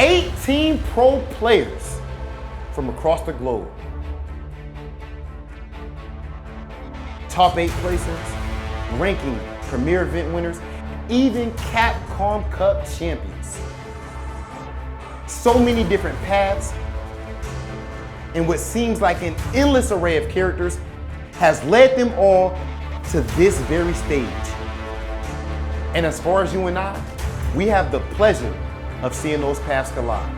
18 pro players from across the globe. Top 8 placings, ranking premier event winners, even Capcom Cup champions. So many different paths, and what seems like an endless array of characters has led them all to this very stage. And as far as you and I, we have the pleasure of seeing those paths collide.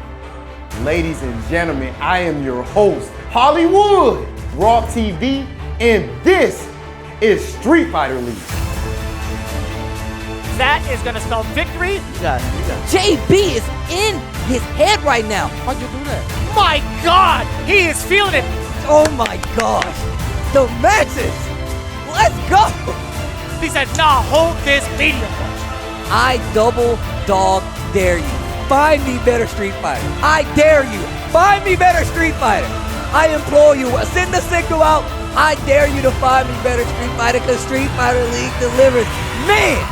Ladies and gentlemen, I am your host, Hollywood, Raw TV, and this is Street Fighter League. That is gonna spell victory. You got it. JB is in his head right now. How'd you do that? My God, he is feeling it. Oh my gosh. The matches. Let's go. He said, nah, hold this medium. I double dog dare you. Find me better Street Fighter. I dare you. Find me better Street Fighter. I implore you. Send the signal out. I dare you to find me better Street Fighter because Street Fighter League delivers. Man.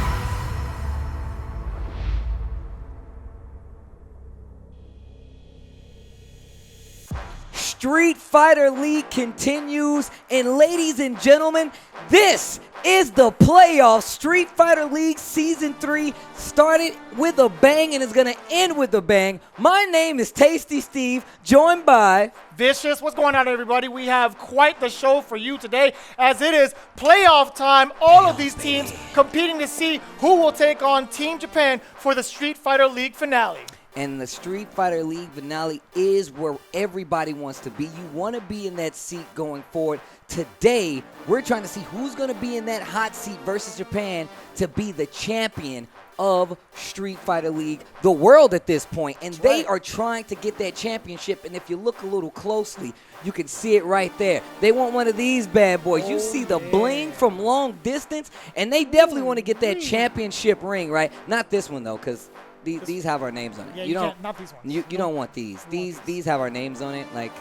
Street Fighter League continues, and ladies and gentlemen, this is the playoffs. Street Fighter League Season 3 started with a bang and is going to end with a bang. My name is Tasty Steve, joined by Vicious. What's going on, everybody? We have quite the show for you today, as it is playoff time. All of these teams competing to see who will take on Team Japan for the Street Fighter League finale. And the Street Fighter League finale is where everybody wants to be. You want to be in that seat going forward. Today, we're trying to see who's going to be in that hot seat versus Japan to be the champion of Street Fighter League, the world at this point. And they are trying to get that championship. And if you look a little closely, you can see it right there. They want one of these bad boys. You see the bling from long distance, and they definitely want to get that championship ring, right? Not this one, though, because these have our names on it. Yeah, you don't, not these ones. You don't want these. These have our names on it. Like,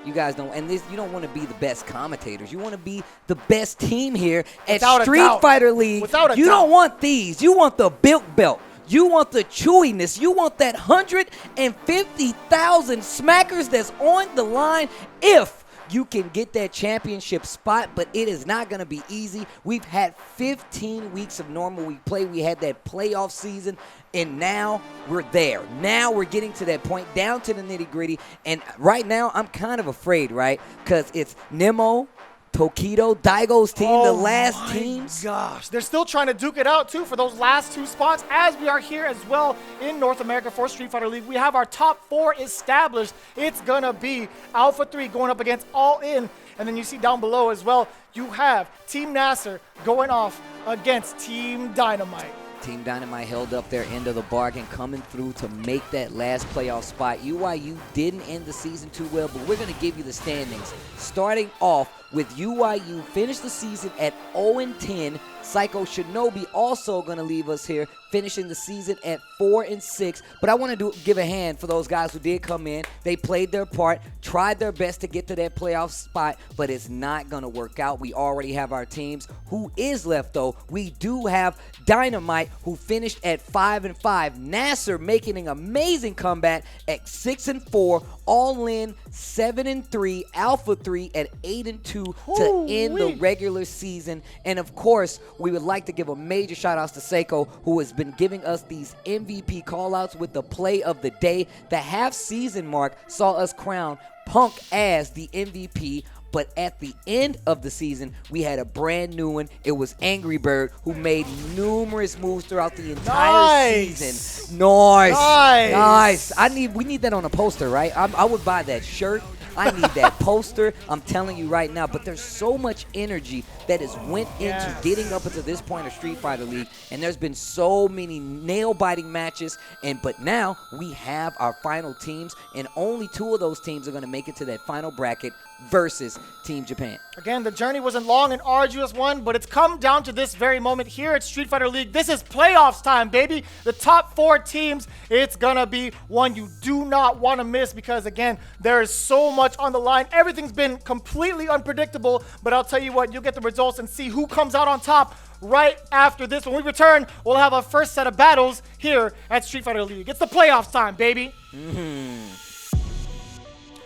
you guys don't. And you don't want to be the best commentators. You want to be the best team here at Street Fighter League. You don't want these. You want the built belt. You want the chewiness. You want that 150,000 smackers that's on the line if you can get that championship spot, but it is not going to be easy. We've had 15 weeks of normal week play. We had that playoff season, and now we're there. Now we're getting to that point, down to the nitty-gritty, and right now I'm kind of afraid, right? Because it's Nemo, Tokido, Daigo's team, the last teams. Gosh, they're still trying to duke it out too for those last 2 spots, as we are here as well in North America for Street Fighter League. We have our top 4 established. It's gonna be Alpha 3 going up against All In, and then you see down below as well, you have Team NASR going off against Team DYNAMITE. Team DYNAMITE held up their end of the bargain, coming through to make that last playoff spot. UIU didn't end the season too well, but we're going to give you the standings. Starting off with UIU, finished the season at 0-10. Psycho Shinobi also going to leave us here, finishing the season at 4-6. But I want to give a hand for those guys who did come in. They played their part, tried their best to get to that playoff spot, but it's not going to work out. We already have our teams. Who is left, though? We do have DYNAMITE, who finished at 5-5. NASR making an amazing comeback at 6-4. All In 7-3. Alpha 3 at 8-2 to end the regular season. And of course, we would like to give a major shout outs to Seiko, who has been giving us these MVP call outs with the play of the day. The half season mark saw us crown Punk as the MVP. But at the end of the season, we had a brand new one. It was ANGRYBIRD, who made numerous moves throughout the entire season. Nice. We need that on a poster, right? I would buy that shirt. I need that poster. I'm telling you right now. But there's so much energy that has went into getting up into this point of Street Fighter League, and there's been so many nail-biting matches. But now we have our final teams, and only 2 of those teams are going to make it to that final bracket versus Team Japan. Again, the journey wasn't long and arduous one, but it's come down to this very moment here at Street Fighter League. This is playoffs time, baby. The top 4 teams, it's gonna be one you do not want to miss, because again, there is so much much on the line. Everything's been completely unpredictable, but I'll tell you what, you'll get the results and see who comes out on top right after this. When we return, we'll have our first set of battles here at Street Fighter League. It's the playoffs time, baby.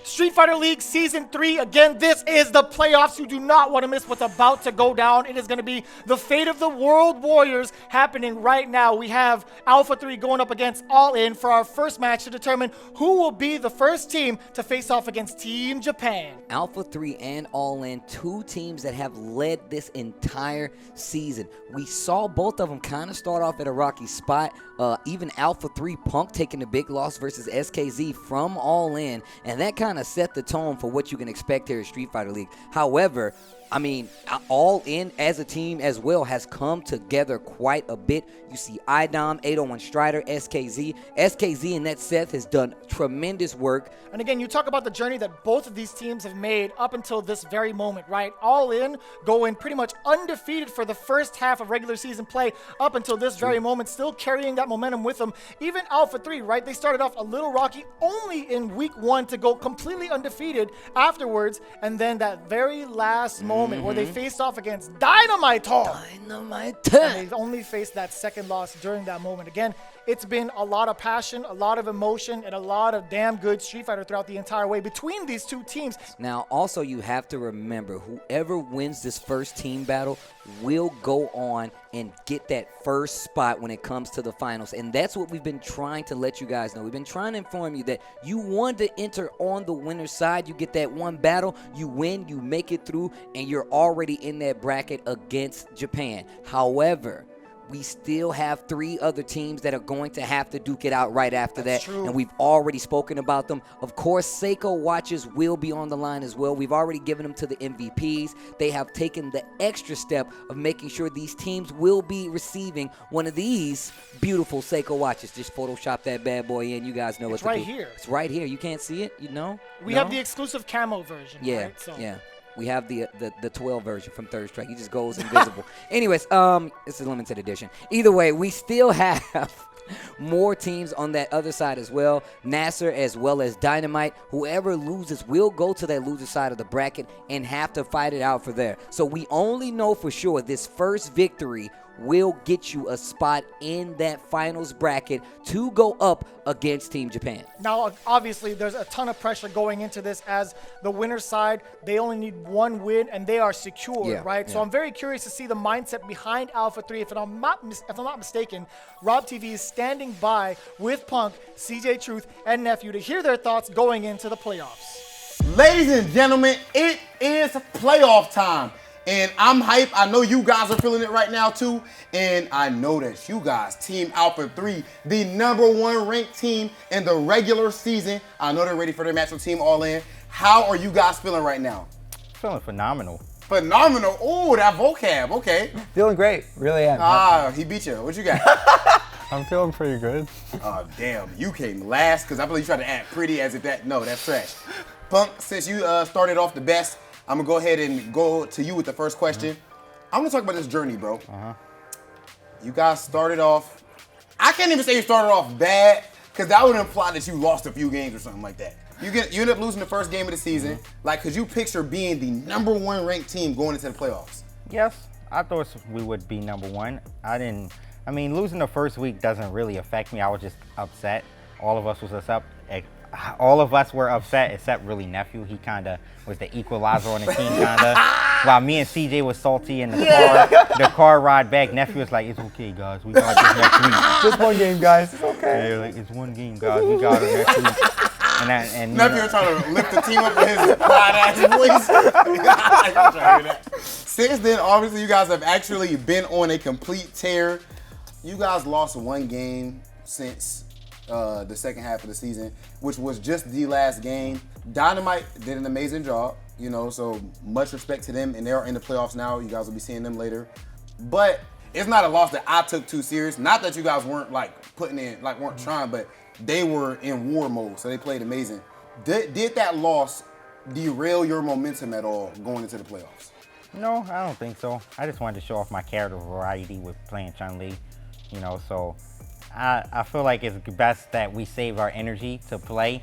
Street Fighter League Season 3. Again, this is the playoffs. You do not want to miss what's about to go down. It is going to be the fate of the World Warriors happening right now. We have Alpha 3 going up against All In for our first match to determine who will be the first team to face off against Team Japan. Alpha 3 and All In, two teams that have led this entire season. We saw both of them kind of start off at a rocky spot. Even Alpha 3 Punk taking the big loss versus SKZ from All In, and that kind of set the tone for what you can expect here at Street Fighter League. However, I mean, All In as a team as well has come together quite a bit. You see IDOM, 801 Strider, SKZ. SKZ in that set has done tremendous work. And again, you talk about the journey that both of these teams have made up until this very moment, right? All In going pretty much undefeated for the first half of regular season play up until this very moment, still carrying that momentum with them. Even Alpha 3, right? They started off a little rocky only in week 1 to go completely undefeated afterwards. And then that very last moment where they faced off against DYNAMITE. And they only faced that second loss during that moment. Again, it's been a lot of passion, a lot of emotion, and a lot of damn good Street Fighter throughout the entire way between these two teams. Now, also, you have to remember, whoever wins this first team battle will go on and get that first spot when it comes to the finals. And that's what we've been trying to let you guys know. We've been trying to inform you that you want to enter on the winner's side. You get that one battle, you win, you make it through, and you're already in that bracket against Japan. However, we still have 3 other teams that are going to have to duke it out right after that. True. And we've already spoken about them. Of course, Seiko watches will be on the line as well. We've already given them to the MVPs. They have taken the extra step of making sure these teams will be receiving one of these beautiful Seiko watches. Just Photoshop that bad boy in. You guys know It's what to right do. here. It's right here. You can't see it, you know? We No? have the exclusive camo version, Yeah, right? So. yeah. We have the 12 version from Third Strike. He just goes invisible. Anyways, it's a limited edition. Either way, we still have more teams on that other side as well. NASR as well as DYNAMITE. Whoever loses will go to that loser side of the bracket and have to fight it out for there. So we only know for sure this first victory will get you a spot in that finals bracket to go up against Team Japan. Now, obviously, there's a ton of pressure going into this as the winner's side. They only need 1 win, and they are secure, right? So I'm very curious to see the mindset behind Alpha 3. If I'm not mistaken, Rob TV is standing by with Punk, CJ Truth, and Nephew to hear their thoughts going into the playoffs. Ladies and gentlemen, it is playoff time. And I'm hyped. I know you guys are feeling it right now too. And I know that you guys, Team Alpha 3, the #1 ranked team in the regular season. I know they're ready for their match with Team All In. How are you guys feeling right now? Feeling phenomenal. Phenomenal. Oh, that vocab. Okay. Feeling great. Really am. Ah, he beat you. What you got? I'm feeling pretty good. Oh, damn. You came last because I believe you tried to act pretty as if that. No, that's trash. Punk, since you started off the best, I'm going to go ahead and go to you with the first question. I'm going to talk about this journey, bro. You guys started off, I can't even say you started off bad, because that would imply that you lost a few games or something like that. You end up losing the first game of the season. Like, could you picture being the #1 ranked team going into the playoffs? Yes, I thought we would be #1. I mean, losing the first week doesn't really affect me. I was just upset. All of us were upset except really Nephew. He kind of was the equalizer on the team, kind of. While me and CJ was salty in the car ride back, Nephew was like, "It's okay, guys. We got this next week. Just 1 game, guys. It's okay." Yeah, like, it's 1 game, guys. We got it next week." And Nephew was trying to lift the team up with his quiet-ass voice. I'm trying to hear that. Since then, obviously, you guys have actually been on a complete tear. You guys lost 1 game since the second half of the season, which was just the last game. DYNAMITE did an amazing job, you know, so much respect to them, and they're in the playoffs now. You guys will be seeing them later. But it's not a loss that I took too serious. Not that you guys weren't like weren't trying, but they were in war mode, so they played amazing. Did that loss derail your momentum at all going into the playoffs? No, I don't think so. I just wanted to show off my character variety with playing Chun-Li, you know, so I feel like it's best that we save our energy to play,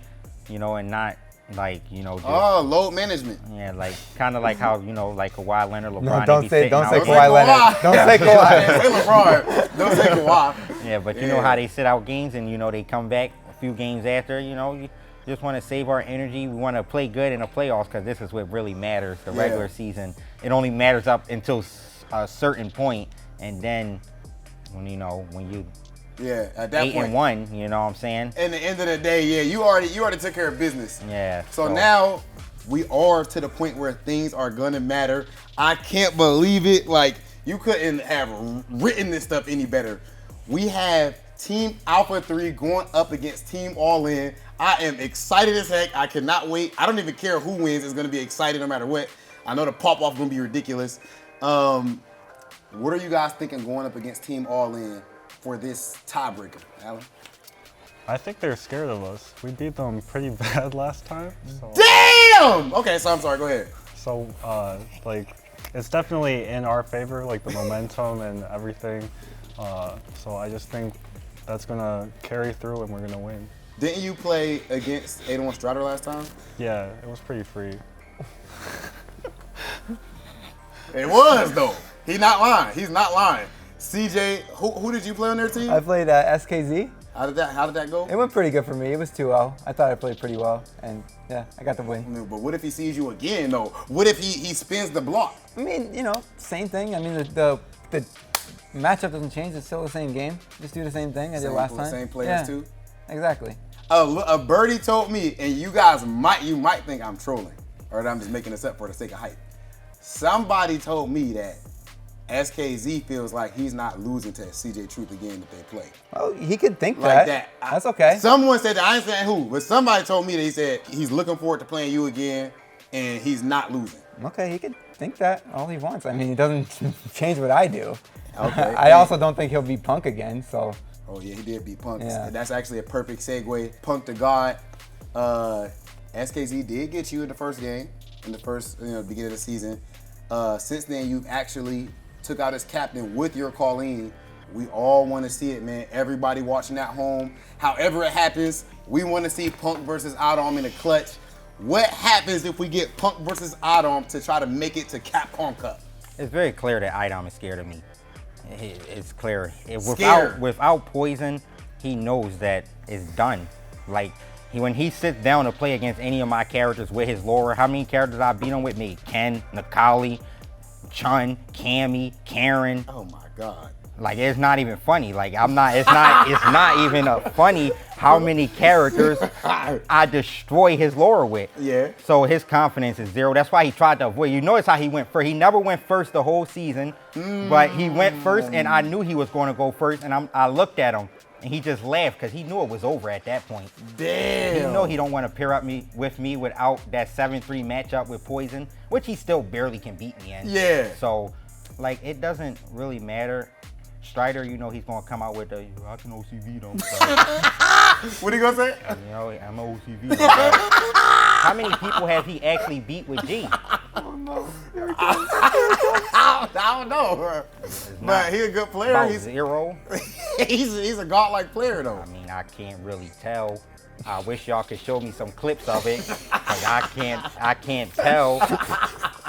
you know, and not Like, you know, just, load management. yeah, like kind of like how, you know, like Kawhi Leonard, LeBron. No, they don't be say sitting don't out say games. Kawhi Leonard. Don't say Kawhi. Say LeBron. Don't say Kawhi. Yeah, but you know how they sit out games and, you know, they come back a few games after, you know, you just want to save our energy. We want to play good in the playoffs because this is what really matters. The regular season, it only matters up until a certain point, and then when, you know, when you at that point. 8-1, you know what I'm saying? And the end of the day, you already took care of business. Yeah. So now we are to the point where things are gonna matter. I can't believe it. Like, you couldn't have written this stuff any better. We have Team Alpha 3 going up against Team All In. I am excited as heck. I cannot wait. I don't even care who wins. It's gonna be exciting no matter what. I know the pop-off is gonna be ridiculous. What are you guys thinking going up against Team All In for this tiebreaker, Alan? I think they're scared of us. We beat them pretty bad last time. So, Damn! Okay, so I'm sorry, go ahead. so like, it's definitely in our favor, like the momentum and everything. So I just think that's gonna carry through and we're gonna win. Didn't you play against ANGRYBIRD Strider last time? Yeah, it was pretty free. It was, though. He's not lying. He's not lying. CJ, who did you play on their team? I played SKZ. How did that go? It went pretty good for me. It was 2-0. I thought I played pretty well, and yeah, I got the win. But what if he sees you again, though? What if he spins the block? I mean, you know, same thing. I mean, the matchup doesn't change. It's still the same game. Just do the same thing I did last time. Same players too. Exactly. A birdie told me, and you guys might think I'm trolling, or that I'm just making this up for the sake of hype. Somebody told me that SKZ feels like he's not losing to CJ Truth again if they play. Well, he could think Like that. that. That's okay. Someone said that, I ain't saying who, but somebody told me that he said he's looking forward to playing you again and he's not losing. Okay, he could think that all he wants. I mean, it doesn't change what I do. Okay. I also don't think he'll be Punk again, so. Oh yeah, he did beat Punk. Yeah. That's actually a perfect segue. Punk to God. SKZ did get you in the first game, in the first beginning of the season. Since then, you've actually took out as captain with your Colleen. We all want to see it, man. Everybody watching at home, however it happens, we want to see Punk versus IDOM in the clutch. What happens if we get Punk versus IDOM to try to make it to Capcom Cup? It's very clear that IDOM is scared of me. It's clear. Scared. Without Poison, he knows that it's done. Like, when he sits down to play against any of my characters with his lore, how many characters I beat him with? Me, Ken, Nikali, Chun, Cammy, Karen. Oh my God. Like, it's not even funny. Like, it's not even funny how many characters I destroy his lore with. Yeah. So his confidence is zero. That's why he tried to avoid. You notice how he went first. He never went first the whole season, but he went first, and I knew he was going to go first, and I looked at him, and he just laughed because he knew it was over at that point. Damn. He know he don't want to pair up with me without that 7-3 matchup with Poison, which he still barely can beat me in. Yeah. So, like, it doesn't really matter. Strider, you know he's gonna come out with the I can OCV them. What are you gonna say? You know, I'm an OCV them. How many people has he actually beat with G? I don't know. But he's a good player. About He's 0. he's a godlike player though. I mean, I can't really tell. I wish y'all could show me some clips of it, cause I can't tell.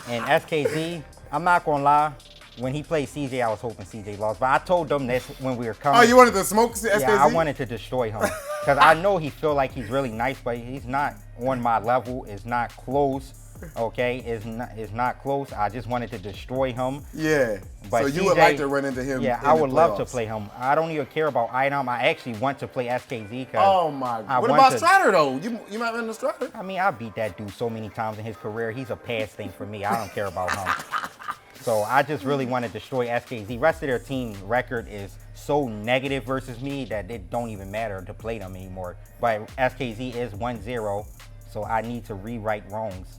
And SKZ, I'm not gonna lie. When he played CJ, I was hoping CJ lost, but I told them this when we were coming. Oh, you wanted to smoke SKZ? Yeah, I wanted to destroy him. Because I know he feel like he's really nice, but he's not on my level. It's not close, okay? It's not close. I just wanted to destroy him. Yeah, But so you CJ, would like to run into him. Yeah, in I the would love to playoffs. play him. I don't even care about IDOM. I actually want to play SKZ. Oh my God. What about Strider though? You might run the Strider. I mean, I beat that dude so many times in his career. He's a past thing for me. I don't care about him. So I just really want to destroy SKZ. Rest of their team record is so negative versus me that it don't even matter to play them anymore. But SKZ is 1-0, so I need to rewrite wrongs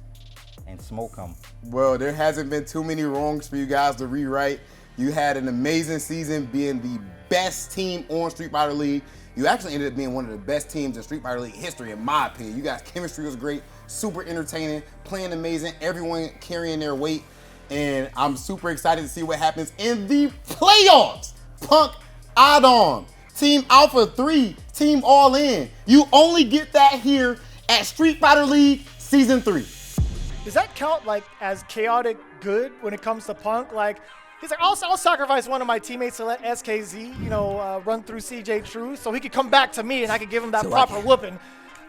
and smoke them. Well, there hasn't been too many wrongs for you guys to rewrite. You had an amazing season, being the best team on Street Fighter League. You actually ended up being one of the best teams in Street Fighter League history, in my opinion. You guys' chemistry was great, super entertaining, playing amazing, everyone carrying their weight. And I'm super excited to see what happens in the playoffs. Punk, IDOM, Team Alpha 3, Team All In. You only get that here at Street Fighter League Season 3. Does that count like as chaotic good when it comes to Punk? Like, he's like, I'll sacrifice one of my teammates to let SKZ, you know, run through CJ True so he could come back to me and I could give him that proper whooping.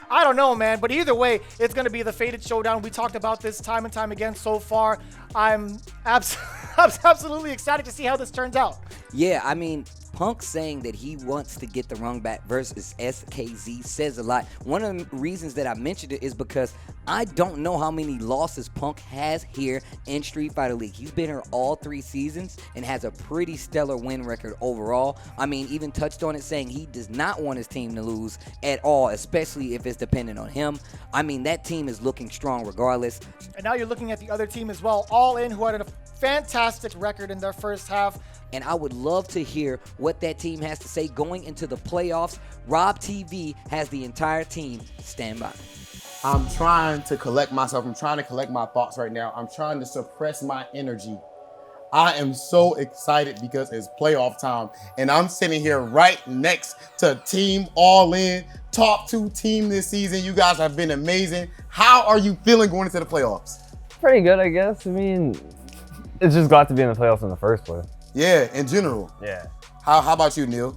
I don't know, man, but either way, it's going to be the fated showdown. We talked about this time and time again so far. I'm absolutely excited to see how this turns out. Yeah, I mean, Punk saying that he wants to get the rung back versus SKZ says a lot. One of the reasons that I mentioned it is because I don't know how many losses Punk has here in Street Fighter League. He's been here all 3 seasons and has a pretty stellar win record overall. I mean, even touched on it saying he does not want his team to lose at all, especially if it's dependent on him. I mean, that team is looking strong regardless. And now you're looking at the other team as well, All In, who had a fantastic record in their first half. And I would love to hear what that team has to say going into the playoffs. Rob TV has the entire team stand by. I'm trying to collect myself. I'm trying to collect my thoughts right now. I'm trying to suppress my energy. I am so excited because it's playoff time. And I'm sitting here right next to Team All In, top 2 team this season. You guys have been amazing. How are you feeling going into the playoffs? Pretty good, I guess. I mean, it's just glad to be in the playoffs in the first place. Yeah, in general. Yeah. How about you, Neil?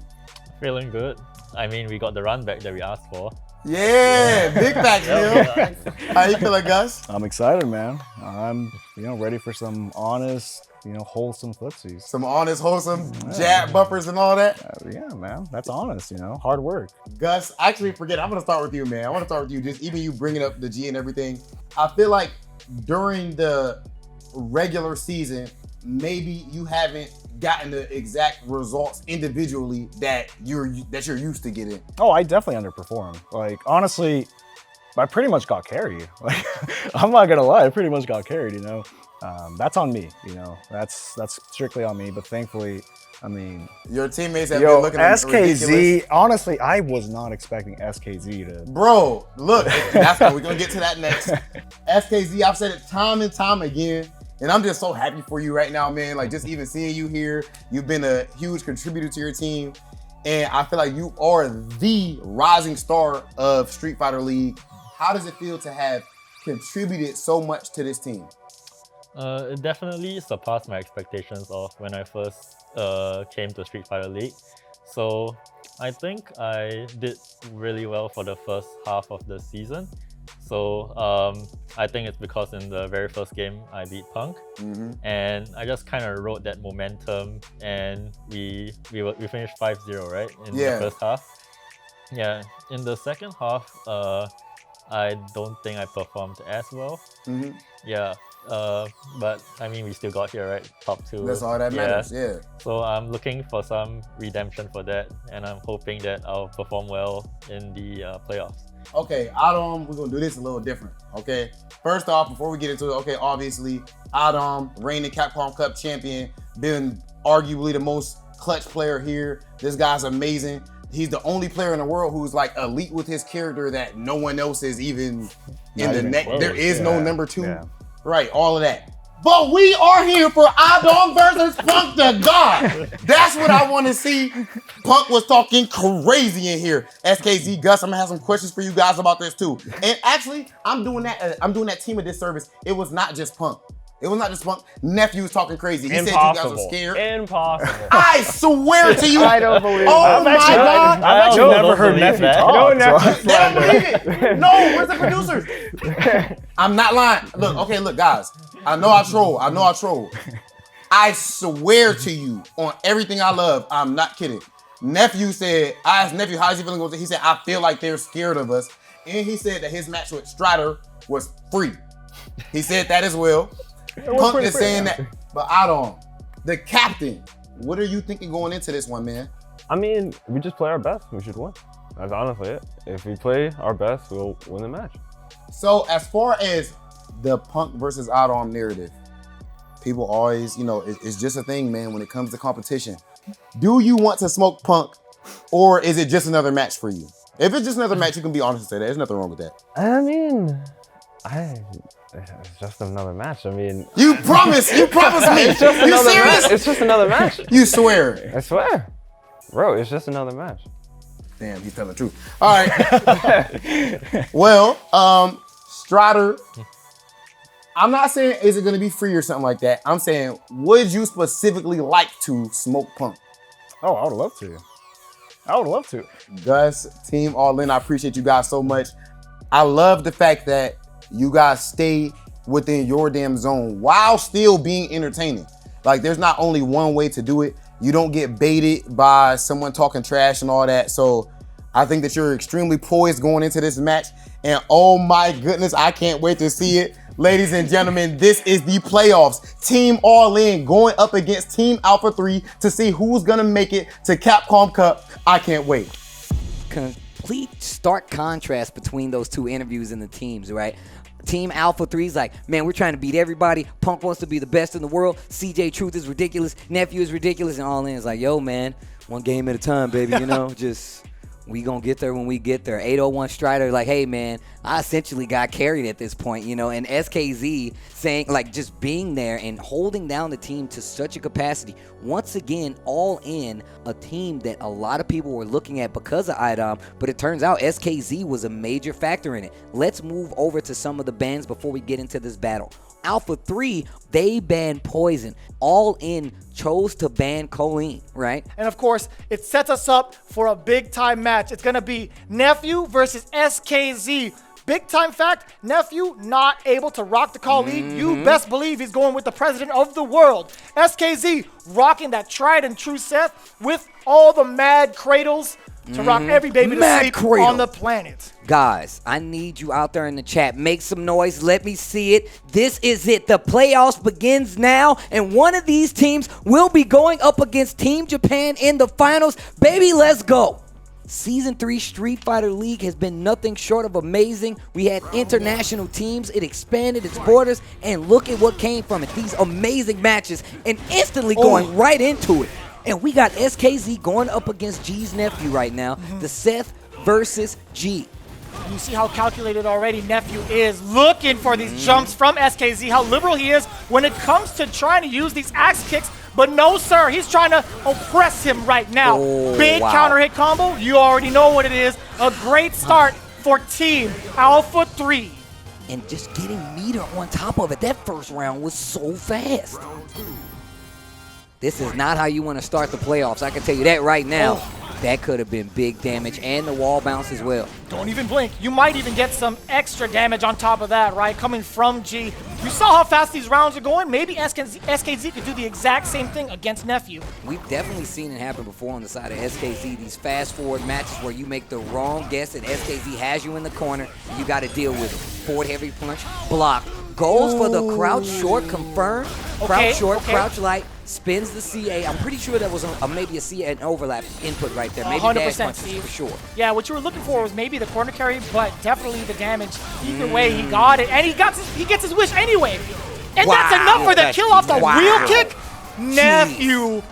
Feeling good. I mean, we got the run back that we asked for. Yeah, big facts, Neil. How you feeling, Gus? I'm excited, man. I'm, ready for some honest, wholesome footsies. Some honest, wholesome jab buffers and all that? Yeah, man. That's honest, hard work. Gus, actually, forget it. I'm going to start with you, man. I want to start with you. Just even you bringing up the G and everything. I feel like during the regular season, maybe you haven't gotten the exact results individually that you're used to getting. Oh, I definitely underperformed. Like, honestly, I pretty much got carried. Like, I'm not gonna lie, I pretty much got carried. That's on me. That's strictly on me. But thankfully, I mean, your teammates have been looking at SKZ. Honestly, I was not expecting SKZ to. Bro, look, we're gonna get to that next. SKZ, I've said it time and time again. And I'm just so happy for you right now, man. Like, just even seeing you here, you've been a huge contributor to your team. And I feel like you are the rising star of Street Fighter League. How does it feel to have contributed so much to this team? It definitely surpassed my expectations of when I first came to Street Fighter League. So I think I did really well for the first half of the season. So I think it's because in the very first game I beat Punk, and I just kind of rode that momentum, and we finished 5-0, right, in the first half. Yeah, in the second half, I don't think I performed as well. Yeah, but I mean, we still got here, right? Top 2. That's all that matters, yeah. So I'm looking for some redemption for that, and I'm hoping that I'll perform well in the playoffs. Okay, IDOM, we're gonna do this a little different, okay? First off, before we get into it, okay, obviously, IDOM, reigning Capcom Cup champion, been arguably the most clutch player here. This guy's amazing. He's the only player in the world who's like elite with his character that no one else is even in the neck. There is no number 2. Yeah. Right, all of that. But we are here for IDOM versus Punk the God. That's what I want to see. Punk was talking crazy in here. SKZ, Gus, I'm gonna have some questions for you guys about this too. And actually, I'm doing that team a disservice. It was not just Punk. It was not just Punk. Nephew was talking crazy. He said you guys were scared. Impossible. I swear to you. I don't believe Oh my God. I've actually never heard Nephew talk. No, Nephew. They don't believe it. No, where's the producers? I'm not lying. Look, okay, look, guys. I know I troll. I swear to you, on everything I love, I'm not kidding. Nephew said, I asked Nephew, how's he feeling? He said, I feel like they're scared of us. And he said that his match with Strider was free. He said that as well. Punk is saying that. But IDOM, the captain, what are you thinking going into this one, man? I mean, we just play our best. We should win. That's honestly it. If we play our best, we'll win the match. So as far as the Punk versus IDOM narrative, people always, it's just a thing, man, when it comes to competition. Do you want to smoke Punk, or is it just another match for you? If it's just another match, you can be honest and say that. There's nothing wrong with that. I mean, it's just another match. I mean, you promise me. It's just you serious? It's just another match. You swear? I swear, bro. It's just another match. Damn, he's telling the truth. All right. Well, Strider, I'm not saying is it going to be free or something like that. I'm saying, would you specifically like to smoke Punk? Oh, I would love to. I would love to. Gus, Team All In, I appreciate you guys so much. I love the fact that you guys stay within your damn zone while still being entertaining. Like, there's not only one way to do it. You don't get baited by someone talking trash and all that. So I think that you're extremely poised going into this match. And oh my goodness, I can't wait to see it. Ladies and gentlemen, this is the playoffs. Team All In going up against Team Alpha 3 to see who's gonna make it to Capcom Cup. I can't wait. Complete stark contrast between those two interviews and the teams, right? Team Alpha 3 is like, man, we're trying to beat everybody. Punk wants to be the best in the world. CJ Truth is ridiculous. Nephew is ridiculous. And All In is like, yo, man, one game at a time, baby. You know, just we gonna get there when we get there. 801 Strider like, hey, man, I essentially got carried at this point, you know. And SKZ saying, like, just being there and holding down the team to such a capacity. Once again, All In, a team that a lot of people were looking at because of IDOM, but it turns out SKZ was a major factor in it. Let's move over to some of the bans before we get into this battle. Alpha 3, they banned Poison. All In chose to ban Colleen, right? And of course, it sets us up for a big time match. It's gonna be Nephew versus SKZ. Big time fact, Nephew not able to rock the Colleen. You best believe he's going with the president of the world. SKZ rocking that tried and true set with all the mad cradles to rock every baby to sleep on the planet. Guys, I need you out there in the chat. Make some noise. Let me see it. This is it. The playoffs begins now, and one of these teams will be going up against Team Japan in the finals. Baby, let's go. Season 3 Street Fighter League has been nothing short of amazing. We had international teams. It expanded its borders, and look at what came from it. These amazing matches, and instantly going right into it. And we got SKZ going up against G's nephew right now. The Seth versus G. You see how calculated already Nephew is, looking for these jumps from SKZ, how liberal he is when it comes to trying to use these axe kicks. But no, sir, he's trying to oppress him right now. Big counter hit combo. You already know what it is. A great start for Team Alpha 3. And just getting meter on top of it. That first round was so fast. This is not how you want to start the playoffs. I can tell you that right now. That could have been big damage, and the wall bounce as well. Don't even blink. You might even get some extra damage on top of that, right? Coming from G. You saw how fast these rounds are going. Maybe SKZ could do the exact same thing against Nephew. We've definitely seen it happen before on the side of SKZ. These fast-forward matches where you make the wrong guess and SKZ has you in the corner. You got to deal with it. Forward heavy punch, block. Goes for the crouch short, confirmed. Crouch short, crouch light. Spins the CA. I'm pretty sure that was maybe a CA and overlap input right there. Maybe 100%, Steve, for sure. Yeah, what you were looking for was maybe the corner carry, but definitely the damage. Either way, he got it, and he gets his wish anyway. And that's enough for the kill off the wheel kick. Nephew,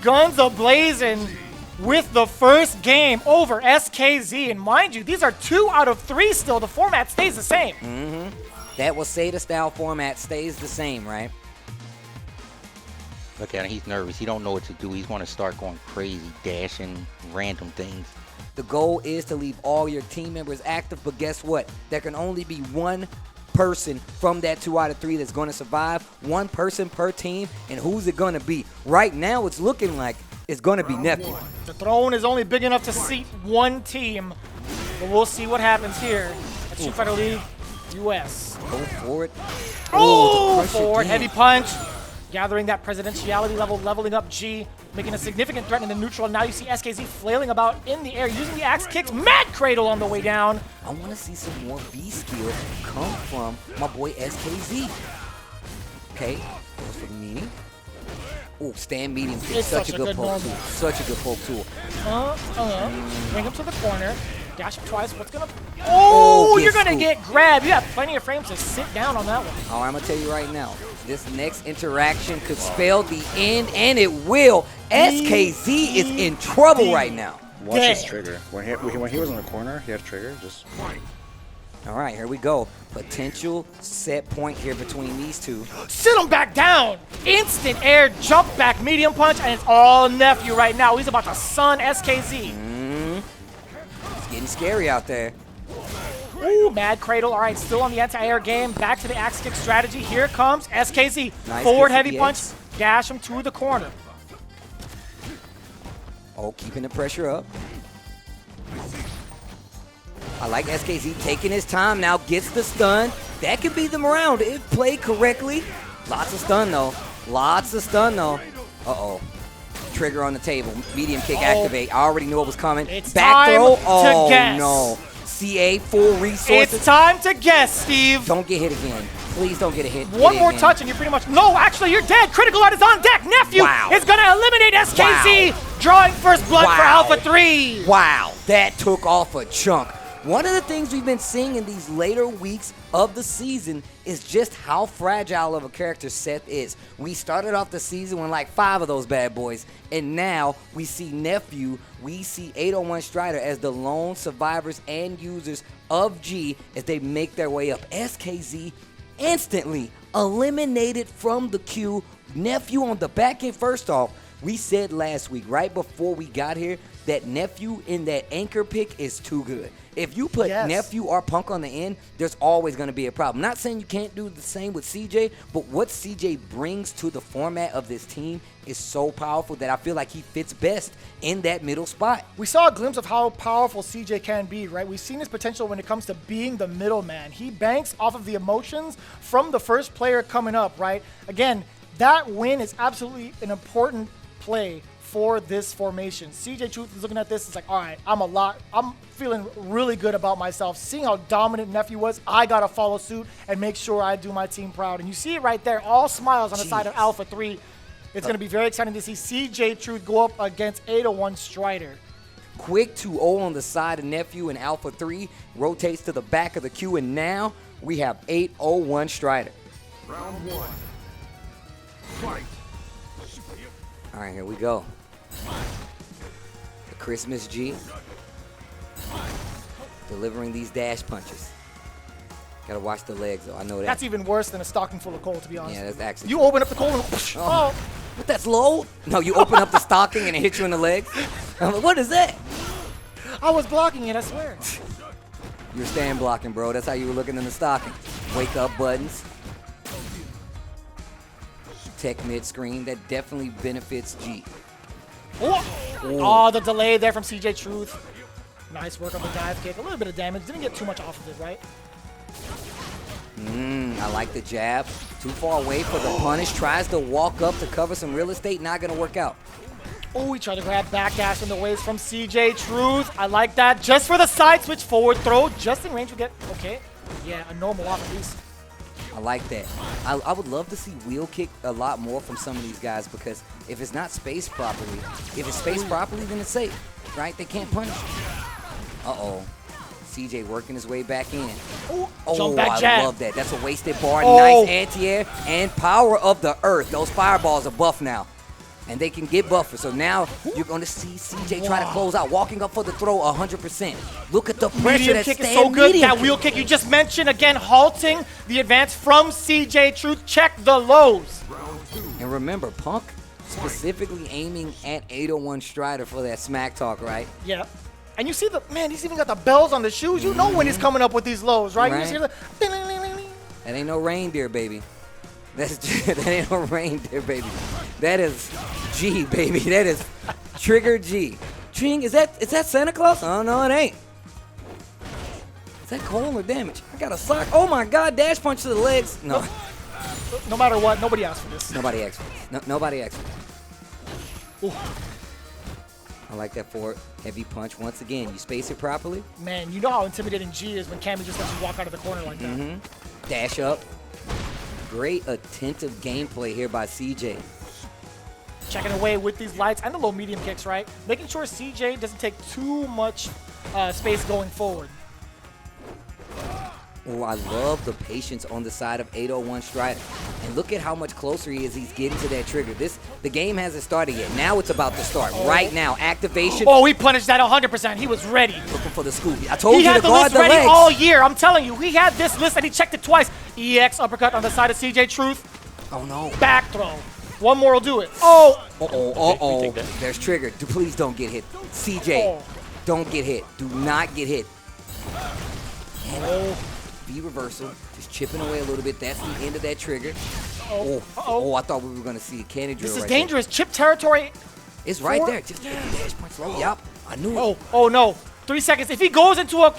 guns a-blazing with the first game over SKZ. And mind you, these are 2 out of 3 still. The format stays the same. That Waseda style format stays the same, right? Look at him, he's nervous. He don't know what to do. He's want to start going crazy, dashing random things. The goal is to leave all your team members active, but guess what? There can only be one person from that 2 out of 3 that's going to survive. One person per team, and who's it going to be? Right now, it's looking like it's going to be Nephew. The throne is only big enough to seat one team, but we'll see what happens here at Street Fighter League US. Go for it. Oh, forward heavy punch. Gathering that presidentiality level, leveling up G, making a significant threat in the neutral. Now you see SKZ flailing about in the air, using the axe kicks. Mad cradle on the way down. I want to see some more B skill come from my boy SKZ. Okay, goes for the meeting. Oh, stand medium kick. It's Such a good poke tool. Such a good poke tool. Bring him to the corner. Dash him twice. What's gonna? Oh, you're gonna get grabbed. You have plenty of frames to sit down on that one. All right, I'm gonna tell you right now. This next interaction could spell the end, and it will. SKZ is in trouble right now. Watch his trigger. When he was in the corner, he had trigger. Just. All right, here we go. Potential set point here between these two. Sit him back down. Instant air jump back medium punch, and it's all Nephew right now. He's about to sun SKZ. scary out there. Ooh, Mad Cradle. All right, still on the anti-air game. Back to the axe kick strategy. Here comes SKZ. Nice Forward kick heavy to the punch. X. Dash him to the corner. Oh, keeping the pressure up. I like SKZ taking his time now, gets the stun. That could be the round if played correctly. Lots of stun though. Lots of stun though. Uh-oh. Trigger on the table. Medium kick activate. I already knew it was coming. It's Back time throw. to Oh guess. no. CA full resources. It's time to guess, Steve. Don't get hit again. Please don't get a hit. One Hit more again. touch and you're pretty much... No, actually, you're dead. Critical Art is on deck. Nephew Wow. is going to eliminate SKZ. Drawing first blood for Wow. Alpha 3. Wow, that took off a chunk. One of the things we've been seeing in these later weeks of the season is just how fragile of a character Seth is. We started off the season with like 5 of those bad boys, and now we see Nephew, we see 801 Strider as the lone survivors and users of G as they make their way up. SKZ instantly eliminated from the queue. Nephew on the back end. First off, we said last week, right before we got here, that Nephew in that anchor pick is too good. If you put Nephew or Punk on the end, there's always going to be a problem. Not saying you can't do the same with CJ, but what CJ brings to the format of this team is so powerful that I feel like he fits best in that middle spot. We saw a glimpse of how powerful CJ can be, right? We've seen his potential when it comes to being the middleman. He banks off of the emotions from the first player coming up, right? Again, that win is absolutely an important play for this formation. CJ Truth is looking at this, it's like, all right, I'm feeling really good about myself. Seeing how dominant Nephew was, I gotta follow suit and make sure I do my team proud. And you see it right there, all smiles on the side of Alpha 3. It's gonna be very exciting to see CJ Truth go up against 801 Strider. Quick 2-0 on the side of Nephew, and Alpha 3 rotates to the back of the queue, and now we have 801 Strider. Round 1. Fight. All right, here we go. The Christmas G delivering these dash punches. Gotta watch the legs though, I know that. That's even worse than a stocking full of coal, to be honest. Yeah, that's actually. You open up the coal and oh. But that's low? No, you open up the stocking and it hits you in the legs? I'm like, what is that? I was blocking it, I swear. You're stand blocking, bro. That's how you were looking in the stocking. Wake up buttons. Tech mid screen, that definitely benefits G. Oh, the delay there from CJ Truth. Nice work on the dive kick. A little bit of damage. Didn't get too much off of it, right? I like the jab. Too far away for the punish. Tries to walk up to cover some real estate. Not going to work out. Oh, he tried to grab backdash in the waves from CJ Truth. I like that. Just for the side switch forward throw. Just in range we get, okay. Yeah, a normal off at least. I like that. I would love to see wheel kick a lot more from some of these guys, because if it's not spaced properly, then it's safe, right? They can't punish. Uh-oh. CJ working his way back in. Jump back jab. I love that. That's a wasted bar. Nice anti-air and power of the earth. Those fireballs are buff now, and they can get buffer. So now you're going to see CJ try to close out, walking up for the throw 100%. Look at the pressure. Medium kick is so good. That wheel kick you just mentioned, again, halting the advance from CJ Truth. Check the lows. And remember, Punk specifically aiming at 801 Strider for that smack talk, right? Yeah. And you see he's even got the bells on the shoes. You know when he's coming up with these lows, right? You just hear the that ain't no reindeer, baby. That ain't no reindeer, baby. That is G, baby. That is trigger G. Tring, is that Santa Claus? Oh no, it ain't. Is that cold or damage? I got a sock. Oh my God! Dash punch to the legs. No. No matter what, nobody asked for this. Nobody asked for this. No, nobody asked for this. I like that forward heavy punch. Once again, you space it properly. Man, you know how intimidating G is when Cammy just lets you walk out of the corner like that. Dash up. Great attentive gameplay here by CJ. Checking away with these lights and the low medium kicks, right? Making sure CJ doesn't take too much space going forward. Oh, I love the patience on the side of 801 Strider. And look at how much closer he is. He's getting to that trigger. The game hasn't started yet. Now it's about to start. Right now, activation. Oh, he punished that 100%. He was ready. Looking for the Scooby. I told you to guard the legs. He had the list ready all year. I'm telling you, he had this list and he checked it twice. EX uppercut on the side of CJ Truth. Oh no. Back throw. One more will do it. Oh. There's trigger. Please don't get hit. CJ. Don't get hit. Do not get hit. And V reversal. Just chipping away a little bit. That's the end of that trigger. Oh, I thought we were going to see a cannon drill. This is dangerous. Chip territory. It's right there. Just get the dash punch slow. Yup. I knew it. Oh, no. 3 seconds. If he goes into a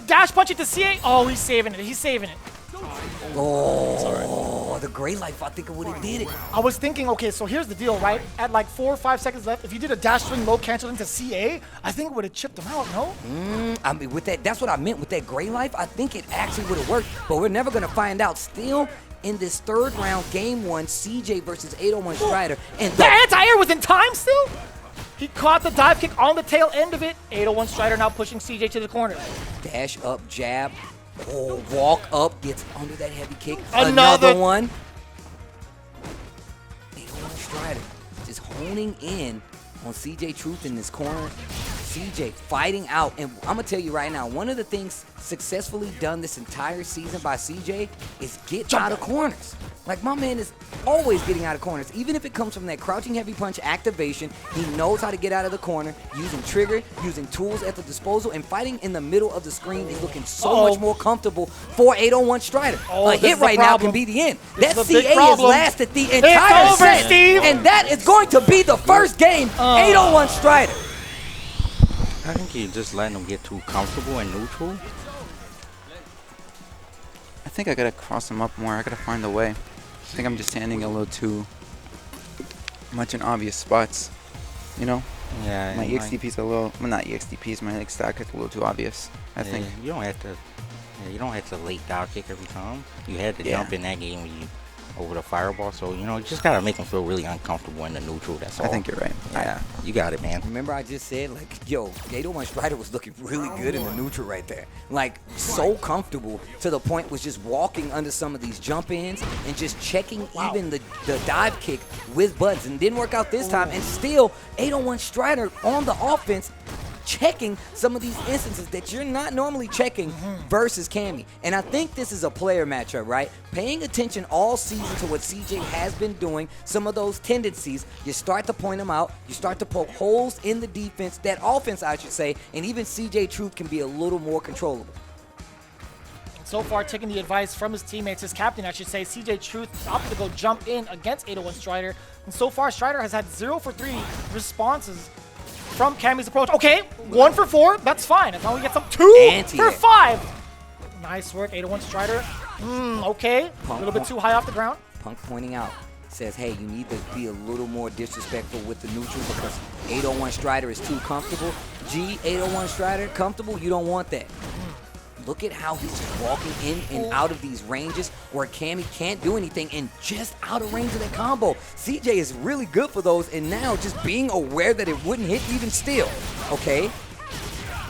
dash punch into CA, oh, he's saving it. He's saving it. Oh, the gray life, I think it would have did it. I was thinking, okay, so here's the deal, right? At like 4 or 5 seconds left, if you did a dash swing low cancel into CA, I think it would have chipped him out, no? I mean, with that, that's what I meant with that gray life. I think it actually would have worked, but we're never going to find out. Still, in this third round, game 1, CJ versus 801 Strider. And the anti-air was in time still? He caught the dive kick on the tail end of it. 801 Strider now pushing CJ to the corner. Dash up, jab. Oh, walk up, gets under that heavy kick. Another one. 801 Strider just honing in on CJ Truth in this corner. CJ fighting out, and I'm gonna tell you right now, one of the things successfully done this entire season by CJ is get out of corners. Like, my man is always getting out of corners, even if it comes from that crouching heavy punch activation. He knows how to get out of the corner, using trigger, using tools at the disposal, and fighting in the middle of the screen is looking so much more comfortable for 801 Strider. A hit right now can be the end. That CA has lasted the entire set, and that is going to be the first game, 801 Strider. I think you're just letting them get too comfortable and neutral. I think I gotta cross him up more. I gotta find a way. I think I'm just standing a little too much in obvious spots, you know? Yeah. My EXDP's a little, well, not EXDP's, my next stack is a little too obvious, I think. You don't have to, you don't have to late down kick every time. You had to jump in that game when you over the fireball, so you know, you just gotta make them feel really uncomfortable in the neutral. That's all. I think you're right. Yeah, you got it, man. Remember, I just said, like, yo, 801 Strider was looking really good in the neutral right there. Like, so comfortable to the point was just walking under some of these jump ins and just checking even the dive kick with buttons, and didn't work out this time. And still, 801 Strider on the offense, checking some of these instances that you're not normally checking versus Cammy. And I think this is a player matchup, right? Paying attention all season to what CJ has been doing, some of those tendencies, you start to point them out, you start to poke holes in the defense, that offense, I should say, and even CJ Truth can be a little more controllable. So far, taking the advice from his teammates, his captain, I should say, CJ Truth opted to go jump in against 801 Strider. And so far, Strider has had 0 for 3 responses from Cammy's approach. Okay, 1 for 4, that's fine. As long as we get some 2 for 5. Nice work, 801 Strider. Okay, a little bit too high off the ground. Punk pointing out, says, hey, you need to be a little more disrespectful with the neutral because 801 Strider is too comfortable. 801 Strider, comfortable, you don't want that. Look at how he's just walking in and out of these ranges where Cammy can't do anything and just out of range of that combo. CJ is really good for those, and now just being aware that it wouldn't hit even still. Okay,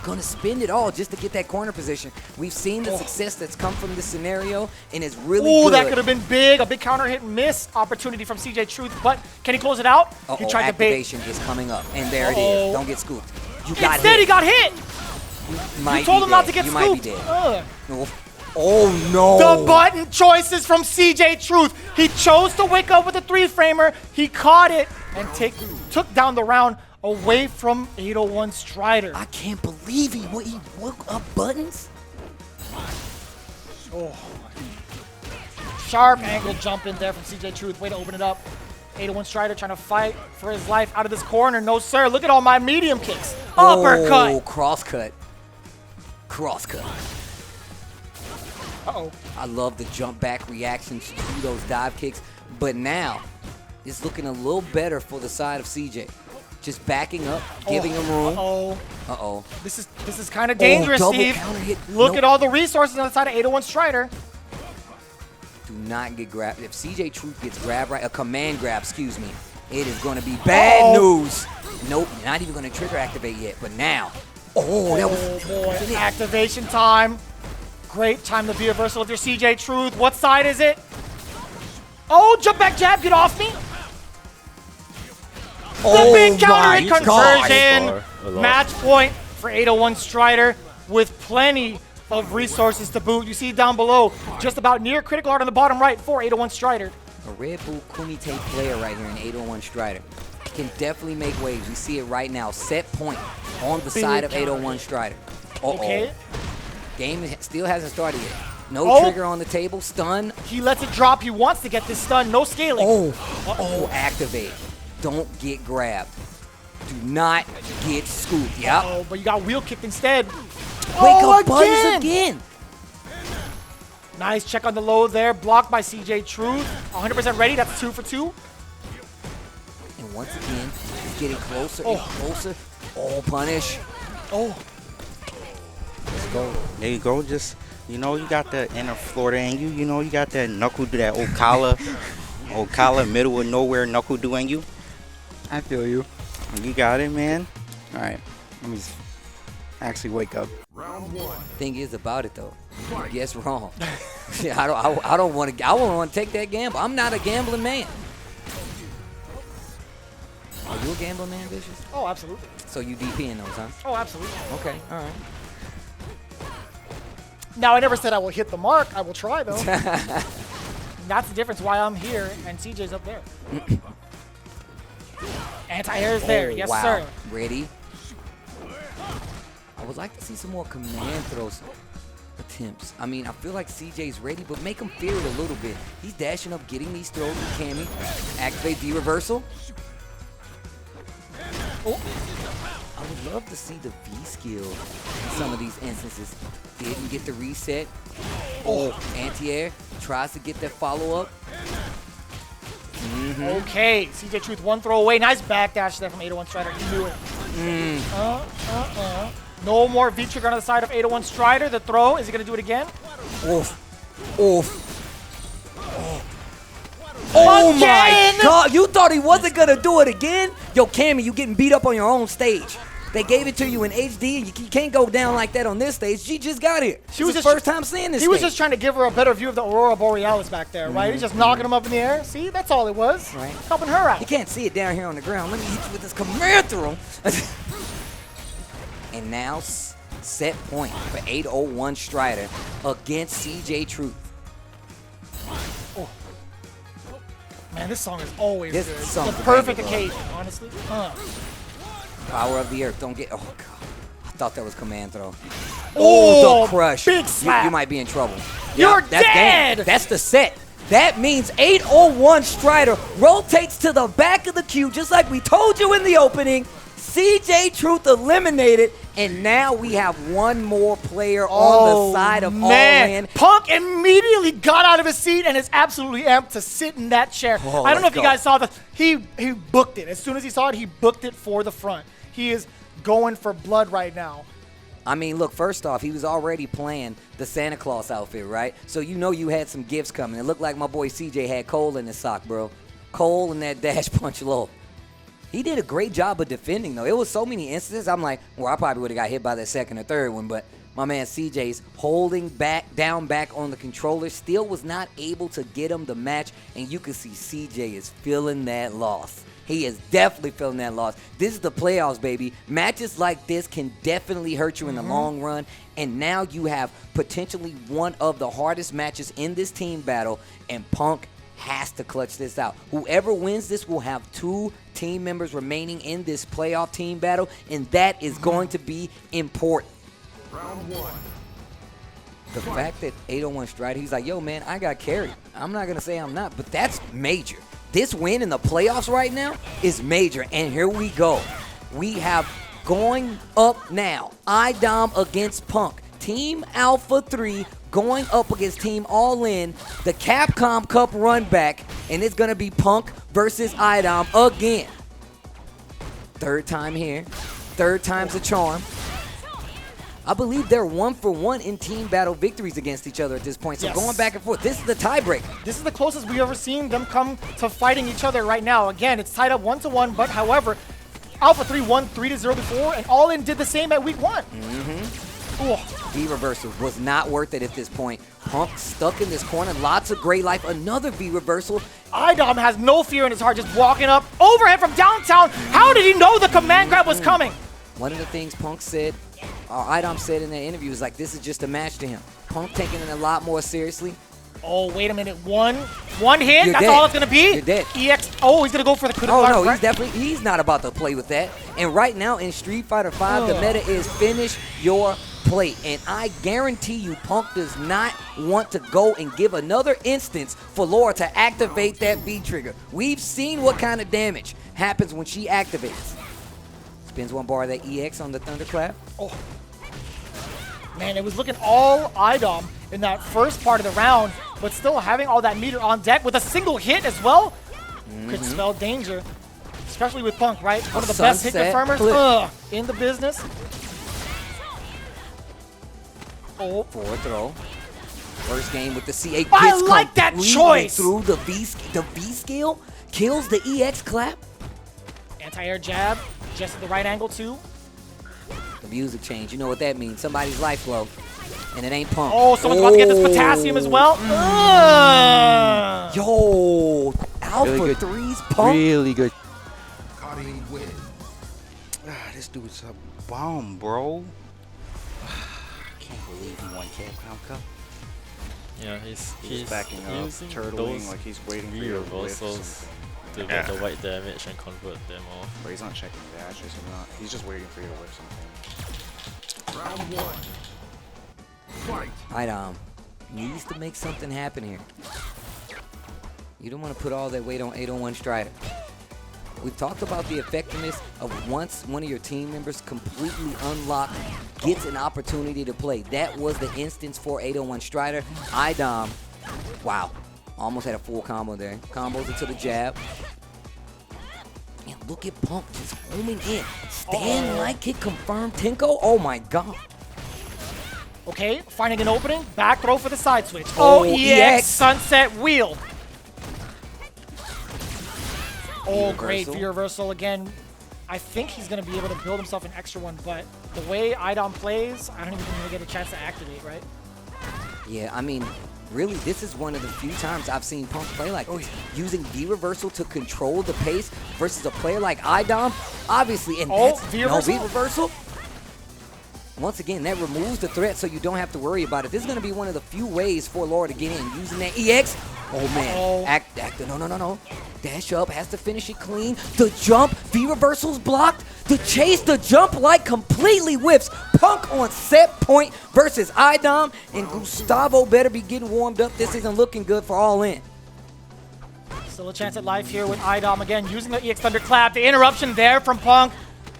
gonna spend it all just to get that corner position. We've seen the success that's come from this scenario, and it's really good. That could have been big. A big counter hit miss opportunity from CJ Truth, but can he close it out? He tried to bait. Activation is coming up, and there it is. Don't get scooped. You got Instead, he got hit. You told him not to get you scooped. Oh no! The button choices from CJ Truth. He chose to wake up with a 3-framer. He caught it and took down the round away from 801 Strider. I can't believe he woke up buttons. Sharp angle jump in there from CJ Truth. Way to open it up. 801 Strider trying to fight for his life out of this corner. No, sir. Look at all my medium kicks. Uppercut. Oh, cross-cut. Cross-cut. I love the jump back reactions to those dive kicks, but now it's looking a little better for the side of CJ. Just backing up, giving him room. This is kind of dangerous, Steve. Look at all the resources on the side of 801 Strider. Do not get grabbed. If CJ Truth gets grabbed right, a command grab, excuse me, it is going to be bad news. Nope, not even going to trigger activate yet, but now. That was activation time. Great time to be a versatile with your CJ Truth. What side is it? Jump back jab, get off me. The big counter hit conversion. Match point for 801 Strider with plenty of resources to boot. You see down below, just about near critical art on the bottom right for 801 Strider. A Red Bull Kumite player right here in 801 Strider. can definitely make waves. We see it right now. Set point on the side of 801 Strider. Okay. Game still hasn't started yet. No trigger on the table. Stun. He lets it drop. He wants to get this stun. No scaling. Activate. Don't get grabbed. Do not get scooped. Yep. Oh, but you got wheel kicked instead. Wake up buttons again. Nice check on the low there. Blocked by CJ Truth. 100% ready. That's 2 for 2. And once again, he's getting closer and closer. Punish. Let's go. There you go. Just, you know, you got the inner Florida in you. You know, you got that knuckle do that Ocala, middle of nowhere knuckle doing you. I feel you. You got it, man. All right. Let me actually wake up. Round 1. Thing is about it though, you guess wrong. I don't want to. I won't want to take that gamble. I'm not a gambling man. Are you a gambling man, Vicious? Oh, absolutely. So you DP in those, huh? Oh, absolutely. Okay, all right. Now, I never said I will hit the mark. I will try, though. That's the difference why I'm here and CJ's up there. Anti-air is there. Yes, sir. Ready? I would like to see some more command throws attempts. I mean, I feel like CJ's ready, but make him fear it a little bit. He's dashing up, getting these throws with Cammy. Activate the reversal. I would love to see the V skill in some of these instances. Didn't get the reset. Anti-air. Tries to get that follow-up. Okay, CJ Truth, one throw away. Nice backdash there from 801 Strider. He knew it. No more V trigger on the side of 801 Strider. The throw, is he going to do it again? Oh my God, you thought he wasn't going to do it again? Yo, Cammy, you getting beat up on your own stage. They gave it to you in HD, and you can't go down like that on this stage. She just got here. She was the first time seeing this. He was just trying to give her a better view of the Aurora Borealis back there, right? He's just knocking him up in the air. See, that's all it was. Right. Helping her out. You can't see it down here on the ground. Let me hit you with this command throw. And now set point for 801 Strider against CJ Truth. Man, this song is always This good. song's It's the a perfect banger, bro. occasion, honestly. Power of the earth. Don't get. Oh God. I thought that was command throw. Oh, the crush. big slap. You might be in trouble. You're that's dead. Game. That's the set. That means 801 Strider rotates to the back of the queue, just like we told you in the opening. CJ Truth eliminated, and now we have one more player on the side of All In. Punk immediately got out of his seat and is absolutely amped to sit in that chair. I don't know if you guys saw this. He booked it. As soon as he saw it, he booked it for the front. He is going for blood right now. I mean, look, first off, he was already playing the Santa Claus outfit, right? So you know you had some gifts coming. It looked like my boy CJ had Cole in his sock, bro. Cole and that dash punch low. He did a great job of defending, though. It was so many instances. I'm like, well, I probably would have got hit by that second or third one, but my man CJ's holding down back on the controller, still was not able to get him the match, and you can see CJ is feeling that loss. He is definitely feeling that loss. This is the playoffs, baby. Matches like this can definitely hurt you in the long run, and now you have potentially one of the hardest matches in this team battle, and Punk has to clutch this out. Whoever wins this will have 2 team members remaining in this playoff team battle, and that is going to be important. Round 1. The fact that 801 Strider, he's like, yo, man, I got carried. I'm not going to say I'm not, but that's major. This win in the playoffs right now is major, and here we go. We have going up now, IDOM against Punk. Team Alpha 3 going up against Team All In, the Capcom Cup run back, and it's going to be Punk versus IDOM again. Third time here. Third time's a charm. I believe they're 1-for-1 in team battle victories against each other at this point. So going back and forth, this is the tiebreaker. This is the closest we've ever seen them come to fighting each other right now. Again, it's tied up 1-1, but however, Alpha 3 won 3-0 before, and All In did the same at week 1. V reversal was not worth it at this point. Punk stuck in this corner. Lots of great life. Another V reversal. IDOM has no fear in his heart, just walking up overhead from downtown. How did he know the command grab was coming? One of the things Punk said, IDOM said in that interview, is like, this is just a match to him. Punk taking it a lot more seriously. Oh, wait a minute. One hit. You're That's dead. all it's gonna be. You're dead. EX. Oh, he's gonna go for the coup de Oh grace, no, right? he's not about to play with that. And right now in Street Fighter V, the meta is finish your plate. And I guarantee you, Punk does not want to go and give another instance for Laura to activate that V trigger. We've seen what kind of damage happens when she activates. Spins one bar of that EX on the Thunderclap. Oh. Man, it was looking all IDOM in that first part of the round, but still having all that meter on deck with a single hit as well could spell danger, especially with Punk, right? One of the best hit confirmers in the business. Oh. Forward throw. First game with the C8. I like that choice! Through the V skill, kills the EX clap. Anti-air jab, just at the right angle too. The music change, you know what that means. Somebody's life low, and it ain't Punk. Oh, someone's about to get this potassium as well. Yo, Alpha Really good. 3's Punk. Really good. Cardi win. This dude's a bomb, bro. I can't believe he won Capcom Cup. Yeah, he's backing up, using turtling those like he's waiting for V you to whiff reversals something. to get the white damage and convert them all. But he's not checking dashes or not. He's just waiting for you to whiff something. Round one. Fight. IDOM needs to make something happen here. You don't want to put all that weight on 801 Strider. We've talked about the effectiveness of once one of your team members completely unlocked, gets an opportunity to play. That was the instance for 801 Strider. IDOM, wow, almost had a full combo there. Combos into the jab. And look at Punk just homing in. Stand like kick confirmed. Tenko, oh my God. Okay, finding an opening. Back throw for the side switch. Oh, EX sunset wheel. Oh, V great. reversal. V reversal again. I think he's going to be able to build himself an extra one, but the way IDOM plays, I don't even think he's going to get a chance to activate, right? Yeah, I mean, really, this is one of the few times I've seen Punk play like this. Using V reversal to control the pace versus a player like IDOM, obviously, and that's V no reversal? V reversal. Once again, that removes the threat so you don't have to worry about it. This is going to be one of the few ways for Laura to get in. Using that EX. Oh, man. Act, no. Dash up, has to finish it clean. The jump, V reversal's blocked. The chase, the jump like completely whiffs. Punk on set point versus IDOM. And Gustavo better be getting warmed up. This isn't looking good for All In. Still a chance at life here with IDOM again, using the EX Thunderclap. The interruption there from Punk.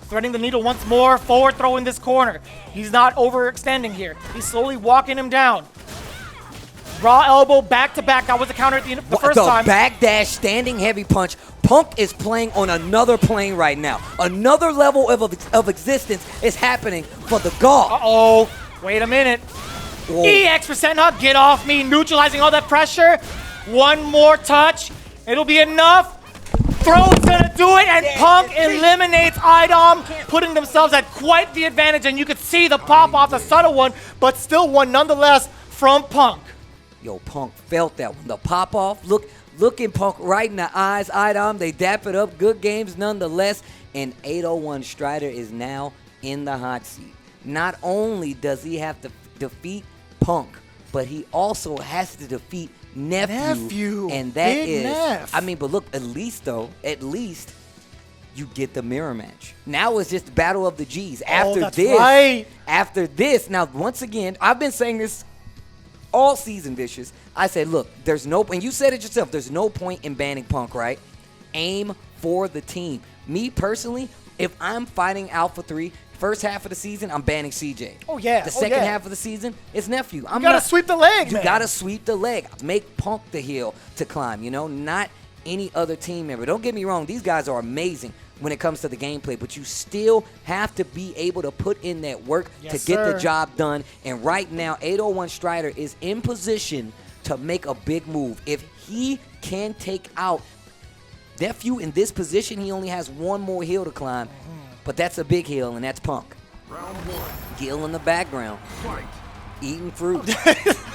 Threading the needle once more, forward throw in this corner. He's not overextending here. He's slowly walking him down. Raw elbow, back to back. That was a counter at the first time. The backdash, standing heavy punch. Punk is playing on another plane right now. Another level of existence is happening for the God. Uh-oh. Wait a minute. Whoa. EX for setting up. Get off me. Neutralizing all that pressure. One more touch. It'll be enough. Throw is gonna do it, and Punk eliminates IDOM, putting themselves at quite the advantage, and you could see the pop-off, the subtle one, but still one nonetheless from Punk. Yo, Punk felt that one. The pop-off, looking Punk right in the eyes. IDOM, they dap it up. Good games nonetheless, and 801 Strider is now in the hot seat. Not only does he have to defeat Punk, but he also has to defeat Nephew, and that is, I mean, but look, at least you get the mirror match. Now it's just the battle of the G's. After this, now once again, I've been saying this all season, Vicious. I said, look, there's no, and you said it yourself, there's no point in banning Punk, right? Aim for the team. Me personally, if I'm fighting Alpha 3, first half of the season, I'm banning CJ. Oh, yeah. The second half of the season, it's Nephew. You gotta sweep the leg, You gotta sweep the leg. Make Punk the hill to climb, you know? Not any other team member. Don't get me wrong. These guys are amazing when it comes to the gameplay, but you still have to be able to put in that work to get the job done. And right now, 801 Strider is in position to make a big move. If he can take out Nephew in this position, he only has one more hill to climb. But that's a big hill, and that's Punk. Round one. Gil in the background. Fight. Eating fruit.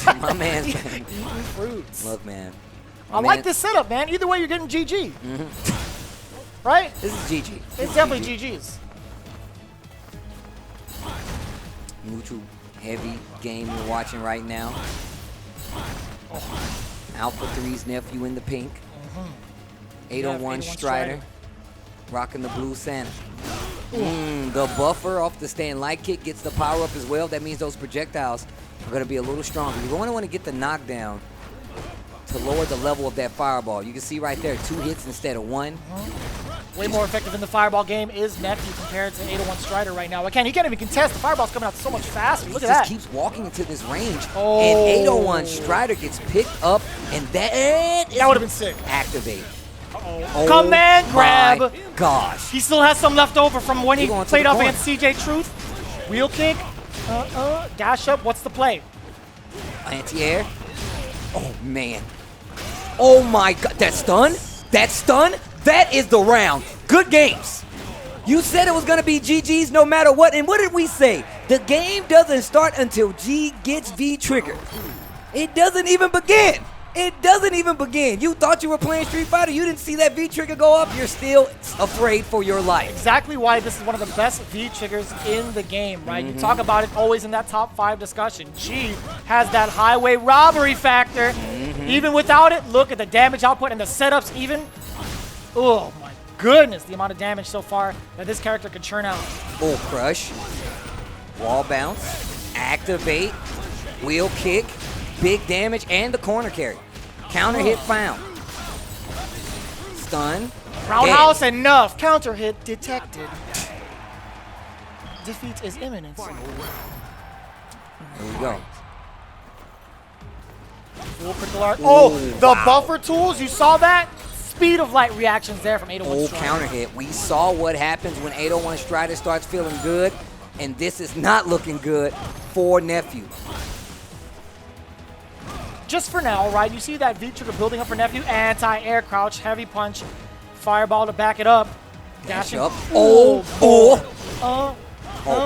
My man's Eating fruits. Look, man. I like this setup, man. Either way, you're getting GG. Right? This is GG. It's definitely GG's. Neutral heavy game you're watching right now. Alpha 3's Nephew in the pink. 801 Strider. Rocking the blue Santa. The buffer off the stand light kick gets the power up as well. That means those projectiles are going to be a little stronger. You're going to want to get the knockdown to lower the level of that fireball. You can see right there, 2 hits instead of 1. Way more effective in the fireball game is Nephew compared to 801 Strider right now. He can't even contest. The fireball's coming out so much faster. Look at that. He just keeps walking into this range. And 801 Strider gets picked up, and that would have been sick. Activate. Oh, command grab. My gosh. He still has some left over from when he played up against CJ Truth. Wheel kick. Dash up. What's the play? Anti-air. Oh, man. Oh, my God. That stun? That stun? That is the round. Good games. You said it was going to be GG's no matter what. And what did we say? The game doesn't start until G gets V-triggered. It doesn't even begin. It doesn't even begin. You thought you were playing Street Fighter. You didn't see that V-trigger go up. You're still afraid for your life. Exactly why this is one of the best V-triggers in the game, right? You talk about it always in that top 5 discussion. G has that highway robbery factor. Even without it, look at the damage output and the setups even. Oh my goodness, the amount of damage so far that this character could churn out. Full crush. Wall bounce. Activate. Wheel kick. Big damage and the corner carry. Counter hit found. Stun. Roundhouse enough. Counter hit detected. Defeat is imminent. There we go. Full critical art. Oh, the buffer tools. You saw that? Speed of light reactions there from 801 Strider. Counter hit. We saw what happens when 801 Strider starts feeling good, and this is not looking good for Nephew. Just for now, right? You see that V-trigger building up for Nephew. Anti-air crouch, heavy punch, fireball to back it up. Dash Dashing. up.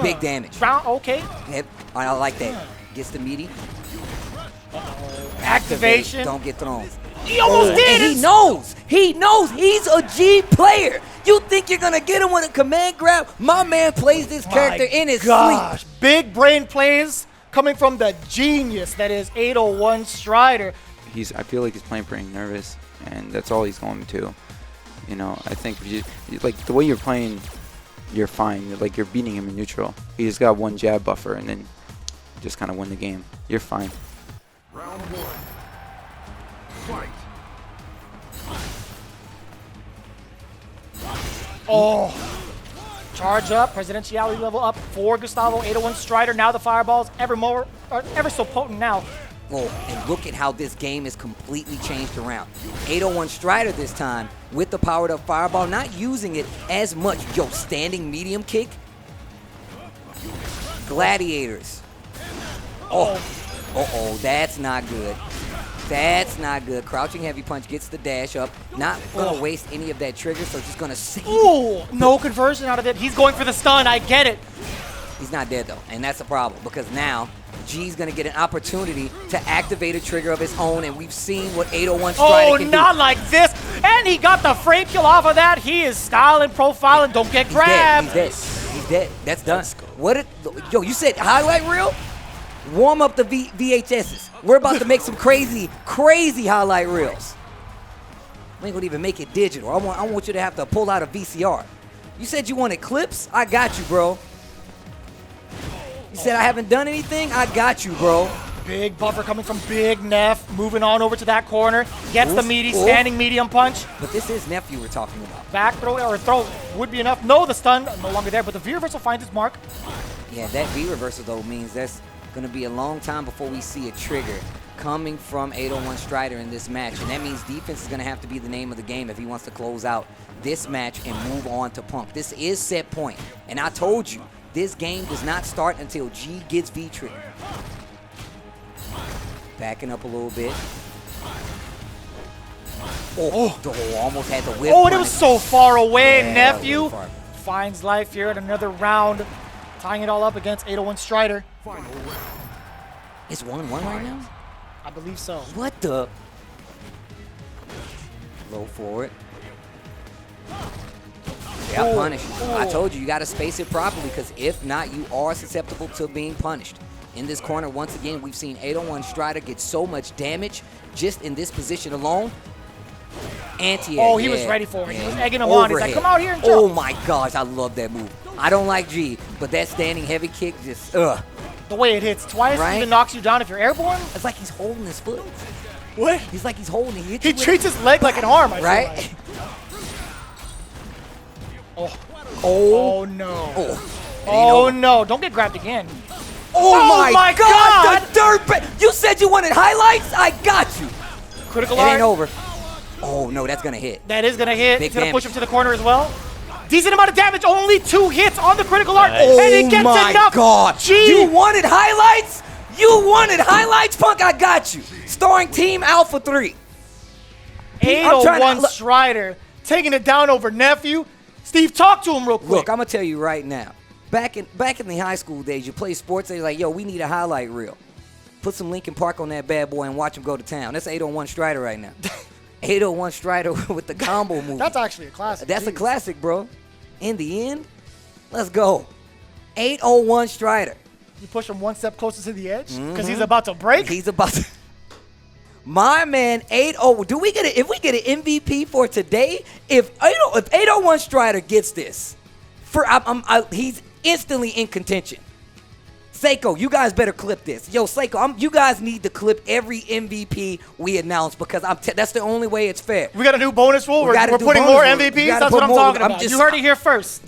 Big damage. Round, okay. Yep, I like that. Gets the meaty. Activation. Don't get thrown. He almost did it. He knows. He knows. He's a G player. You think you're going to get him with a command grab? My man plays this character in his sleep. Big brain plays coming from the genius that is 801 Strider. I feel like he's playing pretty nervous, and that's all he's going to. You know, I think like the way you're playing, you're fine. Like you're beating him in neutral. He just got 1 jab buffer, and then just kind of win the game. You're fine. Round 1. Fight. Oh. Charge up, Presidentiality level up for Gustavo. 801 Strider. Now the fireballs ever so potent now. Oh, and look at how this game is completely changed around. 801 Strider this time with the powered up fireball, not using it as much. Yo, standing medium kick. Gladiators. Oh, that's not good. That's not good. Crouching heavy punch gets the dash up. Not going to waste any of that trigger, so just going to save. Ooh, no conversion out of it. He's going for the stun. I get it. He's not dead, though, and that's a problem because now G's going to get an opportunity to activate a trigger of his own, and we've seen what 801 Strider can do. Oh, not like this. And he got the frame kill off of that. He is styling, profiling. Don't get grabbed. He's dead. That's done. Yo, you said highlight reel? Warm up the VHSs. We're about to make some crazy, crazy highlight reels. We ain't gonna even make it digital. I want you to have to pull out a VCR. You said you wanted clips? I got you, bro. You said I haven't done anything? I got you, bro. Big buffer coming from Big Neff. Moving on over to that corner. Gets the meaty, standing medium punch. But this is Nephew we're talking about. Back throw or throw would be enough. No, the stun no longer there, but the V reversal finds its mark. Yeah, that V reversal, though, means that's going to be a long time before we see a trigger coming from 801 Strider in this match. And that means defense is going to have to be the name of the game if he wants to close out this match and move on to Punk. This is set point. And I told you, this game does not start until G gets V-trigger. Backing up a little bit. Almost had the whip. Oh, and it was so far away. Yeah, Nephew finds life here in another round, tying it all up against 801 Strider. It's 1-1 right now? I believe so. What the? Low forward. Yeah, punished. I told you, you got to space it properly because if not, you are susceptible to being punished. In this corner, once again, we've seen 801 Strider get so much damage just in this position alone. Oh, he was ready for it. He was egging him on. He's like, come out here and jump. Oh my gosh, I love that move. I don't like G, but that standing heavy kick just, ugh. The way it hits twice even knocks you down if you're airborne. It's like he's holding his foot. What? He's like he's holding it. He treats his leg like an arm, I right? feel like. Oh no. Oh no, don't get grabbed again. Oh my God, the dirt. You said you wanted highlights? I got you. Critical It art. ain't over. Oh no, that's gonna hit. That is gonna hit. Big It's gonna damage. push him to the corner as well. Decent amount of damage, only 2 hits on the critical art, Nice. and he gets my enough. God. Gee. You wanted highlights? You wanted highlights, Punk? I got you. Starring Team Alpha 3. 801 Strider taking it down over Nephew. Steve, talk to him real quick. Look, I'm gonna tell you right now. Back in the high school days, you play sports, they're like, yo, we need a highlight reel. Put some Linkin Park on that bad boy and watch him go to town. That's 801 Strider right now. 801 Strider with the combo move. That's actually a classic. That's a classic, bro. In the end, let's go. 801 Strider. You push him one step closer to the edge because he's about to break. He's about to. My man, 80. Do we get it? If we get an MVP for today, if 801 Strider gets this, he's instantly in contention. Seiko, you guys better clip this. Yo, Seiko, you guys need to clip every MVP we announce because that's the only way it's fair. We got a new bonus rule. We're gotta do putting bonus more rule. MVPs. That's what I'm talking about. You heard it here first.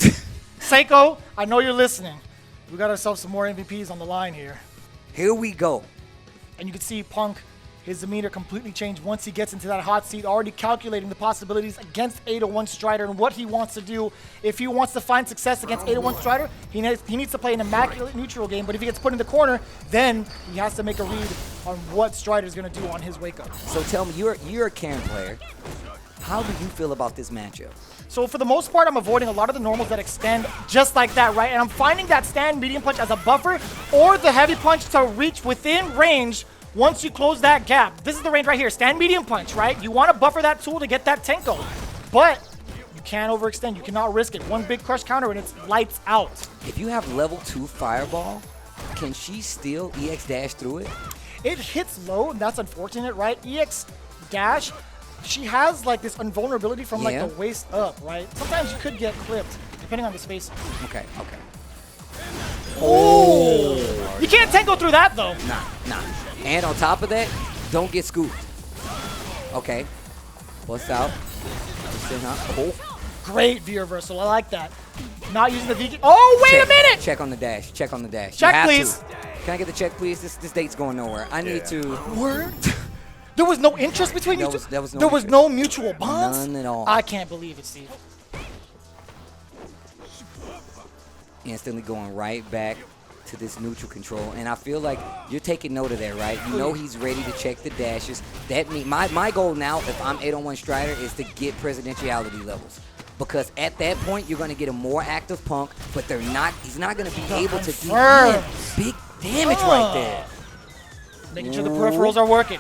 Seiko, I know you're listening. We got ourselves some more MVPs on the line here. Here we go. And you can see Punk, his demeanor completely changed once he gets into that hot seat, already calculating the possibilities against 801 Strider and what he wants to do. If he wants to find success against 801 Strider, he needs to play an immaculate neutral game, but if he gets put in the corner, then he has to make a read on what Strider's going to do on his wake-up. So tell me, you're a Karen player. How do you feel about this matchup? So for the most part, I'm avoiding a lot of the normals that extend just like that, right? And I'm finding that stand medium punch as a buffer or the heavy punch to reach within range once you close that gap. This is the range right here, stand medium punch, right? You want to buffer that tool to get that Tenko, but you can't overextend. You cannot risk it. One big crush counter and it's lights out. If you have level 2 Fireball, can she still EX dash through it? It hits low, and that's unfortunate, right? EX dash, she has like this invulnerability from like the waist up, right? Sometimes you could get clipped, depending on the spacing. Okay. Oh! You can't Tenko through that though. Nah. And on top of that, don't get scooped. Okay. Bust out. Oh. Great V reversal. I like that. Not using the V. Oh, wait a minute! Check on the dash. Check on the dash. Check, please. Can I get the check, please? This date's going nowhere. I need to. Word? There was no interest between you two? There was no mutual bonds? None at all. I can't believe it, Steve. Instantly going right back to this neutral control, and I feel like you're taking note of that, right? You know he's ready to check the dashes. That means my goal now, if I'm 801 Strider, is to get presidentiality levels, because at that point you're going to get a more active Punk, but he's not going to be able to do big damage right there. Making sure the peripherals are working.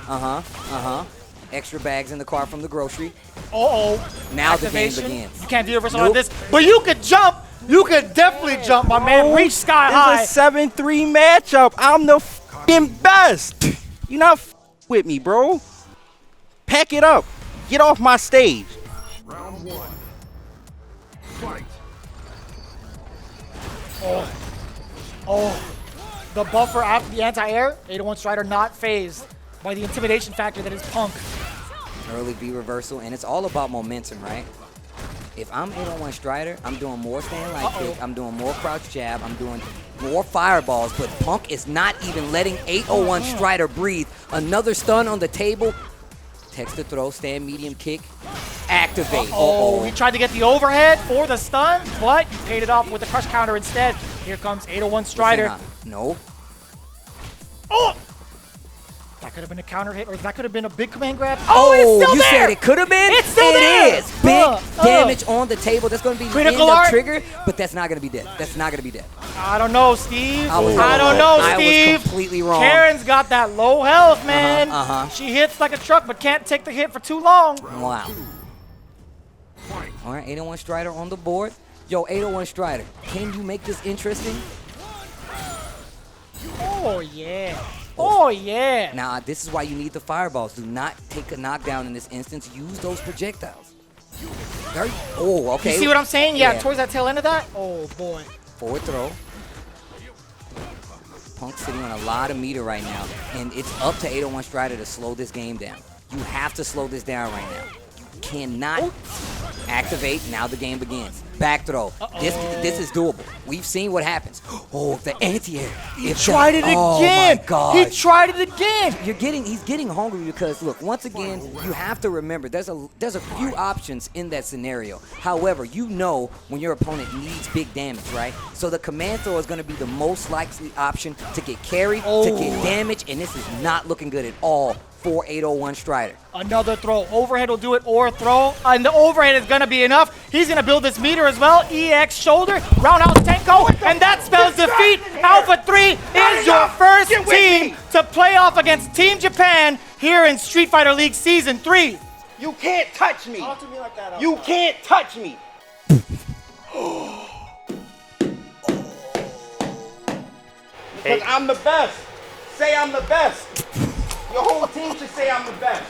Extra bags in the car from the grocery. Now Activation. The game begins. You can't do reversal on this, but you could jump. You could definitely jump, my man. Reach sky high. It's a 7-3 matchup. I'm the f***ing best. You not with me, bro. Pack it up. Get off my stage. Round 1. Fight. The buffer after the anti-air. 801 Strider not phased by the intimidation factor that is Punk. Early V reversal, and it's all about momentum, right? If I'm 801 Strider, I'm doing more stand light kick, I'm doing more crouch jab, I'm doing more fireballs, but Punk is not even letting 801 Strider breathe. Another stun on the table. Text to throw, stand medium kick, activate. He tried to get the overhead for the stun, but he paid it off with the crush counter instead. Here comes 801 Strider. No. That could have been a counter hit, or that could have been a big command grab. It's still there! You said it could have been? It's still there! It is. Big damage on the table. That's going to be critical the end of trigger, but that's not going to be dead. That's not going to be dead. I don't know, Steve. I was completely wrong. Karen's got that low health, man. She hits like a truck, but can't take the hit for too long. Wow. All right, 801 Strider on the board. Yo, 801 Strider, can you make this interesting? Oh, yeah. Oh, yeah. Now, this is why you need the fireballs. Do not take a knockdown in this instance. Use those projectiles. Oh, okay. You see what I'm saying? Yeah, towards that tail end of that. Oh, boy. Forward throw. Punk sitting on a lot of meter right now, and it's up to 801 Strider to slow this game down. You have to slow this down right now. You cannot activate. Now the game begins. Back throw. This is doable. We've seen what happens. Oh, the anti-air. He tried it again. Oh my God. He tried it again. He's getting hungry because look, once again, you have to remember there's a few options in that scenario. However, you know when your opponent needs big damage, right? So the command throw is going to be the most likely option to get carried, to get damage, and this is not looking good at all for 801 Strider. Another throw. Overhead will do it, or throw. And the overhead is going to be enough. He's going to build this meter as well. EX shoulder, roundhouse Tenko, and that spells defeat. Alpha 3 is your first team to play off against Team Japan here in Street Fighter League Season 3. You can't touch me. Talk to me like that, You can't touch me. Because I'm the best. Say I'm the best. Your whole team should say I'm the best.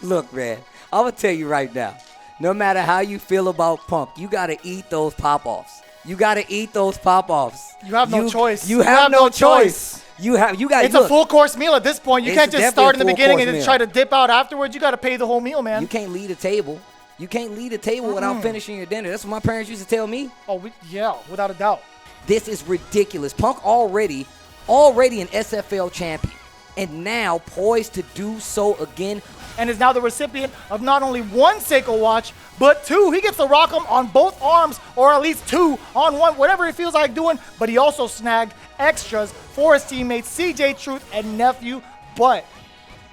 Look, man, I'm going to tell you right now, no matter how you feel about Punk, you got to eat those pop-offs. You got to eat those pop-offs. You have no choice. You have no choice. You got. It's a full course meal at this point. You can't just start in the beginning and then try to dip out afterwards. You got to pay the whole meal, man. You can't lead a table. You can't lead a table without finishing your dinner. That's what my parents used to tell me. Oh, yeah, without a doubt. This is ridiculous. Punk already an SFL champion, and now poised to do so again. And is now the recipient of not only one Seiko watch, but two. He gets to rock them on both arms, or at least two on one, whatever he feels like doing. But he also snagged extras for his teammates, CJ Truth and Nephew. But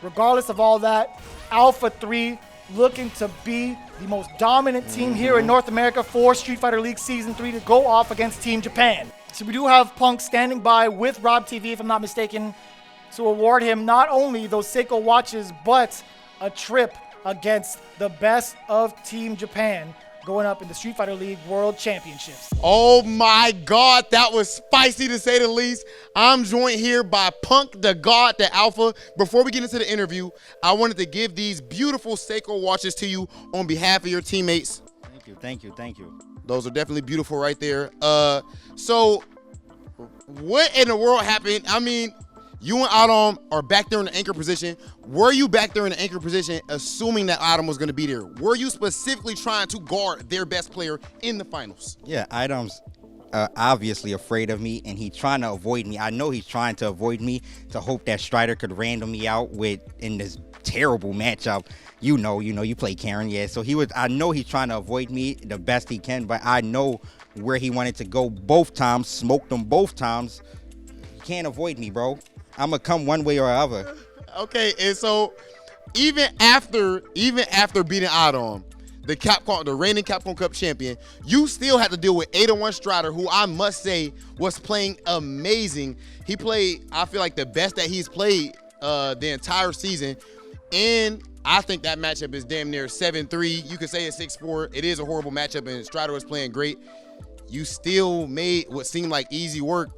regardless of all that, Alpha 3 looking to be the most dominant team here in North America for Street Fighter League Season 3 to go off against Team Japan. So we do have Punk standing by with Rob TV, if I'm not mistaken, to award him not only those Seiko watches, but a trip against the best of Team Japan going up in the Street Fighter League World Championships. Oh my God, that was spicy to say the least. I'm joined here by Punk, the God, the Alpha. Before we get into the interview, I wanted to give these beautiful Seiko watches to you on behalf of your teammates. Thank you, thank you, thank you. Those are definitely beautiful right there. So what in the world happened? I mean, you and Adam are back there in the anchor position. Were you back there in the anchor position assuming that Adam was going to be there? Were you specifically trying to guard their best player in the finals? Yeah, Adam's obviously afraid of me, and he's trying to avoid me. I know he's trying to avoid me to hope that Strider could random me out in this terrible matchup. You know, you play Karen, yeah. So I know he's trying to avoid me the best he can, but I know where he wanted to go both times, smoked them both times. You can't avoid me, bro. I'm gonna come one way or other. Okay, and so even after beating Adam, the reigning Capcom Cup champion, you still had to deal with 801 Strider, who I must say was playing amazing. He played, I feel like, the best that he's played the entire season, and I think that matchup is damn near 7-3. You could say it's 6-4. It is a horrible matchup, and Strider was playing great. You still made what seemed like easy work.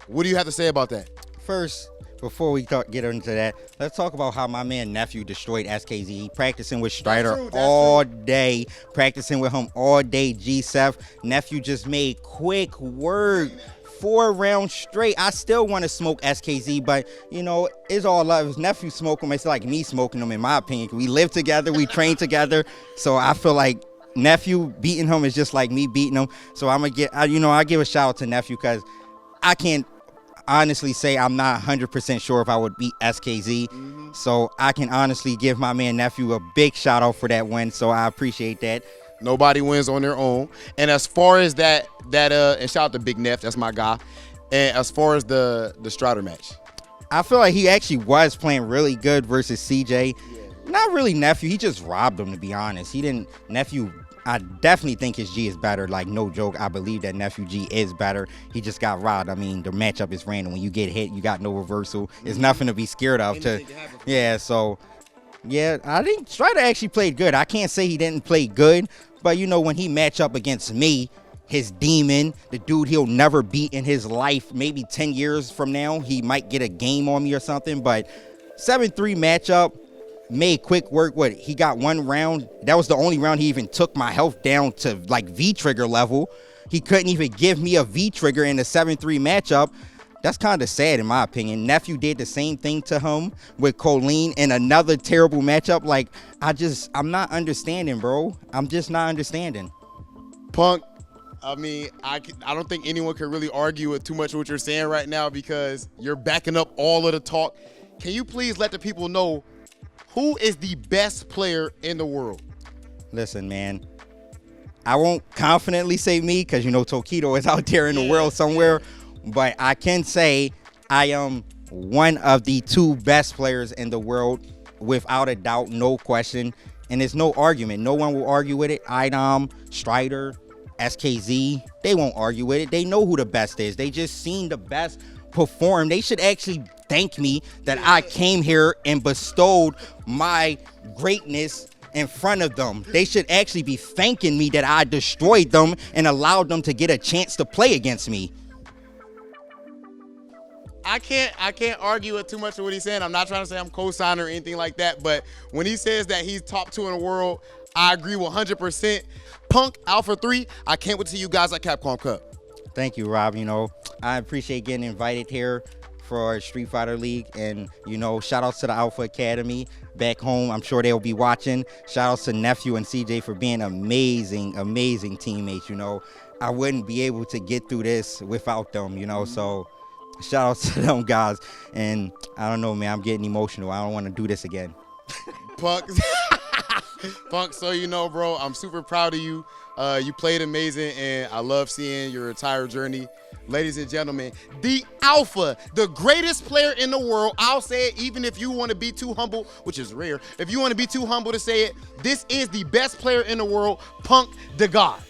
What do you have to say about that? First, before we get into that, let's talk about how my man Nephew destroyed SKZ. He practicing with Strider all day, practicing with him all day, G7. Nephew just made quick work. 4 rounds straight. I still want to smoke SKZ, but you know, it's all love. If Nephew smoke him, it's like me smoking him, in my opinion. We live together, we train together, so I feel like Nephew beating him is just like me beating him. So I give a shout out to Nephew, because I can't honestly say I'm not 100% sure if I would beat SKZ. So I can honestly give my man Nephew a big shout out for that win. So I appreciate that. Nobody wins on their own. And as far as that and shout out to Big Neff, that's my guy. And as far as the Strider match, I feel like he actually was playing really good versus CJ. Not really Nephew. He just robbed him, to be honest. Nephew, I definitely think his G is better. Like, no joke. I believe that Nephew G is better. He just got robbed. I mean, the matchup is random. When you get hit, you got no reversal. It's nothing to be scared of. So, yeah, I think Strider actually played good. I can't say he didn't play good, but, you know, when he match up against me, his demon, the dude he'll never beat in his life. Maybe 10 years from now, he might get a game on me or something. But 7-3 matchup, made quick work. What, he got one round? That was the only round he even took my health down to like V-trigger level. He couldn't even give me a V-trigger in the 7-3 matchup. That's kind of sad in my opinion. Nephew did the same thing to him with Colleen in another terrible matchup. Like, I'm not understanding, bro. I'm just not understanding. Punk, I mean, I don't think anyone can really argue with too much of what you're saying right now because you're backing up all of the talk. Can you please let the people know who is the best player in the world? Listen, man, I won't confidently say me because, you know, Tokido is out there in the world somewhere. But I can say I am one of the 2 best players in the world, without a doubt, no question. And there's no argument. No one will argue with it. IDOM, Strider, SKZ, they won't argue with it. They know who the best is. They just seen the best perform. They should actually thank me that I came here and bestowed my greatness in front of them. They should actually be thanking me that I destroyed them and allowed them to get a chance to play against me. I can't argue with too much of what he's saying. I'm not trying to say I'm co-signer or anything like that, but when he says that he's top 2 in the world, I agree 100%. Punk, Alpha 3, I can't wait to see you guys at Capcom Cup. Thank you, Rob. You know, I appreciate getting invited here for Street Fighter League, and you know, shout outs to the Alpha Academy back home. I'm sure they'll be watching. Shout outs to Nephew and CJ for being amazing teammates. You know, I wouldn't be able to get through this without them, you know, so shout out to them guys. And I don't know, man, I'm getting emotional. I don't want to do this again. Punk, Punk, so you know, bro, I'm super proud of you. You played amazing, and I love seeing your entire journey. Ladies and gentlemen, the Alpha, the greatest player in the world. I'll say it even if you want to be too humble, which is rare. If you want to be too humble to say it, this is the best player in the world, Punk the God.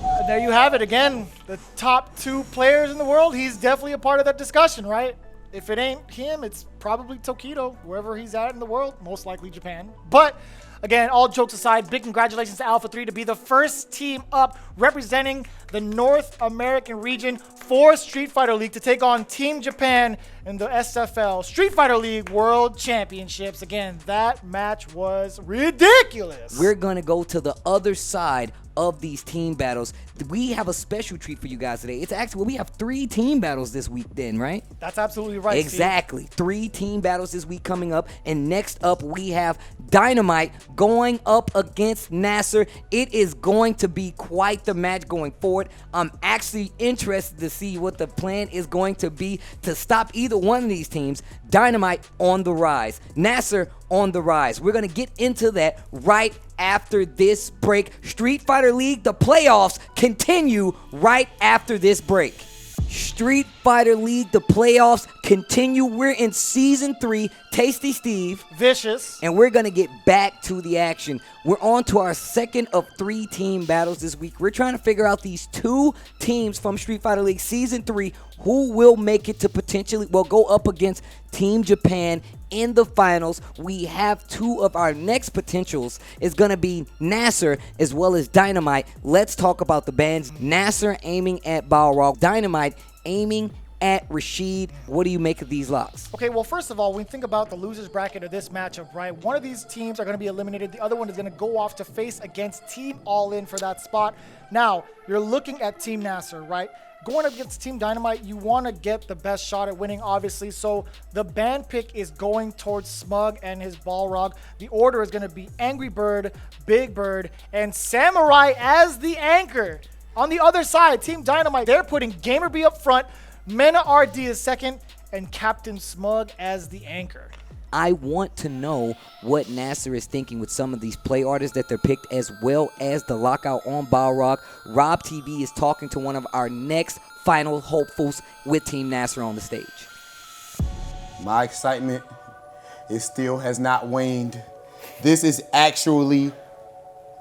And there you have it again. The top 2 players in the world. He's definitely a part of that discussion, right? If it ain't him, it's probably Tokido, wherever he's at in the world, most likely Japan. But again, all jokes aside, big congratulations to Alpha 3 to be the first team up representing the North American region for Street Fighter League to take on Team Japan in the SFL Street Fighter League World Championships. Again, that match was ridiculous. We're going to go to the other side of these team battles. We have a special treat for you guys today. It's actually, well, we have 3 team battles this week then, right? That's absolutely right, Exactly. Steve. 3 team battles this week coming up. And next up, we have DYNAMITE going up against NASR. It is going to be quite the match going forward. I'm actually interested to see what the plan is going to be to stop either one of these teams. DYNAMITE on the rise. NASR on the rise. We're going to get into that right after this break. Street Fighter League, the playoffs continue right after this break. Street Fighter League, the playoffs continue. We're in Season 3, Tasty Steve. Vicious. And we're going to get back to the action. We're on to our second of 3 team battles this week. We're trying to figure out these 2 teams from Street Fighter League Season 3 who will make it to potentially, well, go up against Team Japan in the finals. We have 2 of our next potentials. It's going to be NASR as well as DYNAMITE. Let's talk about the bands. NASR aiming at Balrog. DYNAMITE aiming at Rashid. What do you make of these locks? Okay, well, first of all, when you think about the losers bracket of this matchup, right, one of these teams are going to be eliminated. The other one is going to go off to face against Team All In for that spot. Now, you're looking at Team NASR, right? Going up against Team DYNAMITE, you want to get the best shot at winning, obviously. So the ban pick is going towards SMUG and his Balrog. The order is going to be ANGRYBIRD, Big Bird, and Samurai as the anchor. On the other side, Team DYNAMITE, they're putting GAMERBEE up front, MENARD is second, and Captain SMUG as the anchor. I want to know what NASR is thinking with some of these play artists that they're picked, as well as the lockout on Balrog. Rob TV is talking to one of our next final hopefuls with Team NASR on the stage. My excitement, it still has not waned. This is actually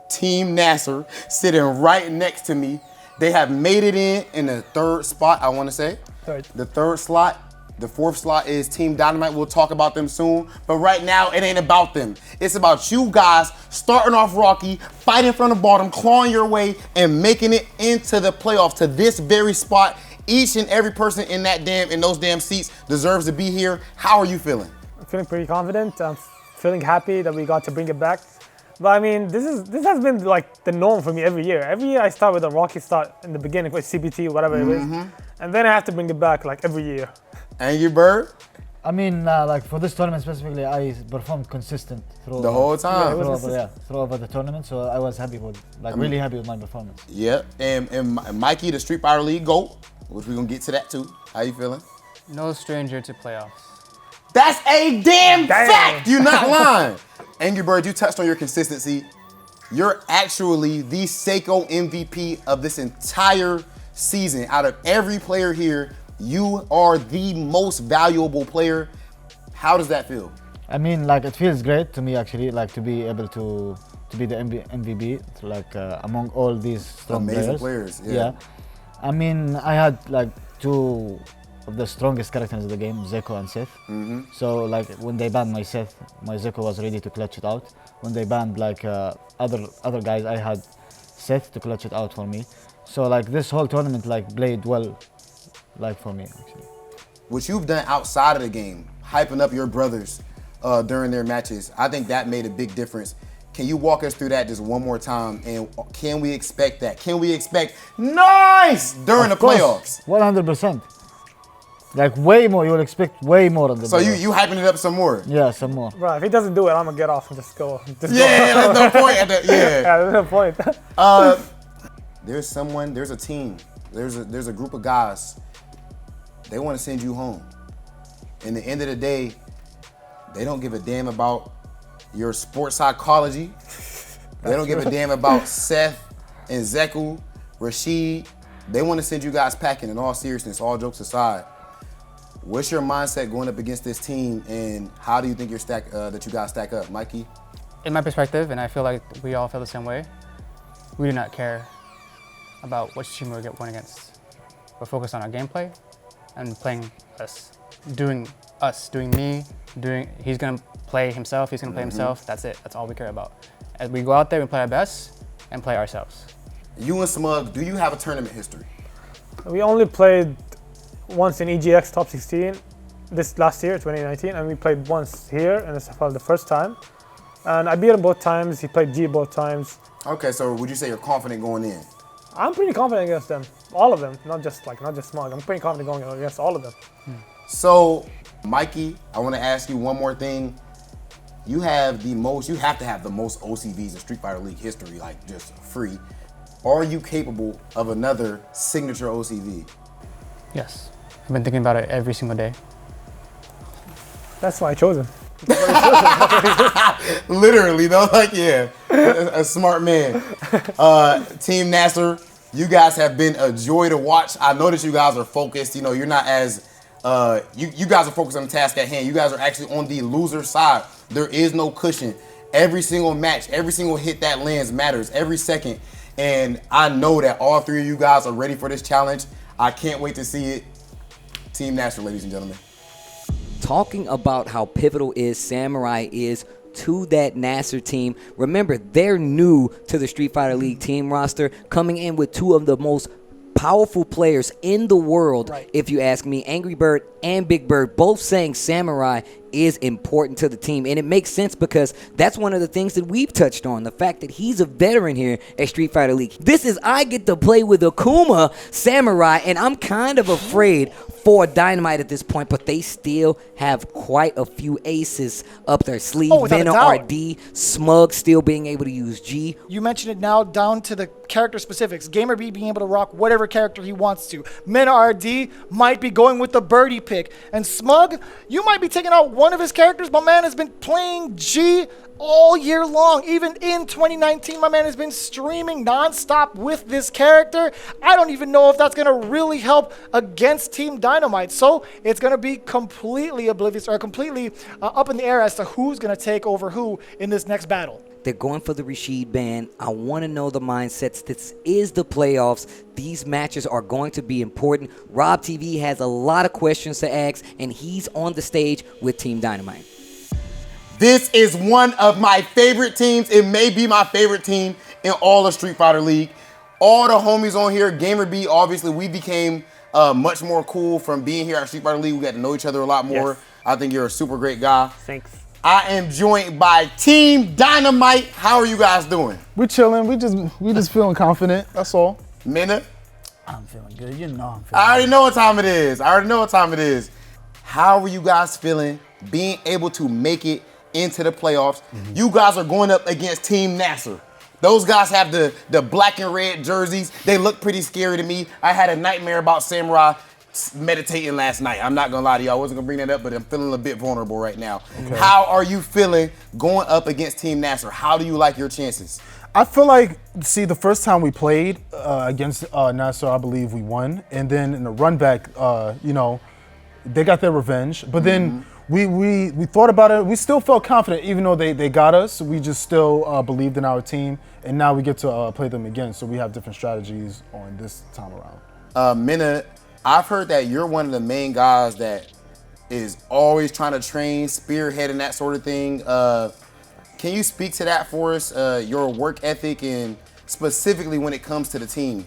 Team NASR sitting right next to me. They have made it in the 3rd spot, I want to say. The 3rd slot. The 4th slot is Team Dynamite. We'll talk about them soon. But right now, it ain't about them. It's about you guys starting off rocky, fighting from the bottom, clawing your way, and making it into the playoffs to this very spot. Each and every person in those damn seats deserves to be here. How are you feeling? I'm feeling pretty confident. I'm feeling happy that we got to bring it back. But I mean, this has been like the norm for me every year. Every year I start with a rocky start in the beginning with CBT, whatever it is. And then I have to bring it back like every year. ANGRYBIRD? I mean, like for this tournament specifically, I performed consistent through the whole time. Throughout the tournament. So I was happy with, really happy with my performance. Yeah, and Mikey, the Street Fighter League GOAT, which we're gonna get to that too. How you feeling? No stranger to playoffs. That's a damn fact. You're not lying. ANGRYBIRD, you touched on your consistency. You're actually the Seiko MVP of this entire season. Out of every player here, you are the most valuable player. How does that feel? I mean, like it feels great to me actually, like to be able to be the MVP, like among all these strong amazing players. Yeah. I mean, I had like 2 of the strongest characters in the game, Zeko and Seth. So like when they banned my Seth, my Zeko was ready to clutch it out. When they banned like other guys, I had Seth to clutch it out for me. So like this whole tournament like played well, like for me actually. What you've done outside of the game, hyping up your brothers during their matches, I think that made a big difference. Can you walk us through that just one more time? And can we expect that? Can we expect nice during the playoffs? 100%. Like way more, you will expect way more of the So you hyping it up some more? Yeah, some more. Bro, if he doesn't do it, I'm gonna get off and just go. There's no point at that. Yeah, there's no point. There's a team, there's a group of guys, they wanna send you home. In the end of the day, they don't give a damn about your sports psychology. They don't give a damn about Seth and Zeku, Rashid. They want to send you guys packing in all seriousness, all jokes aside. What's your mindset going up against this team, and how do you think that you guys stack up? Mikey? In my perspective, and I feel like we all feel the same way, we do not care about which team we're going against. We're focused on our gameplay and playing us. Doing me, he's gonna play himself, he's gonna play himself, that's it, that's all we care about. As we go out there, we play our best and play ourselves. You and SMUG, do you have a tournament history? We only played once in EGX Top 16 this last year, 2019, and we played once here, and it's the first time. And I beat him both times, he played G both times. Okay, so would you say you're confident going in? I'm pretty confident against them, all of them, not just SMUG. I'm pretty confident going against all of them. So, Mikey, I want to ask you one more thing. You have to have the most OCVs in Street Fighter League history, like just free. Are you capable of another signature OCV? Yes, I've been thinking about it every single day. That's why I chose him. Literally though, like yeah, a smart man. Team NASR, you guys have been a joy to watch. I know that you guys are focused. You know, you're not as you guys are focused on the task at hand. You guys are actually on the loser side. There is no cushion. Every single match, every single hit that lands matters, every second. And I know that all 3 of you guys are ready for this challenge. I can't wait to see it. Team NASR, ladies and gentlemen. Talking about how pivotal Samurai is to that NASR team. Remember, they're new to the Street Fighter League team roster, coming in with 2 of the most powerful players in the world, if you ask me. ANGRYBIRD and Big Bird both saying Samurai is important to the team, and it makes sense because that's one of the things that we've touched on, the fact that he's a veteran here at Street Fighter League. I get to play with Akuma Samurai, and I'm kind of afraid for DYNAMITE at this point, but they still have quite a few aces up their sleeve. Venom RD, SMUG still being able to use G. You mentioned it now down to the character specifics. GAMERBEE being able to rock whatever character he wants to. MENARD might be going with the birdie pick. And SMUG, you might be taking out one of his characters. My man has been playing G all year long. Even in 2019, my man has been streaming nonstop with this character. I don't even know if that's going to really help against Team DYNAMITE. So it's going to be completely oblivious or completely up in the air as to who's going to take over who in this next battle. They're going for the Rashid ban. I want to know the mindsets. This is the playoffs. These matches are going to be important. Rob TV has a lot of questions to ask, and he's on the stage with Team Dynamite. This is one of my favorite teams. It may be my favorite team in all of Street Fighter League. All the homies on here, GamerBee, obviously, we became much more cool from being here at Street Fighter League. We got to know each other a lot more. Yes. I think you're a super great guy. Thanks. I am joined by Team Dynamite. How are you guys doing? We're chilling. We just feeling confident. That's all. Mena? I'm feeling good. You know I'm feeling I already know what time it is. How are you guys feeling being able to make it into the playoffs? Mm-hmm. You guys are going up against Team NASR. Those guys have the black and red jerseys. They look pretty scary to me. I had a nightmare about Samurai meditating last night. I'm not gonna lie to you. I wasn't gonna bring that up, but I'm feeling a bit vulnerable right now. Okay. How are you feeling going up against Team NASR? How do you like your chances? I feel like, see, the first time we played against NASR, I believe we won. And then in the run back, you know, they got their revenge. But then we thought about it. We still felt confident, even though they got us. We just still believed in our team. And now we get to play them again. So we have different strategies on this time around. Mena, I've heard that you're one of the main guys that is always trying to train, spearhead, and that sort of thing. Can you speak to that for us, your work ethic, and specifically when it comes to the team?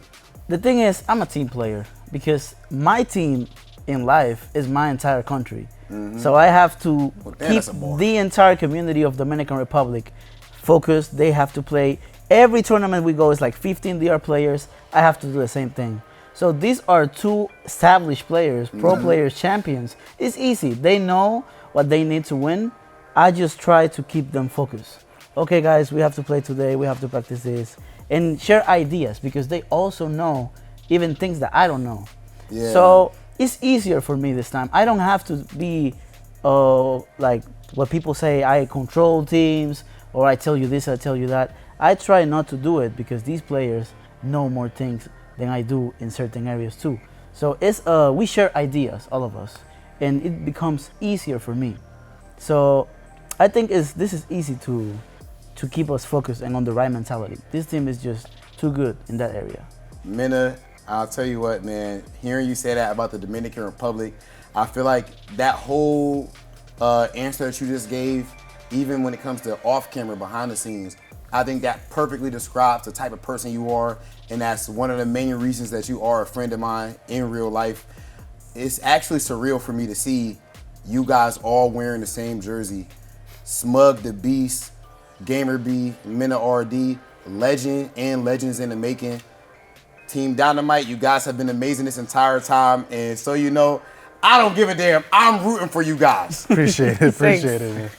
The thing is, I'm a team player because my team in life is my entire country. Mm-hmm. So I have to keep the entire community of Dominican Republic focused. They have to play. Every tournament we go is like 15 DR players. I have to do the same thing. So these are two established players, pro players, champions. It's easy. They know what they need to win. I just try to keep them focused. Okay, guys, we have to play today. We have to practice this. And share ideas because they also know even things that I don't know. Yeah. So it's easier for me this time. I don't have to be like what people say, I control teams or I tell you this, I tell you that. I try not to do it because these players know more things than I do in certain areas too. So it's we share ideas, all of us, and it becomes easier for me. So I think this is easy to keep us focused and on the right mentality. This team is just too good in that area. Mena, I'll tell you what, man, hearing you say that about the Dominican Republic, I feel like that whole answer that you just gave, even when it comes to off camera, behind the scenes, I think that perfectly describes the type of person you are, and that's one of the main reasons that you are a friend of mine in real life. It's actually surreal for me to see you guys all wearing the same jersey. SMUG the Beast, GamerBee, MENARD, legend and legends in the making. Team Dynamite, you guys have been amazing this entire time, and so you know, I don't give a damn. I'm rooting for you guys. Appreciate it, appreciate it, man.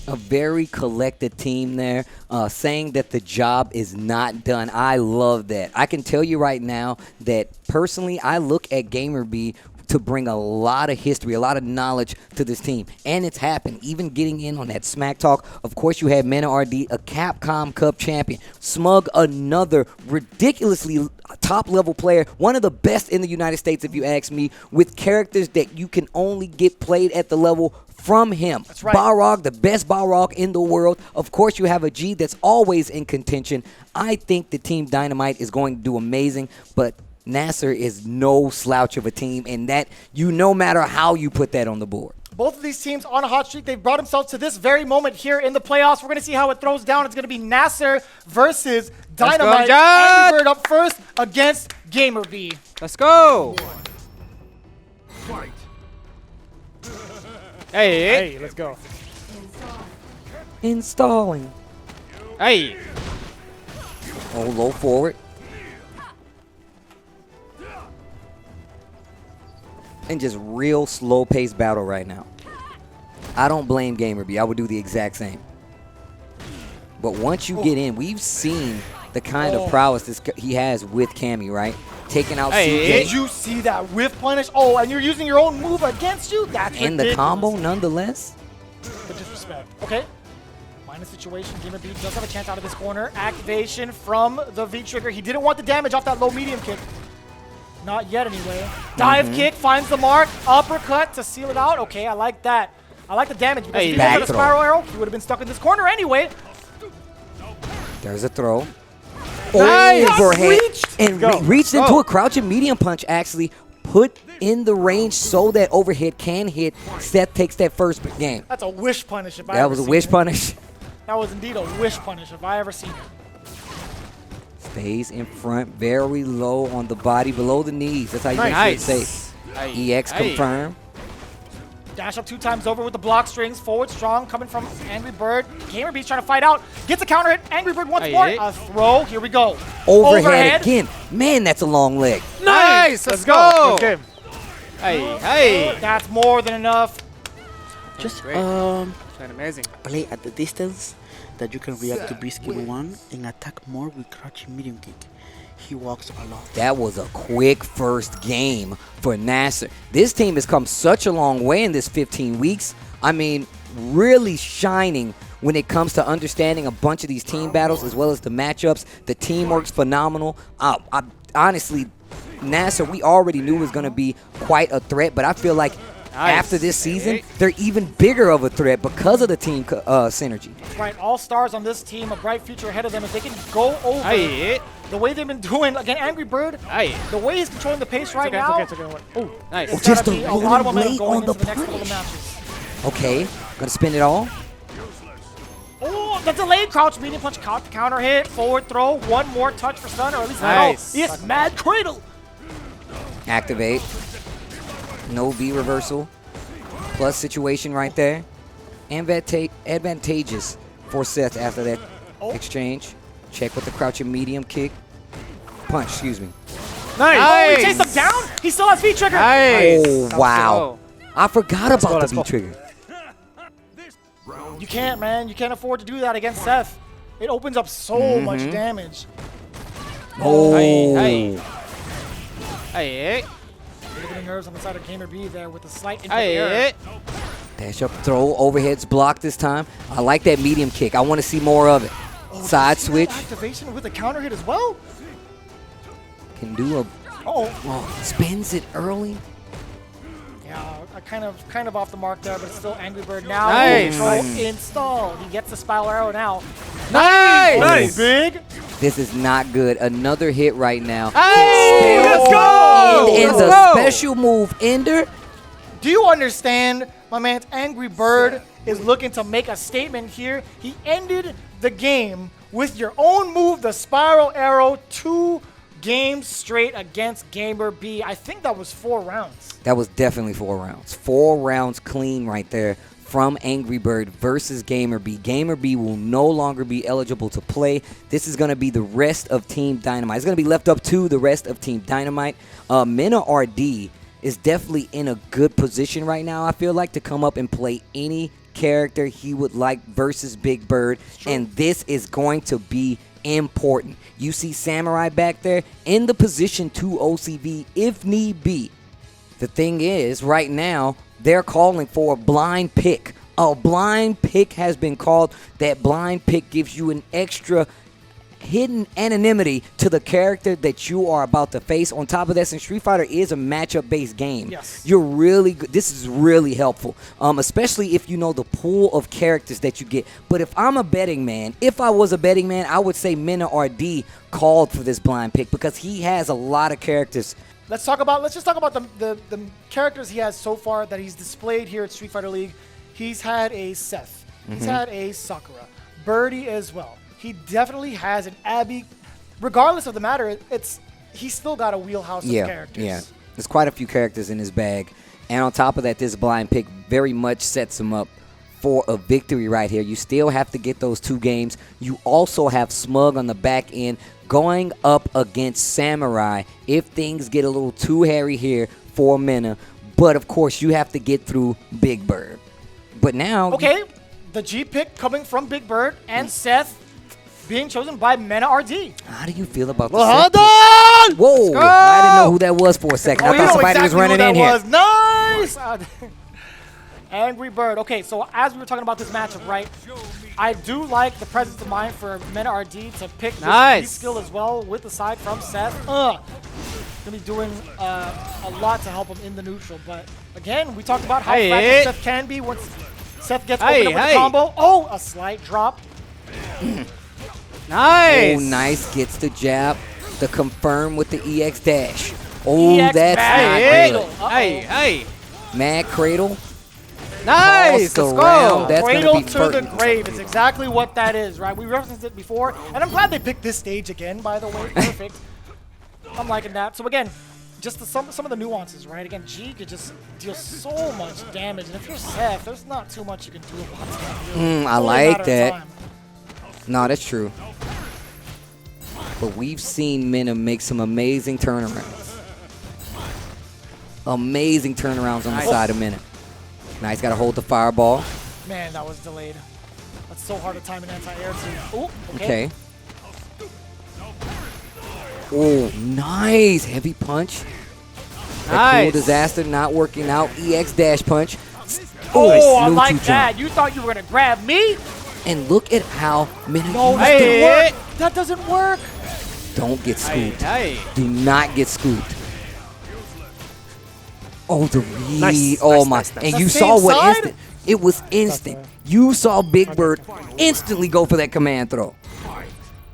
A very collected team there, saying that the job is not done. I love that. I can tell you right now that personally, I look at GamerBee to bring a lot of history, a lot of knowledge to this team. And it's happened, even getting in on that smack talk. Of course, you have MENARD, a Capcom Cup champion. SMUG, another ridiculously top-level player, one of the best in the United States, if you ask me, with characters that you can only get played at the level from him. That's right. Balrog, the best Balrog in the world. Of course, you have a G that's always in contention. I think the Team Dynamite is going to do amazing, but NASR is no slouch of a team, and that no matter how you put that on the board. Both of these teams on a hot streak. They've brought themselves to this very moment here in the playoffs. We're going to see how it throws down. It's going to be NASR versus Dynamite. ANGRYBIRD up first against GamerBee. Let's go. Fight. Hey, let's go. Installing. Hey. Oh, low forward. And just real slow-paced battle right now. I don't blame GamerBee. I would do the exact same. But once you get in, we've seen the kind of prowess he has with Cammy, right? Taking out CJ. Did you see that whiff punish? Oh, and you're using your own move against you? That's and ridiculous. The combo, nonetheless. The disrespect. Okay. Minus situation. GamerBee does have a chance out of this corner. Activation from the V-trigger. He didn't want the damage off that low-medium kick. Not yet, anyway. Dive kick finds the mark. Uppercut to seal it out. Okay, I like that. I like the damage because Hey, if he had a back throw. spiral arrow, he would have been stuck in this corner anyway. There's a throw. Nice. Overhead. Reached. And Go. reached into Go. a crouching medium punch, actually. Put in the range so that overhead can hit. Seth takes that first game. That's a wish punish if I That ever was a seen wish it. punish. That was indeed a wish punish if I ever seen it. Stays in front, very low on the body, below the knees. That's how you make sure it's safe. EX confirmed. Dash up 2 times over with the block strings. Forward strong coming from Angry Bird. GamerBee's trying to fight out. Gets a counter hit. Angry Bird once more. A throw. Here we go. Overhead again. Man, that's a long leg. Nice. Let's go. Good game. Hey. That's more than enough. Just amazing. play at the distance that you can react to Brisky 1 and attack more with crouching medium kick. He walks a lot. That was a quick first game for NASR. This team has come such a long way in this 15 weeks. I mean, really shining when it comes to understanding a bunch of these team battles as well as the matchups. The teamwork's phenomenal. Honestly, NASR, we already knew was going to be quite a threat, but I feel like after this season, they're even bigger of a threat because of the team synergy. That's right. All stars on this team, a bright future ahead of them if they can go over the way they've been doing. Again, Angry Bird, the way he's controlling the pace right now. It's okay. Oh, nice. It's Just gotta a be a lot of little momentum late going on the into the next couple of matches. Okay, gonna spin it all. Oh, the delayed crouch medium punch counter hit, forward throw, one more touch for stun, or at least Nice. no. Yes, mad cradle. Activate. No V reversal. Plus situation right there. Advantageous for Seth after that exchange. Check with the crouching medium kick. Punch, excuse me. Nice. Oh, he chased him down. He still has V trigger. Oh, wow. I forgot about the V trigger. You can't, man. You can't afford to do that against Seth. It opens up so much damage. Oh. Look at the nerves on the side of GamerBee there with a slight error. Dash up throw. Overhead's blocked this time. I like that medium kick. I want to see more of it. Side switch. Activation with a counter hit as well. Can do a... Oh, spins it early. Yeah, kind of off the mark there, but it's still Angry Bird now. Nice. Installed. He gets the spiral arrow now. Nice. Big. This is not good. Another hit right now. Hey, let's go. And the special move ender. Do you understand, my man? Angry Bird is looking to make a statement here. He ended the game with your own move, the spiral arrow, 2 games straight against GamerBee. I think that was 4 rounds. That was definitely 4 rounds. 4 rounds clean right there from Angry Bird versus GamerBee. GamerBee will no longer be eligible to play. This is going to be the rest of Team Dynamite. It's going to be left up to the rest of Team Dynamite. MENARD is definitely in a good position right now, I feel like, to come up and play any character he would like versus Big Bird. And this is going to be important. You see Samurai back there in the position to OCV if need be. The thing is, right now, they're calling for a blind pick. A blind pick has been called. That blind pick gives you an extra hidden anonymity to the character that you are about to face. On top of that, since Street Fighter is a matchup-based game, you're really good. This is really helpful, especially if you know the pool of characters that you get. But if I'm a betting man, if I was a betting man, I would say MENARD called for this blind pick because he has a lot of characters. Let's just talk about the characters he has so far that he's displayed here at Street Fighter League. He's had a Seth. He's had a Sakura. Birdie as well. He definitely has an Abby. Regardless of the matter, he's still got a wheelhouse of characters. Yeah, there's quite a few characters in his bag. And on top of that, this blind pick very much sets him up for a victory right here. You still have to get those 2 games. You also have SMUG on the back end going up against Samurai if things get a little too hairy here for Mena. But, of course, you have to get through Big Bird. But now... Okay, the G pick coming from Big Bird and Seth being chosen by MENARD. How do you feel about well, the hold on! Whoa, I didn't know who that was for a second. I thought somebody was running in here. Nice! Angry Bird. Okay, so as we were talking about this matchup, right, I do like the presence of mind for MENARD to pick this skill as well with the side from Seth. Gonna be doing a lot to help him in the neutral, but again, we talked about how fast Seth can be once Seth gets opened up with the combo. Oh, a slight drop. Nice. Oh, nice. Gets the jab. The confirm with the EX dash. Oh, EX that's mad not good. Hey. Mad cradle. Nice. Tossed Let's around. go. That's Cradle gonna be to the pertinent. grave is exactly what that is, right? We referenced it before, and I'm glad they picked this stage again, by the way. Perfect. I'm liking that. So again, just some of the nuances, right? Again, G could just deal so much damage, and if you're Seth, there's not too much you can do about that. Really. I Only a like matter of that. time. No, that's true. But we've seen Mena make some amazing turnarounds. Amazing turnarounds on the side of Mena. Nice, got to hold the fireball. Man, that was delayed. That's so hard to time an anti-air to. Ooh, Okay. Oh, nice. Heavy punch. That cool disaster not working out. EX dash punch. Oh, I Smooth like jump. that. You thought you were going to grab me? And look at how Mena No, that used it. didn't work. That doesn't work. Don't get scooped. Do not get scooped. Oh, the read. Nice, oh, nice, my. nice, nice. And The you same saw what side? instant. It was instant. You saw Big Bird instantly go for that command throw.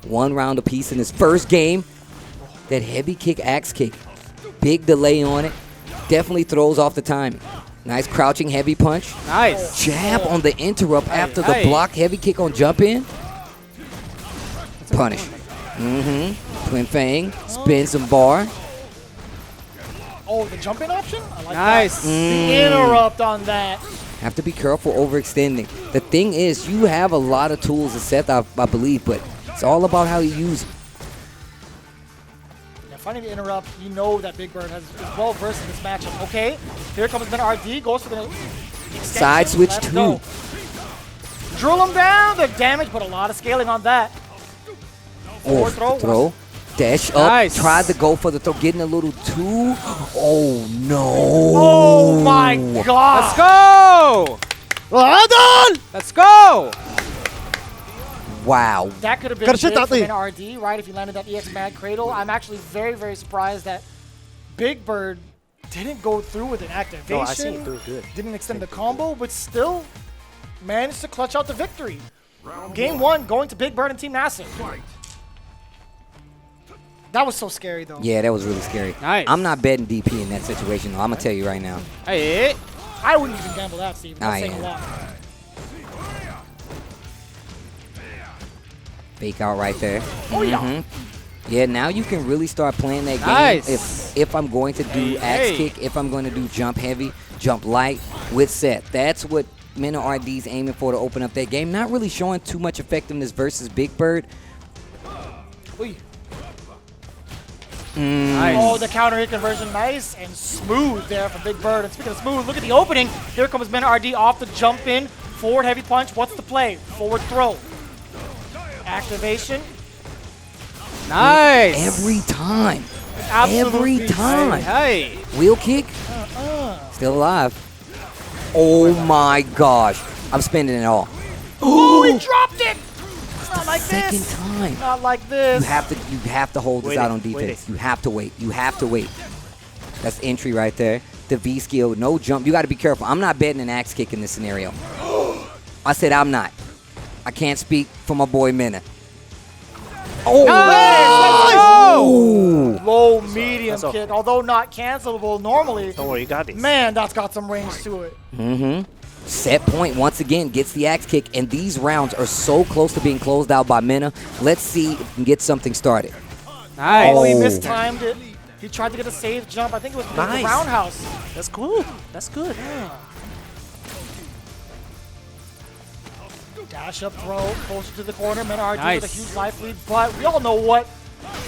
1 round apiece in his first game. That heavy kick, axe kick. Big delay on it. Definitely throws off the timing. Nice crouching heavy punch. Nice. Jab on the interrupt after the block heavy kick on jump in. Punish. Twin Fang. Spin some bar. Oh, the jump-in option? I like Nice. that. The interrupt on that. Have to be careful overextending. The thing is, you have a lot of tools to Seth, I believe, but it's all about how you use them. Yeah, finding the interrupt, you know that Big Bird is well versed in this matchup. Okay, here comes MENARD, goes for the extension. Side switch Let's 2. go. Drill him down, the damage, but a lot of scaling on that. Forward Throw. Dash up. Nice. Tried to go for the throw. Getting a little too. Oh, no. Oh, my God. Let's go. Well done! Let's go. Wow. That could have been big for MENARD, right, if he landed that EX Mad Cradle. I'm actually very, very surprised that Big Bird didn't go through with an activation. No, I seen it through good. Didn't extend the combo, but still managed to clutch out the victory. Game 1 going to Big Bird and Team NASR. That was so scary, though. Yeah, that was really scary. Nice. I'm not betting DP in that situation, though. I'm going to tell you right now. Hey. I wouldn't even gamble that, Steven. That's saying a am. lot. Fake out right there. Oh, yeah. Yeah, now you can really start playing that game. Nice. If I'm going to do axe kick, if I'm going to do jump heavy, jump light with Seth. That's what MENARD's aiming for to open up that game. Not really showing too much effectiveness versus Big Bird. Oy. Nice. Oh, the counter hit conversion, nice and smooth there from Big Bird. And speaking of smooth, look at the opening. Here comes MENARD off the jump in. Forward heavy punch. What's the play? Forward throw. Activation. Nice. Every time. Absolutely. Every time. Hey. Wheel kick. Still alive. Oh my gosh. I'm spending it all. Oh, he dropped it. Not like Second this. time. Not like this. You have to hold this out on defense. You have to wait. You have to wait. That's entry right there. The V skill, no jump. You got to be careful. I'm not betting an axe kick in this scenario. I said I'm not. I can't speak for my boy Mena. Oh! Nice. Low medium kick, although not cancelable normally. Don't worry, you got this. Man, that's got some range to it. Set point once again gets the axe kick, and these rounds are so close to being closed out by Mena. Let's see if we can get something started. Nice. Oh, he mistimed it. He tried to get a safe jump. I think it was the roundhouse. That's cool. That's good. Dash up throw, closer to the corner. MENARD Nice. with a huge life lead, but we all know what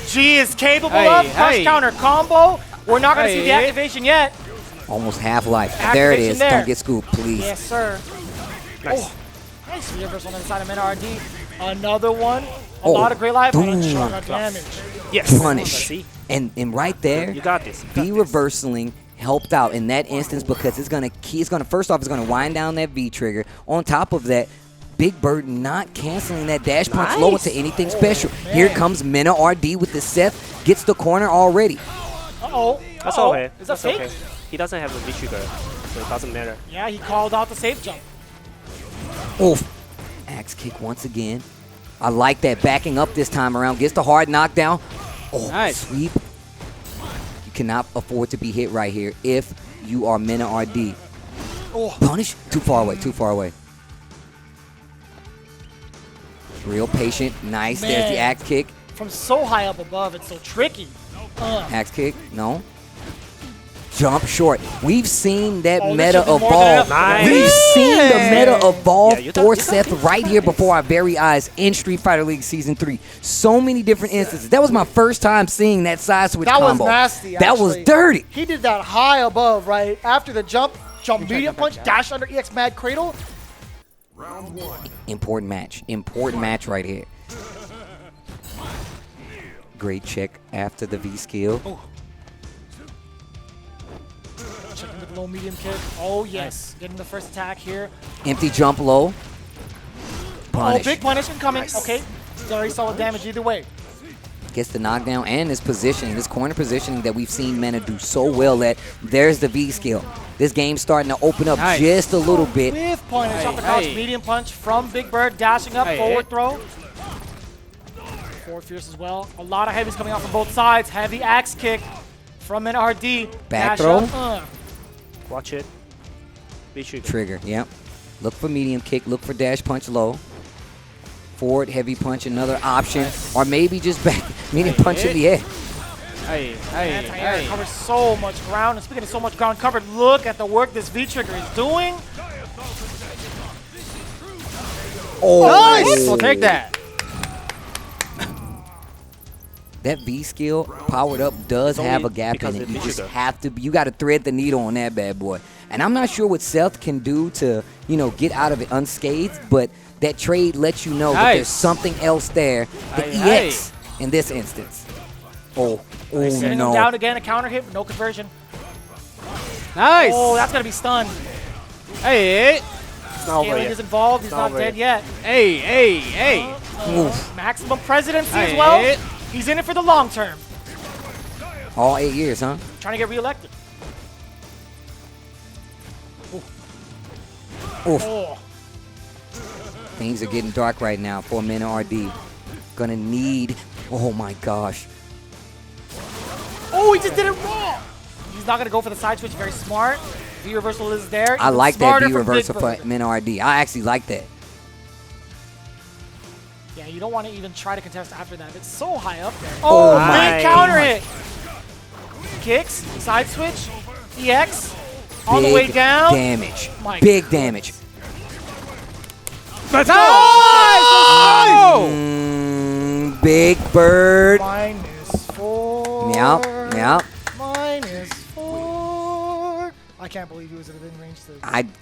G is capable of. Crush counter combo. We're not going to see the activation yet. Almost half life. There it is. Activation there. Don't get scooped, please. Yes, sir. Nice. Oh, nice reversal on the side of MENARD. Another one. A Oh, lot of great life and a boom. ton of damage. Yes. Punish. See? And right there, You got this. V reversing helped out in that instance because it's gonna first off, it's gonna wind down that V trigger. On top of that, Big Bird not canceling that dash punch low into anything special. Here comes MENARD with the Seth, gets the corner already. Uh-oh. That's Uh-oh. okay. Is that That's fake? okay. He doesn't have a V trigger, so it doesn't matter. Yeah, he called out the safe jump. Oof. Axe kick once again. I like that backing up this time around. Gets the hard knockdown. Oh, Nice. Sweep. You cannot afford to be hit right here if you are MENARD. Oh. Punish. Too far away. Too far away. Real patient. Nice. Man. There's the axe kick. From so high up above, it's so tricky. Axe kick. No. Jump short. We've seen that Oh, meta this should be more evolve. than enough. We've seen the meta evolve Yeah, for Seth right here before our very eyes in Street Fighter League Season 3. So many different instances. That was my first time seeing that side switch That combo. was nasty, That was actually. dirty. He did that high above, right? After the jump medium punch, dash under EX Mad Cradle. Round 1. Important match. Important match right here. Great check after the V skill. Checking with low medium kick. Oh, yes. Getting the first attack here. Empty jump low. Punish. Oh, big punish incoming. Okay. Very solid damage either way. Gets the knockdown and this positioning, this corner positioning that we've seen Mena do so well at. There's the V skill. This game's starting to open up just a little bit. With punish, up and crouch, medium punch from Big Bird, dashing up, forward throw. Forward fierce as well. A lot of heavies coming out from both sides. Heavy axe kick from NRD. Back Dash throw. up, Watch it. Be trigger. Trigger, yep. Look for medium kick, look for dash punch low. Forward, heavy punch, another option. Or maybe just back, medium punch in the air. Anti-air covers so much ground. And speaking of so much ground covered, look at the work this V-Trigger is doing. Oh, Nice! We'll take that. That V skill powered up does have a gap in it. You just have to, you got to thread the needle on that bad boy. And I'm not sure what Seth can do to, you know, get out of it unscathed, but that trade lets you know that there's something else there. The EX in this instance. Oh, Sending him no. down again, a counter hit, but no conversion. Nice. Oh, that's gonna be stunned. Hey. Scaling is involved. He's not dead yet. Hey. Maximum presidency as well. He's in it for the long term. All 8 years, huh? Trying to get reelected. Oof. Oh. Things are getting dark right now for MENARD. Gonna need, oh my gosh. Oh, he just did it wrong. He's not gonna go for the side switch. Very smart. V reversal is there. I Even like that smarter V from reversal Big for Bird. MENARD. I actually like that. Yeah, you don't want to even try to contest after that. It's so high up there. Oh, my big counter hit. Kicks, side switch, EX, on the way down. Damage. My Big damage. Nice! Big Bird. -4. Yep. -4. I can't believe he was within range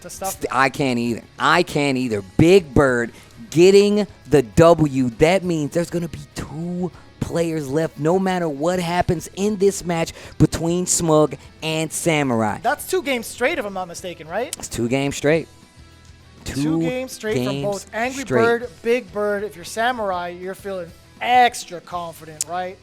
to stuff. I can't either. I can't either. Big Bird getting the W. That means there's going to be 2 players left no matter what happens in this match between SMUG and Samurai. That's 2 games straight, if I'm not mistaken, right? It's 2 games straight. 2 games straight from both Angry Bird, Big Bird. If you're Samurai, you're feeling extra confident, right?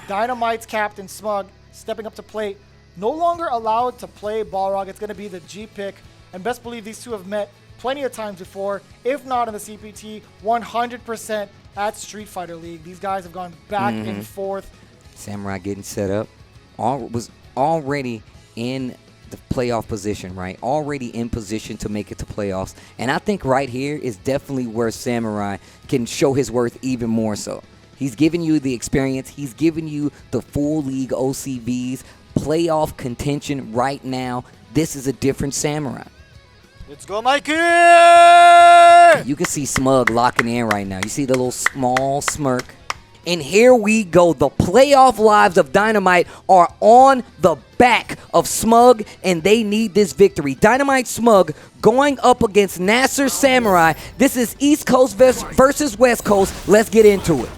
Dynamite's captain, SMUG, stepping up to plate. No longer allowed to play Balrog. It's going to be the G pick. And best believe these two have met plenty of times before, if not in the CPT, 100% at Street Fighter League. These guys have gone back and forth. Samurai getting set up. Was already in the playoff position, right? Already in position to make it to playoffs. And I think right here is definitely where Samurai can show his worth even more so. He's giving you the experience. He's giving you the full league OCVs, playoff contention right now. This is a different Samurai. Let's go, Mikey! You can see SMUG locking in right now. You see the little small smirk. And here we go. The playoff lives of Dynamite are on the back of SMUG, and they need this victory. Dynamite SMUG going up against NASR Samurai. This is East Coast versus West Coast. Let's get into it.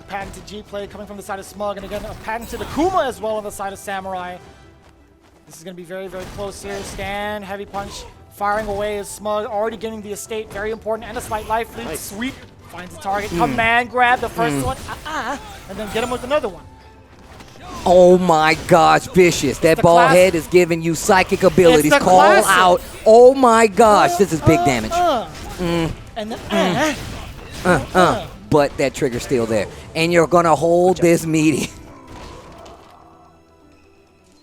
Patented G play coming from the side of SMUG, and again, a patented Akuma as well on the side of Samurai. This is going to be very, very close here. Stand, heavy punch, firing away as SMUG, already getting the estate, very important, and a slight life lead. Sweep, finds the target, command grab, the first one, and then get him with another one. Oh my gosh, Vicious. That ball head is giving you psychic abilities. Call out. Oh my gosh, this is big damage. But that trigger's still there. And you're going to hold this meeting.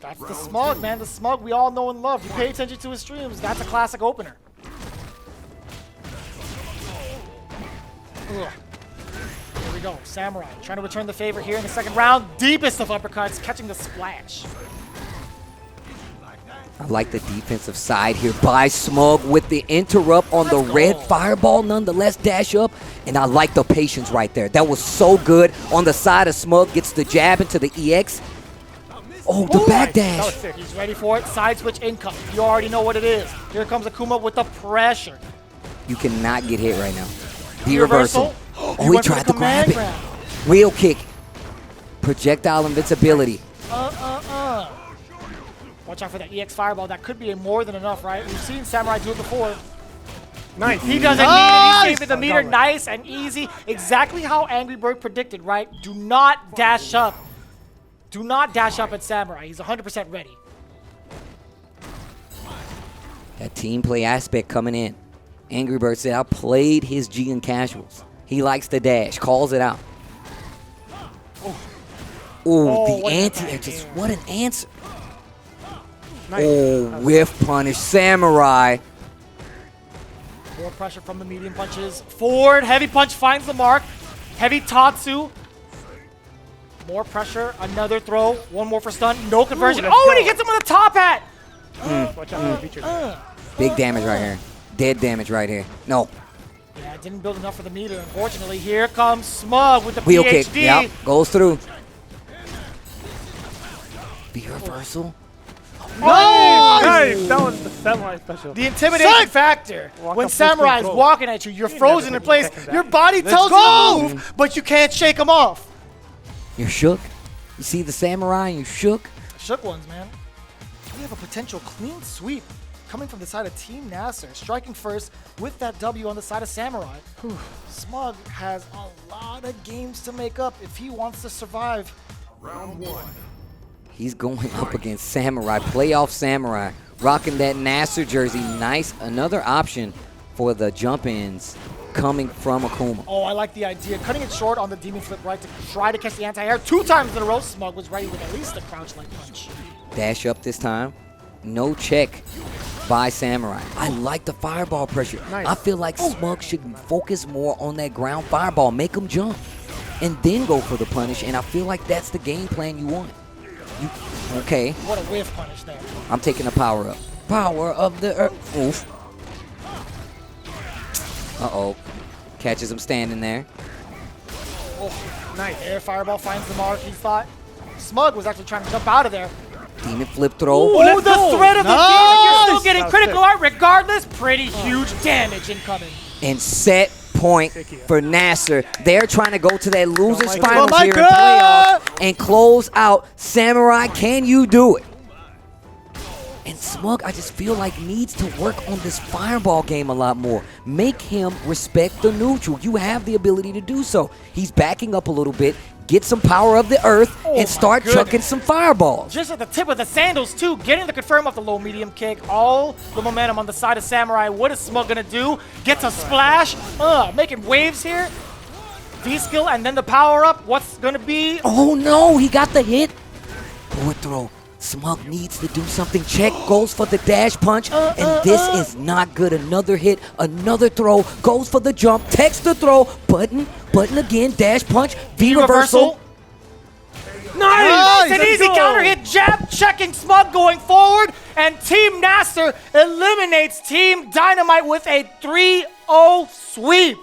That's the Smug, man. The Smug we all know and love. You pay attention to his streams. That's a classic opener. Ugh. Here we go. Samurai trying to return the favor here in the second round. Deepest of uppercuts, catching the splash. I like the defensive side here by Smug with the interrupt on the red fireball, nonetheless dash up. And I like the patience right there. That was so good. On the side of Smug, gets the jab into the EX. Oh, the back dash. That was sick. He's ready for it. Side switch income. You already know what it is. Here comes Akuma with the pressure. You cannot get hit right now. The reversal. Oh, he tried to grab it. Grab. Wheel kick. Projectile invincibility. Watch out for that EX fireball. That could be more than enough, right? We've seen Samurai do it before. Nice. He doesn't need it. He's saving the meter nice and easy. Exactly how ANGRYBIRD predicted, right? Do not dash up. Do not dash up at Samurai. He's 100% ready. That team play aspect coming in. ANGRYBIRD said, I played his G in casuals. He likes the dash. Calls it out. Oh, the anti-air. Just what an answer. Nice. Oh, whiff punish. Samurai. More pressure from the medium punches. Forward. Heavy punch finds the mark. Heavy Tatsu. More pressure. Another throw. One more for stun. No conversion. Oh, and he gets him with a top hat. Watch out for the feature. Big damage right here. Dead damage right here. No. Yeah, didn't build enough for the meter, unfortunately. Here comes Smug with the Wheel PhD. kick. Yep. Goes through. The reversal. Nice! That was the Samurai special. The intimidation factor. When Samurai is walking at you, you're frozen in place. Your body tells you to move, but you can't shake him off. You're shook. You see the Samurai and you shook. Shook ones, man. We have a potential clean sweep coming from the side of Team NASR, striking first with that W on the side of Samurai. Smug has a lot of games to make up if he wants to survive. Round one. He's going up against Samurai, playoff Samurai, rocking that NASR jersey. Nice, another option for the jump-ins coming from Akuma. Oh, I like the idea. Cutting it short on the Demon Flip right to try to catch the anti-air 2 times in a row. Smug was ready with at least a crouch-like punch. Dash up this time. No check by Samurai. I like the fireball pressure. Nice. I feel like Smug should focus more on that ground fireball, make him jump, and then go for the punish, and I feel like that's the game plan you want. Okay. What a whiff punish there. I'm taking the power up. Power of the earth. Oof. Uh-oh. Catches him standing there. Oh, nice. Air fireball finds the mark. He thought Smug was actually trying to jump out of there. Demon flip throw. Oh, the threat of the demon. You're still getting critical art regardless. Pretty huge damage incoming. And set point for NASR. They're trying to go to that loser's finals here in playoff and close out. Samurai, can you do it? And Smug, I just feel like needs to work on this fireball game a lot more. Make him respect the neutral. You have the ability to do so. He's backing up a little bit. Get some power of the earth and start chucking some fireballs. Just at the tip of the sandals, too. Getting the confirm off the low medium kick. All the momentum on the side of Samurai. What is Smug going to do? Gets a splash. Making waves here. V-skill and then the power up. What's going to be? Oh, no. He got the hit. Forward throw. Smug needs to do something. Check, goes for the dash punch, and this is not good. Another hit, another throw, goes for the jump, text the throw, button again, dash punch, V-reversal. Nice! An easy counter hit, jab checking Smug going forward, and Team NASR eliminates Team DYNAMITE with a 3-0 sweep.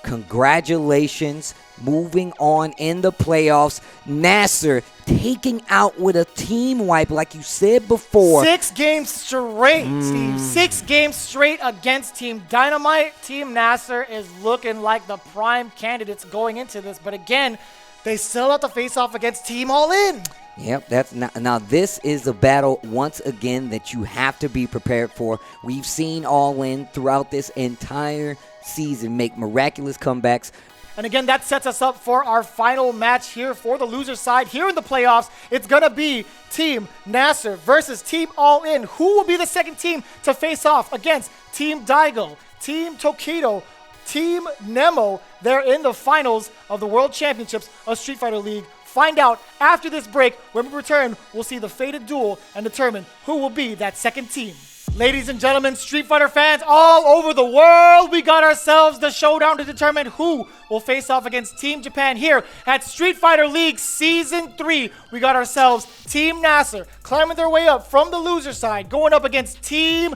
Congratulations. Moving on in the playoffs, NASR taking out with a team wipe, like you said before. 6 games straight, Steve. 6 games straight against Team DYNAMITE. Team NASR is looking like the prime candidates going into this, but again, they still have to face off against Team All In. Yep, that's now this is a battle once again that you have to be prepared for. We've seen All In throughout this entire season make miraculous comebacks. And again, that sets us up for our final match here for the loser side. Here in the playoffs, it's going to be Team NASR versus Team All In. Who will be the second team to face off against Team Daigo, Team Tokido, Team Nemo? They're in the finals of the World Championships of Street Fighter League. Find out after this break. When we return, we'll see the fated duel and determine who will be that second team. Ladies and gentlemen, Street Fighter fans all over the world, we got ourselves the showdown to determine who will face off against Team Japan here at Street Fighter League Season 3. We got ourselves Team NASR climbing their way up from the loser side, going up against Team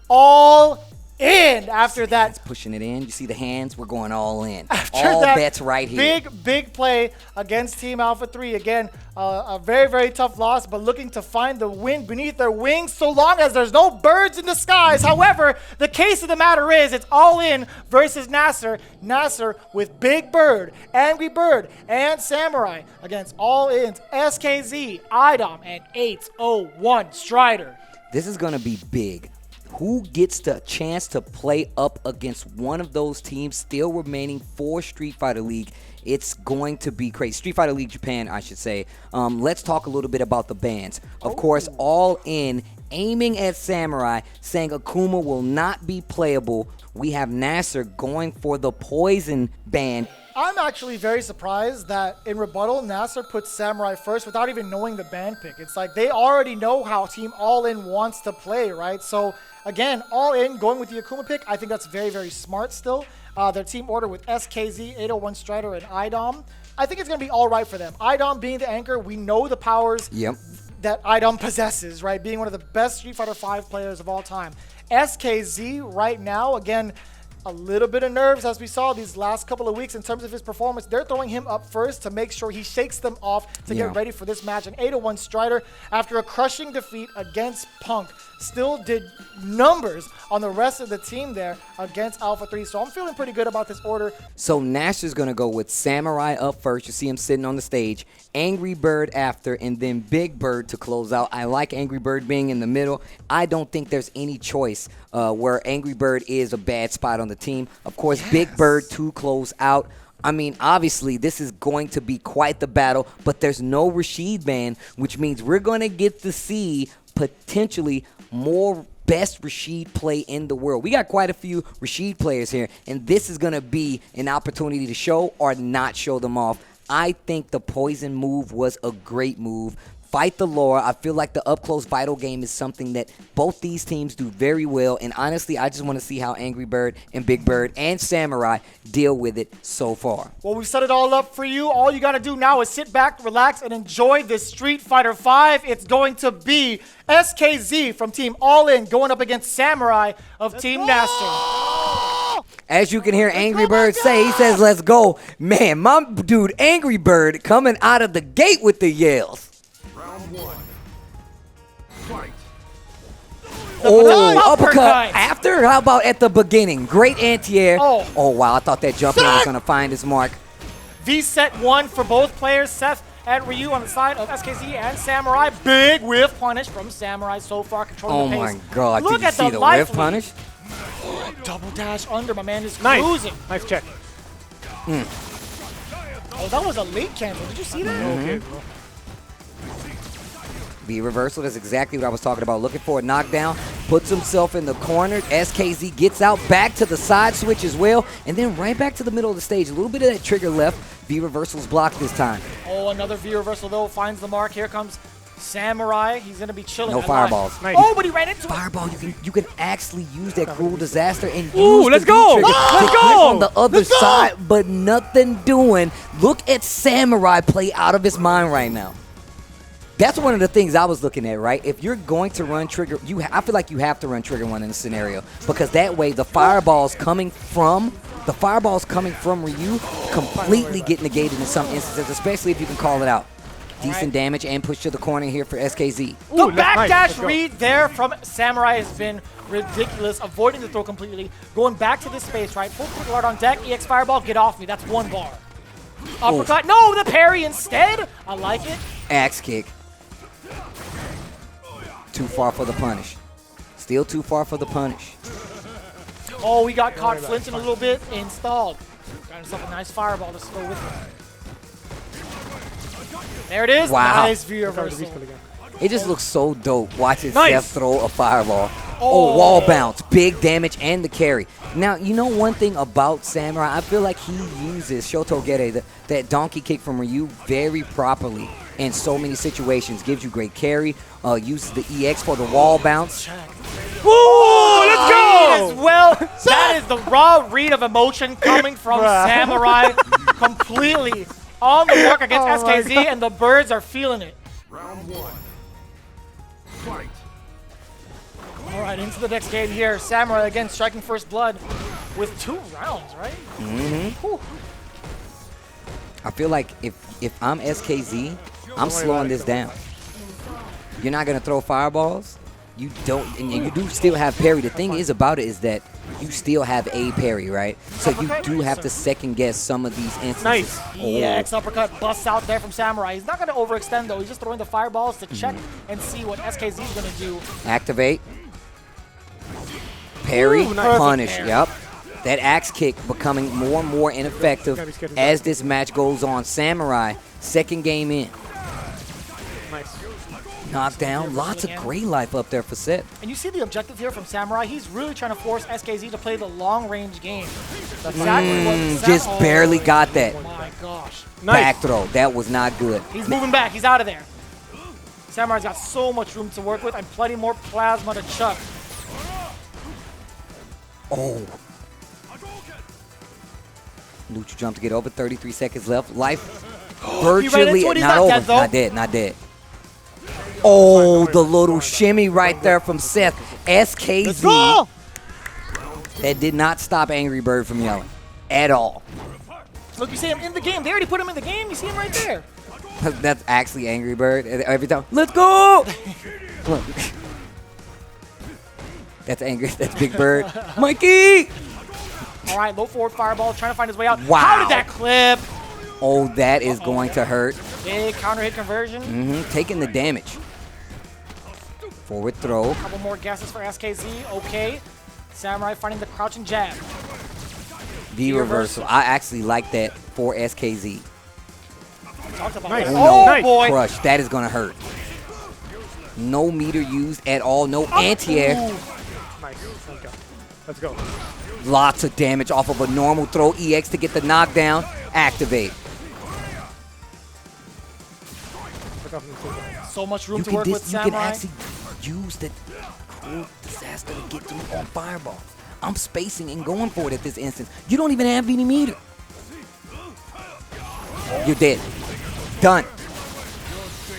All In. After that, pushing it in. You see the hands? We're going all in. After all that bets right here. Big play against Team Alpha 3. Again, a very, very tough loss, but looking to find the wind beneath their wings so long as there's no birds in the skies. However, the case of the matter is it's All In versus NASR. NASR with Big Bird, Angry Bird, and Samurai against All In's SKZ, IDOM, and 801 Strider. This is going to be big. Who gets the chance to play up against one of those teams still remaining for Street Fighter League? It's going to be crazy. Street Fighter League Japan, I should say. Let's talk a little bit about the bans. Of course, All In aiming at Samurai, saying Akuma will not be playable. We have NASR going for the poison ban. I'm actually very surprised that in rebuttal, NASR puts Samurai first without even knowing the ban pick. It's like they already know how Team All In wants to play, right? So again, All In going with the Akuma pick, I think that's very, very smart still. Their team order with SKZ, 801 Strider, and IDOM. I think it's going to be all right for them. IDOM being the anchor, we know the powers that IDOM possesses, right? Being one of the best Street Fighter V players of all time. SKZ right now, again, a little bit of nerves as we saw these last couple of weeks in terms of his performance. They're throwing him up first to make sure he shakes them off to get ready for this match. And 801 Strider, after a crushing defeat against Punk, still did numbers on the rest of the team there against Alpha 3. So I'm feeling pretty good about this order. So NASR's going to go with Samurai up first. You see him sitting on the stage. Angry Bird after, and then Big Bird to close out. I like Angry Bird being in the middle. I don't think there's any choice where Angry Bird is a bad spot on the team. Of course, Big Bird to close out. I mean, obviously, this is going to be quite the battle, but there's no Rashid ban, which means we're going to get to see potentially more best Rashid play in the world. We got quite a few Rashid players here, and this is going to be an opportunity to show or not show them off. I think the poison move was a great move. Fight the lore. I feel like the up-close vital game is something that both these teams do very well, and honestly, I just want to see how Angry Bird and Big Bird and Samurai deal with it so far. Well, we've set it all up for you. All you got to do now is sit back, relax, and enjoy this Street Fighter V. It's going to be SKZ from Team All In going up against Samurai of Team NASR. As you can hear Angry Bird say, he says, let's go. Man, my dude Angry Bird coming out of the gate with the yells. Round one. Fight. Oh, uppercut after? How about at the beginning? Great anti-air. Oh, wow, I thought that jumper was going to find his mark. V-set 1 for both players. Seth and Ryu on the side of SKZ and Samurai. Big whiff punish from Samurai so far, controlling the pace. Oh, my God. Look Did you at see the life whiff punish? Double dash under. My man is cruising. Nice check. Oh, that was a late cancel. Did you see that? The reversal, that's exactly what I was talking about. Looking for a knockdown, puts himself in the corner. SKZ gets out, back to the side switch as well, and then right back to the middle of the stage. A little bit of that trigger left. V-reversal's blocked this time. Oh, another V-reversal, though, finds the mark. Here comes Samurai. He's going to be chilling. No fireballs. Nice. Oh, but he ran into Fireball, you can actually use that cruel disaster and use let's the go! V-trigger Let's to get go! on the other side, but nothing doing. Look at Samurai play out of his mind right now. That's one of the things I was looking at, right? If you're going to run trigger, I feel like you have to run trigger one in this scenario because that way the fireballs coming from Ryu completely get negated in some instances, especially if you can call it out. Decent damage and push to the corner here for SKZ. The backdash read there from Samurai has been ridiculous, avoiding the throw completely, going back to this space, right? Full quick alert on deck, EX Fireball, get off me, that's one bar. Uppercut, no, the parry instead. I like it. Axe kick. Too far for the punish. Still too far for the punish. Oh, we got caught flinching a little bit, installed. Got himself a nice fireball to go with it. There it is. Wow. Nice view reversal. It just looks so dope watching Nice. Seth throw a fireball. Oh, wall bounce, big damage, and the carry. Now, you know one thing about Samurai? I feel like he uses Shotogere, that donkey kick from Ryu, very properly in so many situations. Gives you great carry, uses the EX for the wall bounce. Woo! Let's go! As well, that is the raw read of emotion coming from Samurai. Completely on the mark against SKZ, and the birds are feeling it. Round 1. Fight. All right, into the next game here. Samurai again striking first blood with 2 rounds, right? Mm-hmm. I feel like if I'm SKZ, I'm slowing this down. You're not gonna throw fireballs. You don't, and you do still have parry. The thing is about it is that you still have a parry, right? So you do have to second guess some of these instances. Nice. EX uppercut busts out there from Samurai. He's not going to overextend though. He's just throwing the fireballs to check and see what SKZ is going to do. Activate. Parry, Ooh, nice. punish. Parry. Yep. That axe kick becoming more and more ineffective as this match goes on. Samurai, second game in. Nice. Knockdown, lots of great life up there for Seth. And you see the objective here from Samurai. He's really trying to force SKZ to play the long-range game. That's exactly what Just barely got that. Oh my gosh. Back throw, that was not good. He's moving back. He's out of there. Samurai's got so much room to work with and plenty more plasma to chuck. Oh. Neutral jump to get over, 33 seconds left. Life virtually not over. Dead, not dead, not dead. Oh, the little shimmy right there from Seth. SKZ. That did not stop Angry Bird from yelling at all. Look, you see him in the game. They already put him in the game. You see him right there. That's actually Angry Bird. Every time, let's go! Look. That's Angry, that's Big Bird. Mikey! All right, low forward fireball, trying to find his way out. Wow. How did that clip? Oh, that is going to hurt. Big counter hit conversion. Taking the damage. Forward throw. Couple more guesses for SKZ. Okay. Samurai finding the crouching jab. V reversal. I actually like that for SKZ. Talked about Nice. that. Oh, boy. Crush. That is going to hurt. No meter used at all. No anti-air. Nice. Let's go. Lots of damage off of a normal throw. EX to get the knockdown. Activate. So much room You to can, work with you can Samurai. actually use the cruel disaster to get through on fireball. I'm spacing and going for it at this instance. You don't even have any meter. You're dead. Done.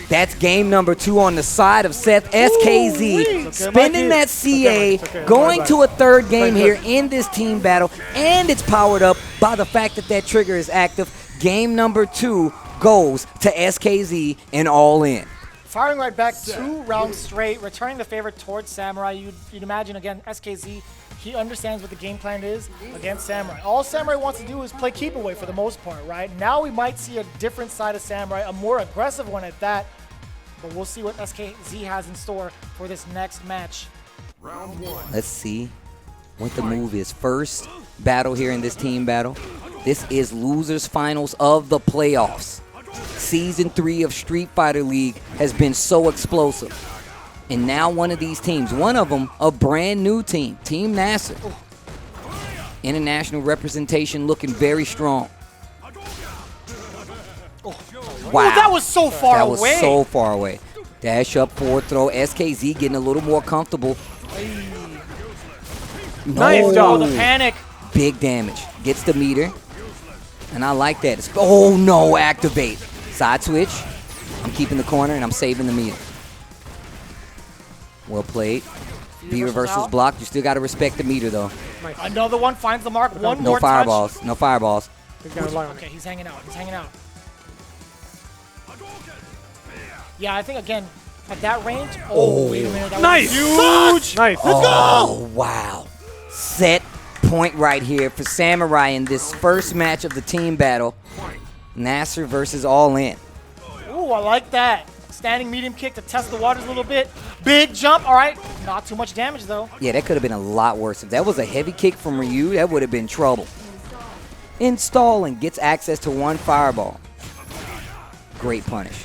That's game number 2 on the side of Seth. SKZ spending that CA, going to a third game here in this team battle, and it's powered up by the fact that that trigger is active. Game number 2 goes to SKZ and all in. Firing right back 2 rounds straight, returning the favor towards Samurai. You'd imagine, again, SKZ, he understands what the game plan is against Samurai. All Samurai wants to do is play keep away for the most part, right? Now we might see a different side of Samurai, a more aggressive one at that. But we'll see what SKZ has in store for this next match. Round 1. Let's see what the move is. First battle here in this team battle. This is losers finals of the playoffs. Season 3 of Street Fighter League has been so explosive. And now one of these teams, one of them, a brand new team, Team NASR. International representation looking very strong. Wow. Ooh, that was so far away. That was so far away. Dash up, forward throw. SKZ getting a little more comfortable. Nice job. The panic. Big damage. Gets the meter. And I like that. Oh, no. Activate. Side switch. I'm keeping the corner, and I'm saving the meter. Well played. B reversals blocked. You still got to respect the meter, though. Nice. Another one finds the mark. One No more fireballs. touch. No fireballs. Okay, he's hanging out. He's hanging out. Yeah, I think, again, at that range. Oh, wait a minute. That was huge. Nice. Let's go. Oh, wow. Set point right here for Samurai in this first match of the team battle. NASR versus All In. Ooh, I like that. Standing medium kick to test the waters a little bit. Big jump. All right. Not too much damage, though. Yeah, that could have been a lot worse. If that was a heavy kick from Ryu, that would have been trouble. installing, gets access to one fireball. Great punish.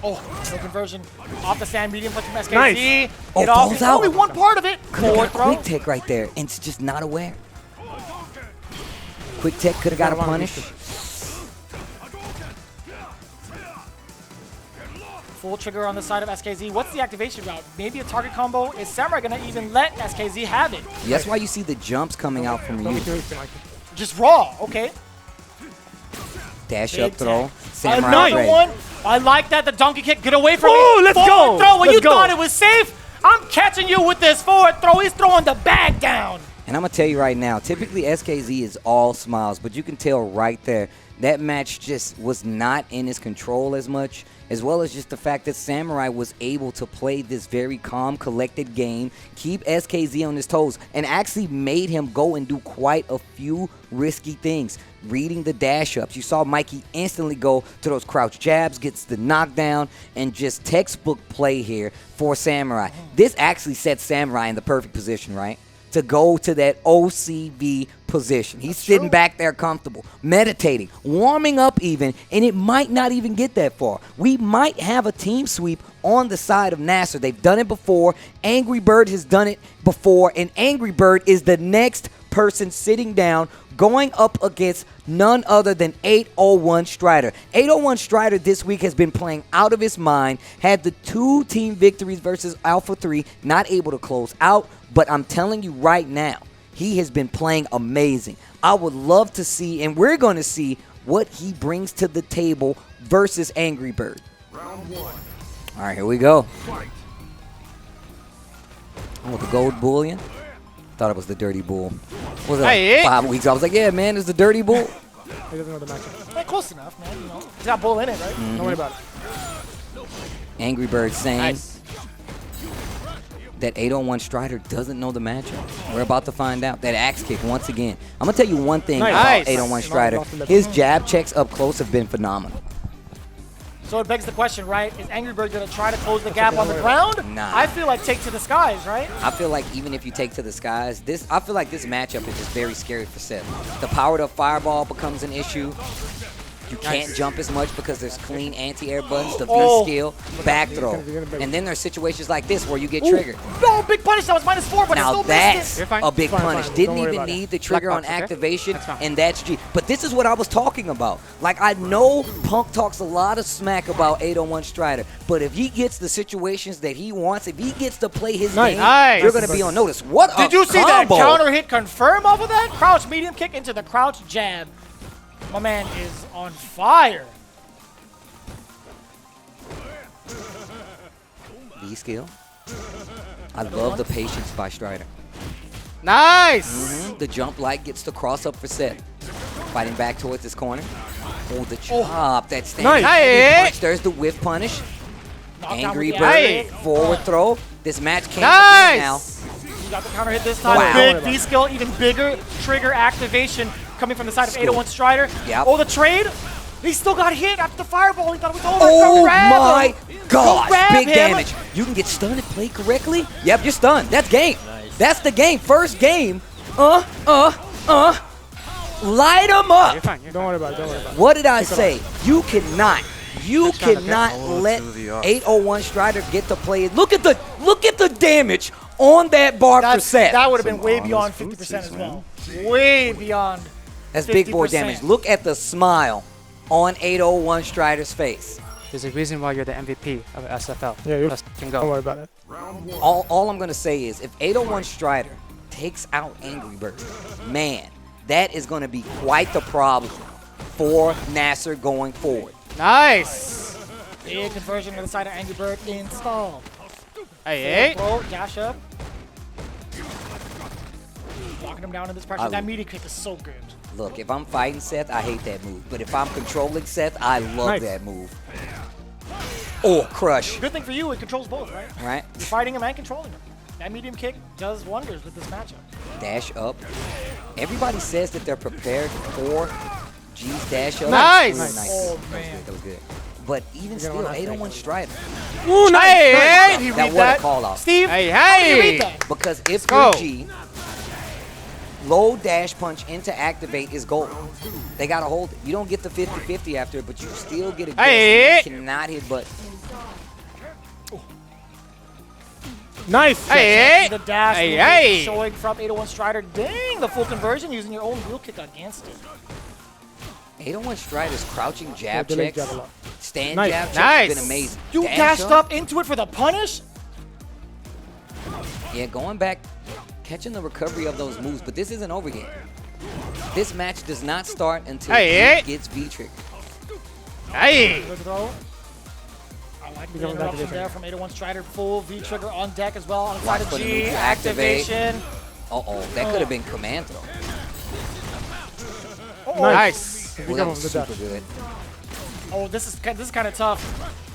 Oh, no conversion. Off the sand medium punch from SKZ. Nice. Get Oh, off. falls out. Only one part of it. Forward throw. Quick tech right there, and it's just not aware. Quick tech could have got a punish. Full trigger on the side of SKZ. What's the activation route? Maybe a target combo. Is Samurai gonna even let SKZ have it? That's why you see the jumps coming out from you. Just raw. Okay. Dash Big up throw. tech. Samurai Another ready. one. I like that. The donkey kick. Get away from Ooh, me. let's Forward go. Throw. When Let's you go. thought it was safe, I'm catching you with this forward throw. He's throwing the bag down. And I'm going to tell you right now, typically SKZ is all smiles, but you can tell right there that match just was not in his control as much, as well as just the fact that Samurai was able to play this very calm, collected game, keep SKZ on his toes, and actually made him go and do quite a few risky things. Reading the dash-ups. You saw Mikey instantly go to those crouch jabs, gets the knockdown, and just textbook play here for Samurai. This actually sets Samurai in the perfect position, right? To go to that OCV position. He's sitting back there comfortable, meditating, warming up even, and it might not even get that far. We might have a team sweep on the side of NASR. They've done it before. ANGRYBIRD has done it before, and ANGRYBIRD is the next person sitting down going up against none other than 801 Strider. 801 Strider this week has been playing out of his mind, had the 2 team victories versus Alpha 3, not able to close out, but I'm telling you right now, he has been playing amazing. I would love to see, and we're going to see, what he brings to the table versus ANGRYBIRD. Round 1. All right, here we go. With the gold bullion. Thought it was the dirty bull. What was it, like 5 weeks? I was like, yeah, man, it's the dirty bull. He doesn't know the matchup. Yeah, close enough, man. You know, it's got bull in it, right? Don't worry about it. ANGRYBIRD saying that 801 Strider doesn't know the matchup. We're about to find out. That axe kick once again. I'm gonna tell you one thing about 801 Strider. His jab checks up close have been phenomenal. So it begs the question, right? Is ANGRYBIRD going to try to close the gap on the ground? Nah. I feel like take to the skies, right? I feel like even if you take to the skies, I feel like this matchup is just very scary for Seth. The powered up fireball becomes an issue. You can't jump as much because there's clean anti-air buttons, the V-skill, back throw. And then there's situations like this where you get triggered. No, big punish. That was -4, but now it still that's missed it. a big punish. Didn't even need the trigger on activation, and that's G. But this is what I was talking about. Like, I know Punk talks a lot of smack about 801 Strider, but if he gets the situations that he wants, if he gets to play his game, you're going to be on notice. What a Did you see that combo. counter hit confirm off of that? Crouch medium kick into the crouch jab. My man is on fire. V-skill. I love the patience by Strider. Nice! The jump light gets the cross up for Seth. Fighting back towards this corner. Oh, the chop. That standing. Nice. There's the whiff punish. ANGRYBIRD. Nice. Forward throw. This match can't Nice. begin now. You got the counter hit this time. Wow. Big V-skill, even bigger trigger activation coming from the side of 801 Strider. Yep. Oh, the trade. He still got hit after the fireball. He thought it was over. Oh Grab my him. gosh, Grab big him. damage. You can get stunned if played correctly. Yep, you're stunned. That's game. That's the game. First game. Light them up. You're fine. Don't worry about it. Don't worry about it. What did I say? You cannot let 801 Strider get to play it. Look at the damage on that bar for Seth. That would have been way beyond 50% as well. Way beyond. That's big boy 50%. damage. Look at the smile on 801 Strider's face. There's a reason why you're the MVP of SFL. Yeah, you can go. Don't worry about it. All I'm going to say is if 801 Strider takes out ANGRYBIRD, man, that is going to be quite the problem for NASR going forward. Nice. Big conversion on the side of ANGRYBIRD installed. Hey. Throw, dash up. Locking him down in this pressure. That media kick is so good. Look, if I'm fighting Seth, I hate that move. But if I'm controlling Seth, I love that move. Oh, crush. Good thing for you, it controls both, right? Right. You're fighting him and controlling him. That medium kick does wonders with this matchup. Dash up. Everybody says that they're prepared for G's dash up. Nice. Nice. Oh, man. That was good. But even still, 801 Strider. Ooh, nice. Hey. He That read was a call out. Steve, Hey. how did you read that? Because if go. you're G, low dash punch into activate is gold. They got to hold it. You don't get the 50-50 after it, but you still get a guess. Hey. You cannot hit buttons. Nice. Hey. The dash Hey. showing from 801 Strider. Dang, the full conversion using your own wheel kick against it. 801 Strider's crouching jab delay checks, jab a lot. stand Nice. jab checks Nice. have been amazing. You Dash dashed up into it for the punish? Yeah, going back, catching the recovery of those moves, but this isn't over yet. This match does not start until Hey. he gets V-trigger. Hey. Good throw. I like the interruption there from 801 Strider. Full V-trigger on deck as well. On the side of for the G. move to activate. Activation. Uh-oh, that could have been command throw. Nice. Well, that was super good. Oh, this is kind of tough.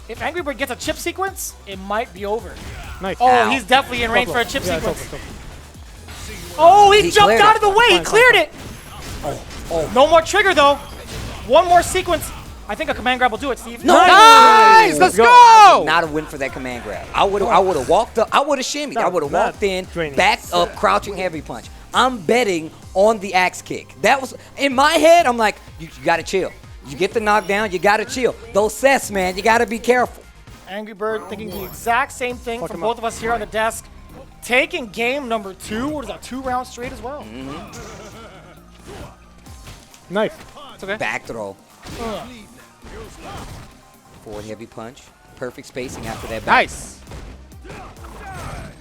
If Angry Bird gets a chip sequence, it might be over. Nice. Oh, Ow. he's definitely in range for a chip Yeah, sequence. it's over. Oh, he jumped cleared out it. of the way. He cleared it. No more trigger, though. One more sequence. I think a command grab will do it, Steve. Nice. Let's I go. would not have went for that command grab. I would have walked up. I would have shimmied. I would have walked in, backed up, crouching heavy punch. I'm betting on the axe kick. That was in my head. I'm like, you gotta chill. You get the knockdown, you gotta chill. Those sets, man, you gotta be careful. Angry Bird thinking the exact same thing from both of us here on the desk. Taking game number 2. What is that? 2 rounds straight as well. Nice. It's okay. Back throw. Forward heavy punch. Perfect spacing after that back. Nice.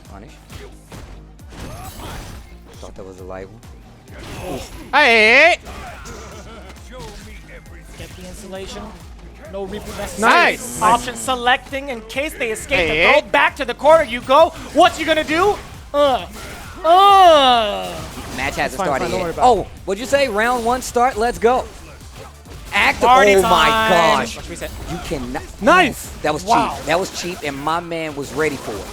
Punish. Thought that was a light one. Hey. Get the installation. No reboot necessary. Nice. Option selecting in case they escape Hey. the throw. Back to the corner you go. What's you gonna do? Match hasn't Fine, started fine, don't worry yet. about Oh, what'd you say? Round 1 start? Let's go. Active. Party Oh my time. gosh. Watch reset. You cannot. Nice. That was Wow. cheap. That was cheap, and my man was ready for it.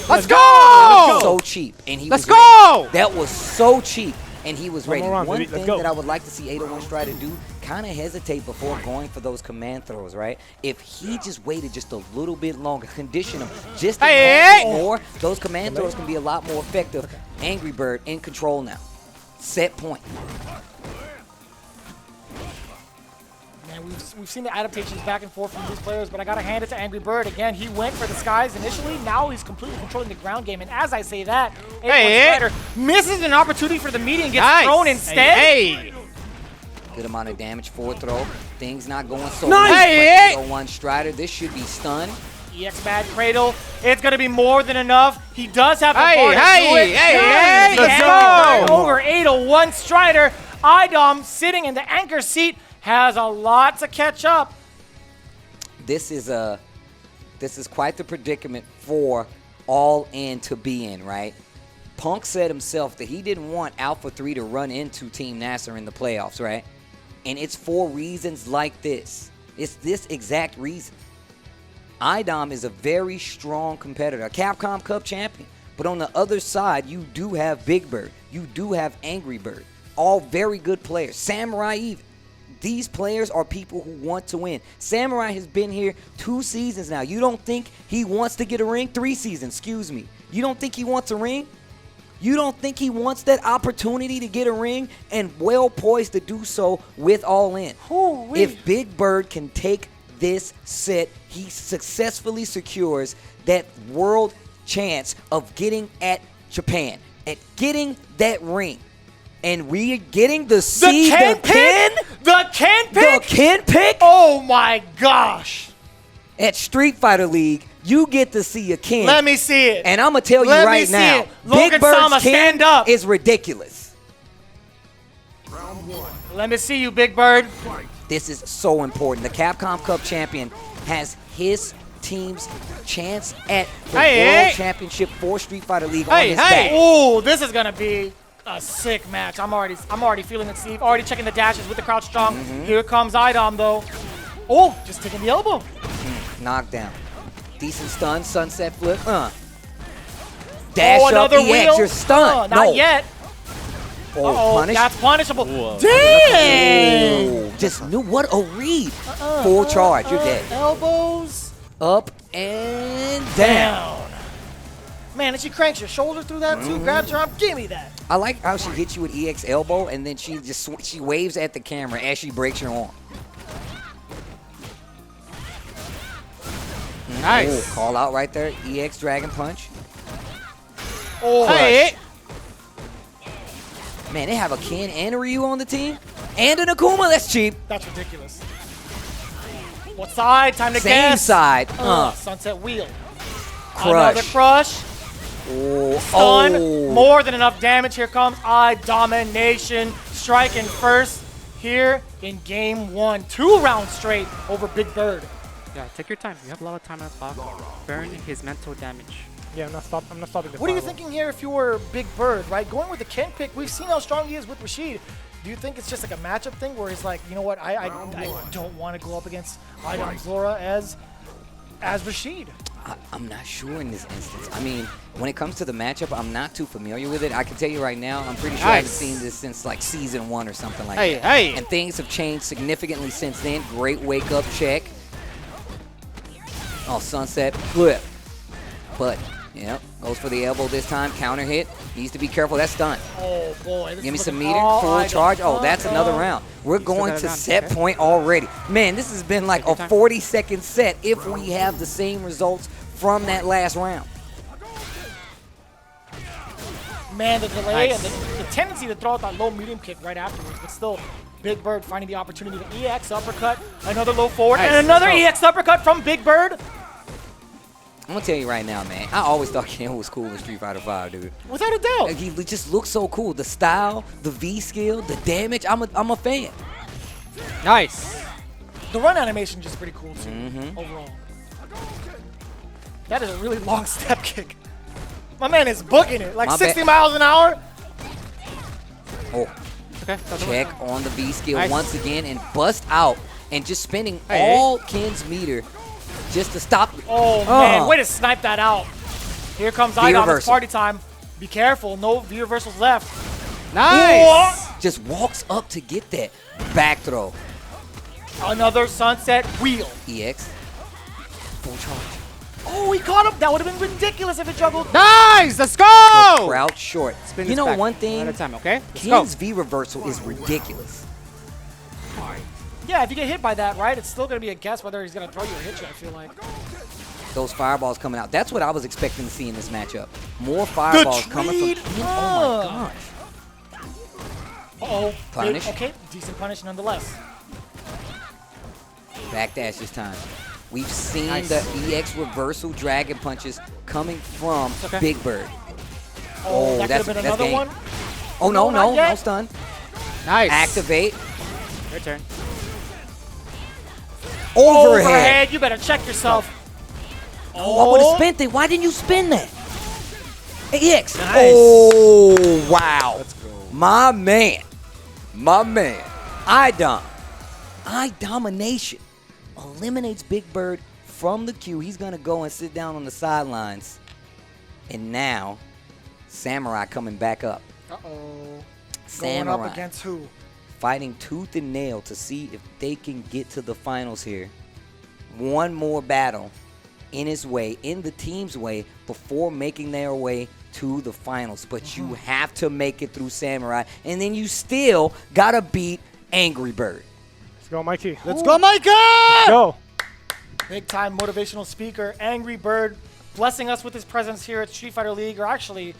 Let's go. So cheap, and he Let's was ready. go. That was so cheap, and he was ready. more round, One baby. Let's thing go. that I would like to see 801 Strider do, kind of hesitate before going for those command throws, right? If he just waited just a little bit longer, condition him just a Hey. bit more, those command throws can be a lot more effective. Angry Bird in control now. Set point. Man, we've seen the adaptations back and forth from these players, but I gotta hand it to Angry Bird. Again, he went for the skies initially. Now he's completely controlling the ground game. And as I say that, 801 Strider misses an opportunity for the meeting and gets thrown instead. Hey. Good amount of damage, forward throw. Things not going so Nice. well. Hey. 801 Strider, this should be stunned. EX Bad Cradle. It's gonna be more than enough. He does have the Hey, bar to hey, do it. hey, Nice. hey, let's Angry Bird go. Over 801 Strider. IDOM sitting in the anchor seat has a lot to catch up. This is quite the predicament for All In to be in, right? Punk said himself that he didn't want Alpha 3 to run into Team NASR in the playoffs, right? And it's for reasons like this. It's this exact reason. IDOM is a very strong competitor, a Capcom Cup champion. But on the other side, you do have Big Bird. You do have Angry Bird. All very good players. Samurai even. These players are people who want to win. Samurai has been here 2 seasons now. You don't think he wants to get a ring? 3 seasons, excuse me. You don't think he wants a ring? You don't think he wants that opportunity to get a ring? And well poised to do so with All In. If Big Bird can take this set, he successfully secures that world chance of getting at Japan, at getting that ring. And we're getting the C, The Ken pick? Oh my gosh. At Street Fighter League, you get to see a Ken. Let me see it. And I'm going to tell you Let me right see now, it. Logan Big Bird's Sama, Ken stand up. is ridiculous. Let me see you, Big Bird. This is so important. The Capcom Cup champion has his team's chance at the World Championship for Street Fighter League on his back. Ooh, this is gonna be a sick match. I'm already feeling it, Steve. Already checking the dashes with the crouch strong. Here comes IDOM though. Oh, just taking the elbow. Knockdown. Decent stun, sunset flip. Dash up, another EX, wheel. you're stunned. Not No. yet. Oh, punish. That's punishable. Whoa. Dang! Ooh, just knew what a read. Full charge, you're dead. Elbows. Up and down. Man, and she cranks your shoulder through that too, grabs your arm. Give me that. I like how she hits you with EX elbow, and then she just she waves at the camera as she breaks your arm. Nice. Oh, call out right there. EX Dragon Punch. Oh, hey. Man, they have a Ken and a Ryu on the team. And an Akuma. That's cheap. That's ridiculous. What side? Time to Same guess. side. Sunset wheel. Crush. Another crush. Oh. Stun. Oh. More than enough damage. Here comes Domination. Striking first here in game 1. 2 rounds straight over Big Bird. Yeah, take your time. You have a lot of time on the clock. Burn his mental damage. Yeah, I'm not stopping the What are you fireball. thinking here if you were Big Bird, right? Going with the Ken pick, we've seen how strong he is with Rashid. Do you think it's just like a matchup thing where he's like, you know what, I don't want to go up against IDOM Zora as Rashid? I'm not sure in this instance. I mean, when it comes to the matchup, I'm not too familiar with it. I can tell you right now, I'm pretty sure I haven't seen this since like season 1 or something like that. Hey. And things have changed significantly since then. Great wake-up check. Oh, Sunset flip. But, yep, goes for the elbow this time. Counter hit. Needs to be careful. That's done. Oh, boy. Give me some meter. Full charge. Oh, that's another round. We're going to set point already. Man, this has been like a 40-second set if we have the same results from that last round. Man, the delay and the tendency to throw out that low medium kick right afterwards, but still, Big Bird finding the opportunity to EX uppercut, another low forward, and another EX uppercut from Big Bird. I'm gonna tell you right now, man. I always thought Ken was cool in Street Fighter V, dude. Without a doubt. Like, he just looks so cool. The style, the V skill, the damage. I'm a fan. Nice. The run animation is just pretty cool too, overall. That is a really long step kick. My man is booking it, like 60 miles an hour. Oh. Okay. Check on the V skill Nice. once again and bust out and just spending all Ken's meter just to stop. Oh, man, way to snipe that out. Here comes IDOM, it's party time. Be careful, no V reversals left. Nice. Just walks up to get that back throw. Another sunset wheel. EX. Full charge. Oh, he caught him. That would have been ridiculous if it juggled. Nice. Let's go. Crouch short. Spin You this know back. one thing? One at a time, okay? Let's Ken's go. V reversal is ridiculous. Yeah, if you get hit by that, right, it's still going to be a guess whether he's going to throw you or hit you, I feel like. Those fireballs coming out. That's what I was expecting to see in this matchup. More fireballs coming from Ken. Oh my gosh. Uh-oh. Punish. Okay, decent punish nonetheless. Backdash this time. We've seen the EX reversal dragon punches coming from Big Bird. Oh, that that's could have been another game. one. Oh, no, not no yet. stun. Nice. Activate. Your turn. Overhead. You better check yourself. Oh, I would have spent it. Why didn't you spin that? EX. Nice. Oh, wow. Let's go. My man. IDOM. iDomination eliminates Big Bird from the queue. He's going to go and sit down on the sidelines. And now, Samurai coming back up. Uh-oh. Samurai. Going up against who? Fighting tooth and nail to see if they can get to the finals here. One more battle in his way, in the team's way, before making their way to the finals. But you have to make it through Samurai, and then you still got to beat ANGRYBIRD. Let's go, Mikey. Let's go, Micah. Let's go. Big time motivational speaker, ANGRYBIRD, blessing us with his presence here at Street Fighter League, or actually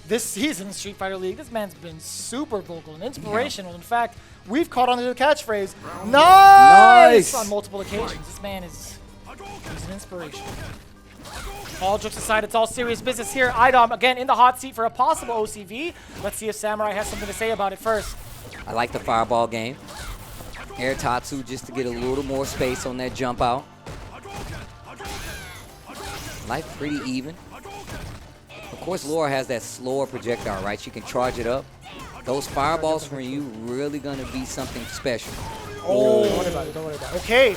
this season's Street Fighter League. This man's been super vocal and inspirational. In fact, we've caught on to the catchphrase, nice, on multiple occasions. This man is he's an inspiration. All jokes aside, it's all serious business here. IDOM, again, in the hot seat for a possible OCV. Let's see if Samurai has something to say about it first. I like the fireball game. Air Tatsu just to get a little more space on that jump out. Life pretty even. Of course, Laura has that slower projectile, right? She can charge it up. Those fireballs from you really going to be something special. Oh, don't worry about it, don't worry about it. Okay,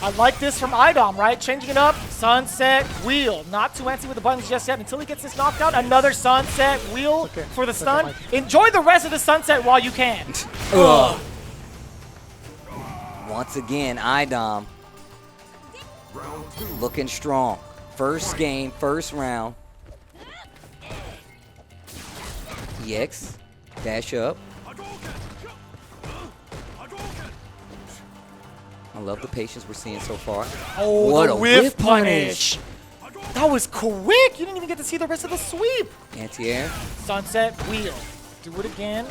I like this from IDOM, right? Changing it up, sunset wheel. Not too antsy with the buttons just yet until he gets this knocked out. Another sunset wheel for the stun. Enjoy the rest of the sunset while you can. Once again, IDOM looking strong. First game, first round. EX, dash up. I love the patience we're seeing so far. Oh, what the a whiff punish. That was quick. You didn't even get to see the rest of the sweep. Anti-air. Sunset wheel. Do it again.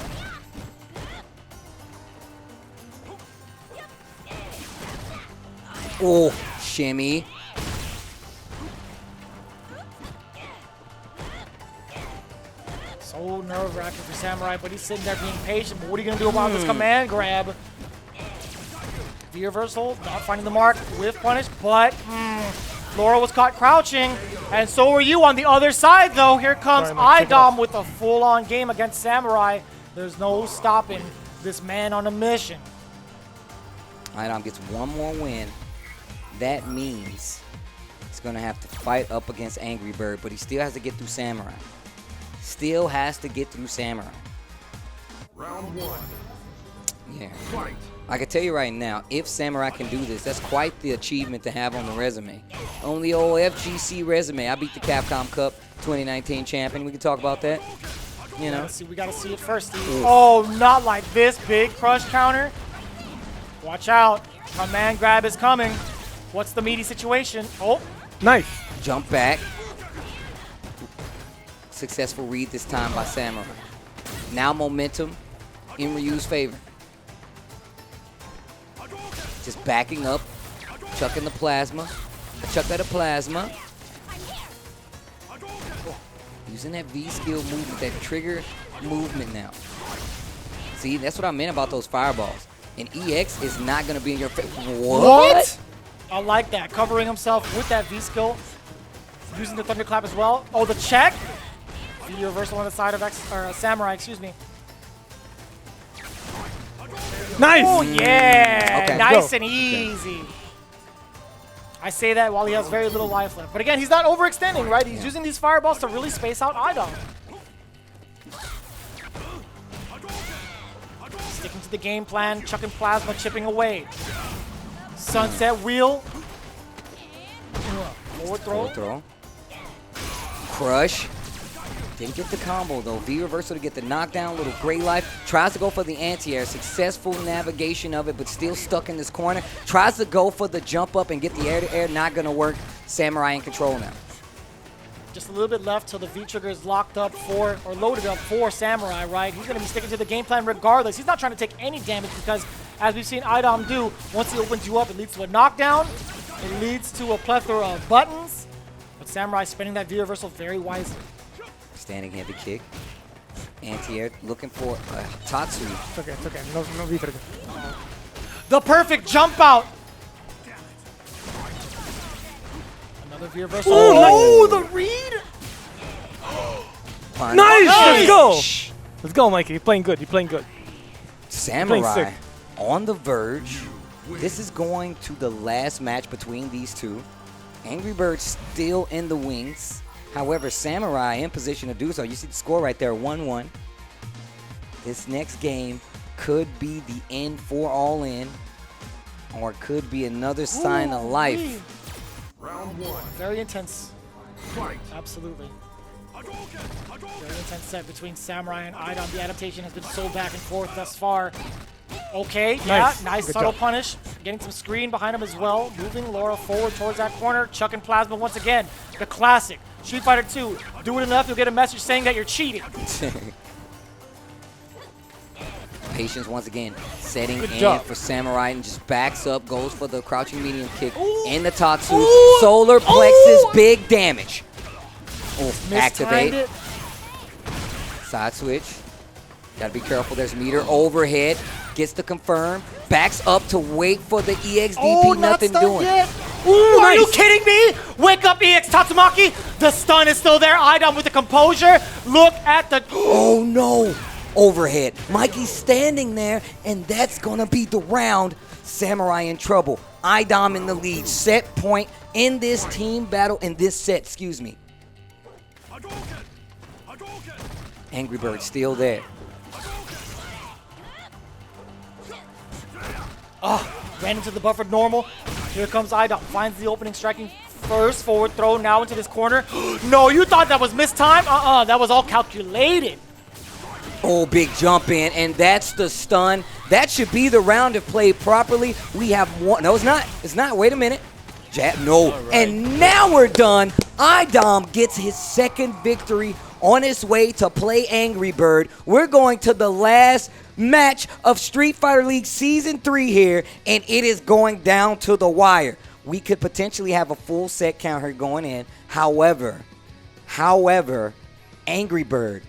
Oh, shimmy. So nerve-wracking for Samurai, but he's sitting there being patient. But what are you going to do about this command grab? V-reversal, not finding the mark. Whiff punish, but Laura was caught crouching, and so were you on the other side, though. Here comes IDOM with a full-on game against Samurai. There's no stopping this man on a mission. IDOM gets one more win. That means he's going to have to fight up against ANGRYBIRD, but he still has to get through Samurai. Still has to get through Samurai. Round one. Yeah. Fight. I can tell you right now, if Samurai can do this, that's quite the achievement to have on the resume. On the old FGC resume, I beat the Capcom Cup 2019 champion. We can talk about that. You know. We got to see it first, Steve. Oh, not like this. Big crush counter. Watch out. Command grab is coming. What's the meaty situation? Oh. Nice. Jump back. Successful read this time by Samurai. Now momentum in Ryu's favor. Just backing up, chucking the plasma. Chuck out a plasma. Using that V skill movement, that trigger movement now. See, that's what I meant about those fireballs. And EX is not going to be in your face. What? I like that. Covering himself with that V skill. Using the thunderclap as well. Oh, the check. The reversal on the side of Samurai, excuse me. Nice! Oh, yeah! Okay. Nice Go. and easy. I say that while he has very little life left. But again, he's not overextending, right? He's using these fireballs to really space out IDOM. Sticking to the game plan, chucking plasma, chipping away. Sunset wheel. Forward throw. Forward throw. Crush. Didn't get the combo though. V reversal to get the knockdown. Little gray life. Tries to go for the anti-air. Successful navigation of it, but still stuck in this corner. Tries to go for the jump up and get the air-to-air. Not going to work. Samurai in control now. Just a little bit left till the V-trigger is locked up for, or loaded up for Samurai, right? He's going to be sticking to the game plan regardless. He's not trying to take any damage because, as we've seen IDOM do, once he opens you up, it leads to a knockdown. It leads to a plethora of buttons. But Samurai spinning that V-reversal very wisely. Standing heavy kick. Anti-air looking for Tatsu. It's okay, it's okay. No V-trigger. The perfect jump out. Another V-reversal. Oh, the read. Nice! Let's go! Let's go, Mikey. You're playing good. You're playing good. Samurai on the verge. This is going to the last match between these two. ANGRYBIRD still in the wings. However, Samurai in position to do so. You see the score right there, 1-1. This next game could be the end for All In, or it could be another sign of life. Round one. Very intense. Fight. Absolutely. Very intense set between Samurai and IDOM. The adaptation has been so back and forth thus far. Okay, nice Good subtle job. punish. Getting some screen behind him as well. Moving Laura forward towards that corner. Chucking plasma once again. The classic. Street Fighter 2. Do it enough, you'll get a message saying that you're cheating. Patience once again. Setting Good in job. for Samurai and just backs up. Goes for the crouching medium kick. In the Tatsu. Solar plexus. Big damage. Oh, activate. It. Side switch. Gotta be careful. There's meter overhead. Gets the confirm. Backs up to wait for the EXDP. Nothing doing. Ooh, are you kidding me? Wake up, EX Tatsumaki. The stun is still there. IDOM with the composure. Look at the... Oh, no. Overhead. Mikey's standing there, and that's gonna be the round. Samurai in trouble. IDOM in the lead. Set point in this team battle, in this set, excuse me. ANGRYBIRD still there. Ran into the buffered normal. Here comes IDOM. Finds the opening, striking first. Forward throw now into this corner. No, you thought that was missed time? That was all calculated. Oh, big jump in, and that's the stun. That should be the round if played properly. We have one. No, it's not. It's not. Wait a minute. Jab. No. Right. And now we're done. IDOM gets his second victory on his way to play Angry Bird. We're going to the last match of Street Fighter League Season 3 here, and it is going down to the wire. We could potentially have a full set count here going in. However, Angry Bird,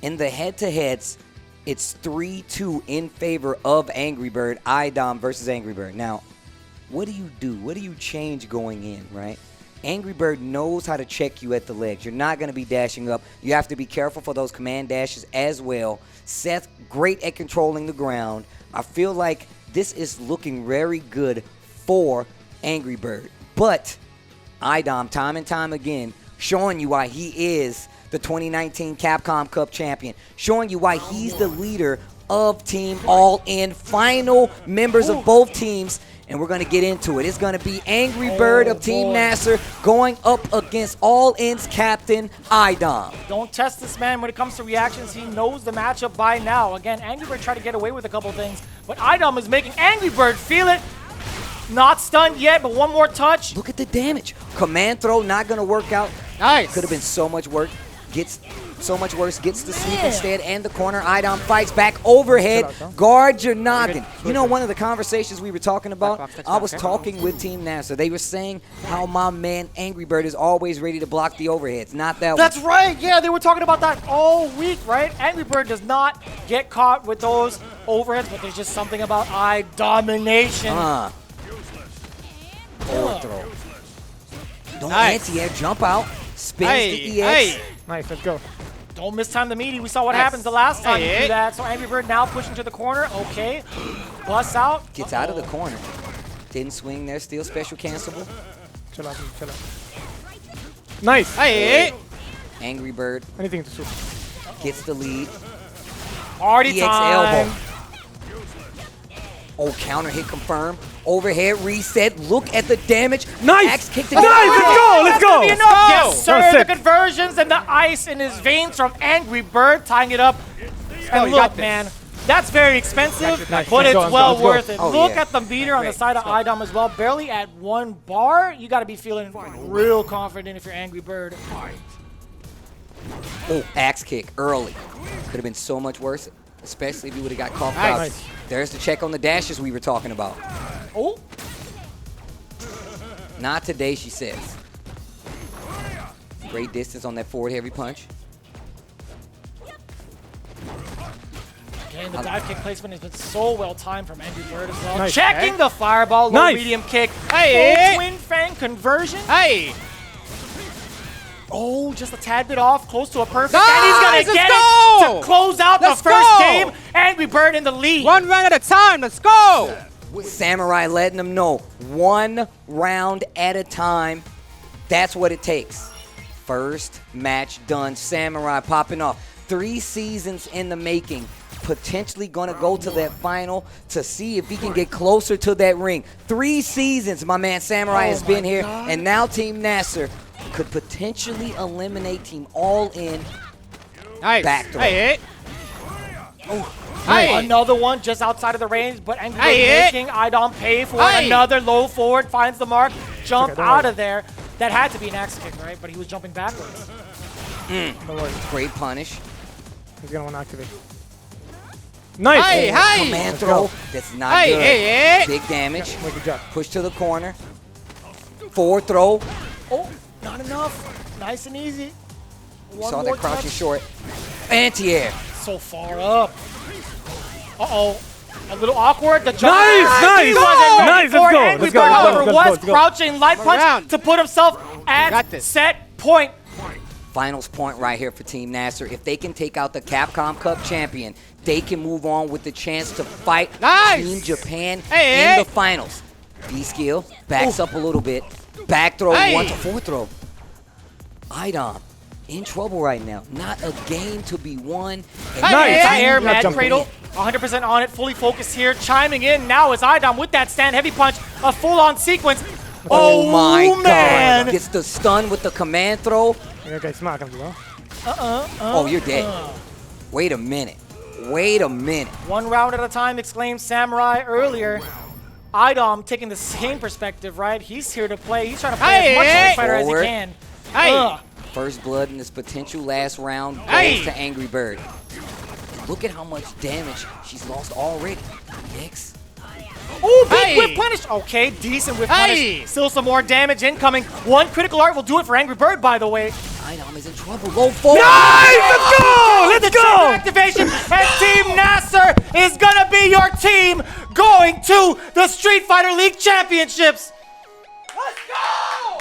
in the head-to-heads, it's 3-2 in favor of Angry Bird, IDOM versus Angry Bird. Now, what do you do? What do you change going in, right? Angry Bird knows how to check you at the legs. You're not going to be dashing up. You have to be careful for those command dashes as well. Seth, great at controlling the ground. I feel like this is looking very good for Angry Bird. But IDOM, time and time again, showing you why he is the 2019 Capcom Cup champion, showing you why he's the leader of Team All In, final members of both teams, and we're going to get into it. It's going to be Angry Bird of Team NASR going up against All In's captain, IDOM. Don't test this man when it comes to reactions. He knows the matchup by now. Again, Angry Bird tried to get away with a couple things, but IDOM is making Angry Bird feel it. Not stunned yet, but one more touch. Look at the damage. Command throw not going to work out. Nice. Could have been so much work. Gets so much worse. Gets the sweep instead and the corner. IDOM fights back overhead. Guard your noggin. You know, one of the conversations we were talking about, I was talking with Team NASR. They were saying how my man Angry Bird is always ready to block the overheads. Not that That's right. Yeah, they were talking about that all week, right? Angry Bird does not get caught with those overheads, but there's just something about eye domination. Forward throw. Don't anti-air, jump out, spins the EX. Nice, let's go. Don't mistime the meaty. We saw what happens the last time you do that. So Angry Bird now pushing to the corner. Okay. Busts out. Gets out of the corner. Didn't swing there, still special cancelable. Chill out, chill out. Nice. Angry Bird. Anything to shoot. Gets the lead. Party EX time. elbow. Oh, counter hit confirmed. Overhead reset. Look at the damage. Nice. Axe kick to Nice. Let's go. Let's go. Yes, sir. The conversions and the ice in his veins from Angry Bird, tying it up. And look, man, that's very expensive, but it's well worth it. Look at the meter on the side of IDOM as well. Barely at 1 bar. You got to be feeling real confident if you're Angry Bird. Oh, axe kick early. Could have been so much worse, especially if you would have got caught out. Nice. There's the check on the dashes we were talking about. Oh. Not today, she says. Great distance on that forward heavy punch. Again, the dive kick placement has been so well timed from Angry Bird as well. Nice. Checking the fireball, low medium kick. Full twin fang conversion. Oh, just a tad bit off, close to a perfect. And he's going to get it to close out the first game. Angry Bird in the lead. 1 round at a time. Let's go. Samurai letting them know 1 round at a time. That's what it takes. First match done. Samurai popping off. 3 seasons in the making. Potentially going to go to that final to see if he can get closer to that ring. 3 seasons my man Samurai has been here. And now Team NASR could potentially eliminate Team All In. Back throw. Another one just outside of the range, but Angry Bird making IDOM pay for another low forward, finds the mark, jump out of there. That had to be an axe kick, right? But he was jumping backwards. Great punish. He's going to want to activate. Nice. Command throw. That's not good. Big damage. Push to the corner. Forward throw. Oh, not enough. Nice and easy. Saw that crouching short. Anti-air. So far up. Uh-oh. A little awkward. The jump. Nice. Let's go. Was crouching light punch to put himself at set point. Finals point right here for Team NASR. If they can take out the Capcom Cup champion, they can move on with the chance to fight Team Japan in the finals. B-skill backs up a little bit. Back throw, 1 to 4 throw. IDOM in trouble right now. Not a game to be won. Air mad cradle. 100% on it, fully focused here. Chiming in now is IDOM with that stand heavy punch. A full-on sequence. Oh my god. Gets the stun with the command throw. Oh, you're dead. Wait a minute. Wait a minute. One round at a time, exclaimed Samurai earlier. IDOM taking the same perspective, right? He's here to play. He's trying to play as much Street Fighter as he can. First blood in this potential last round goes to ANGRYBIRD. Look at how much damage she's lost already. X. Ooh, big whip punish. Okay, decent whip punish. Still some more damage incoming. One critical art will do it for ANGRYBIRD, by the way. IDOM is in trouble. Go forward. Nice! Let's go! Let's go! Activation, and Team NASR is gonna be your team going to the Street Fighter League Championships. Let's go!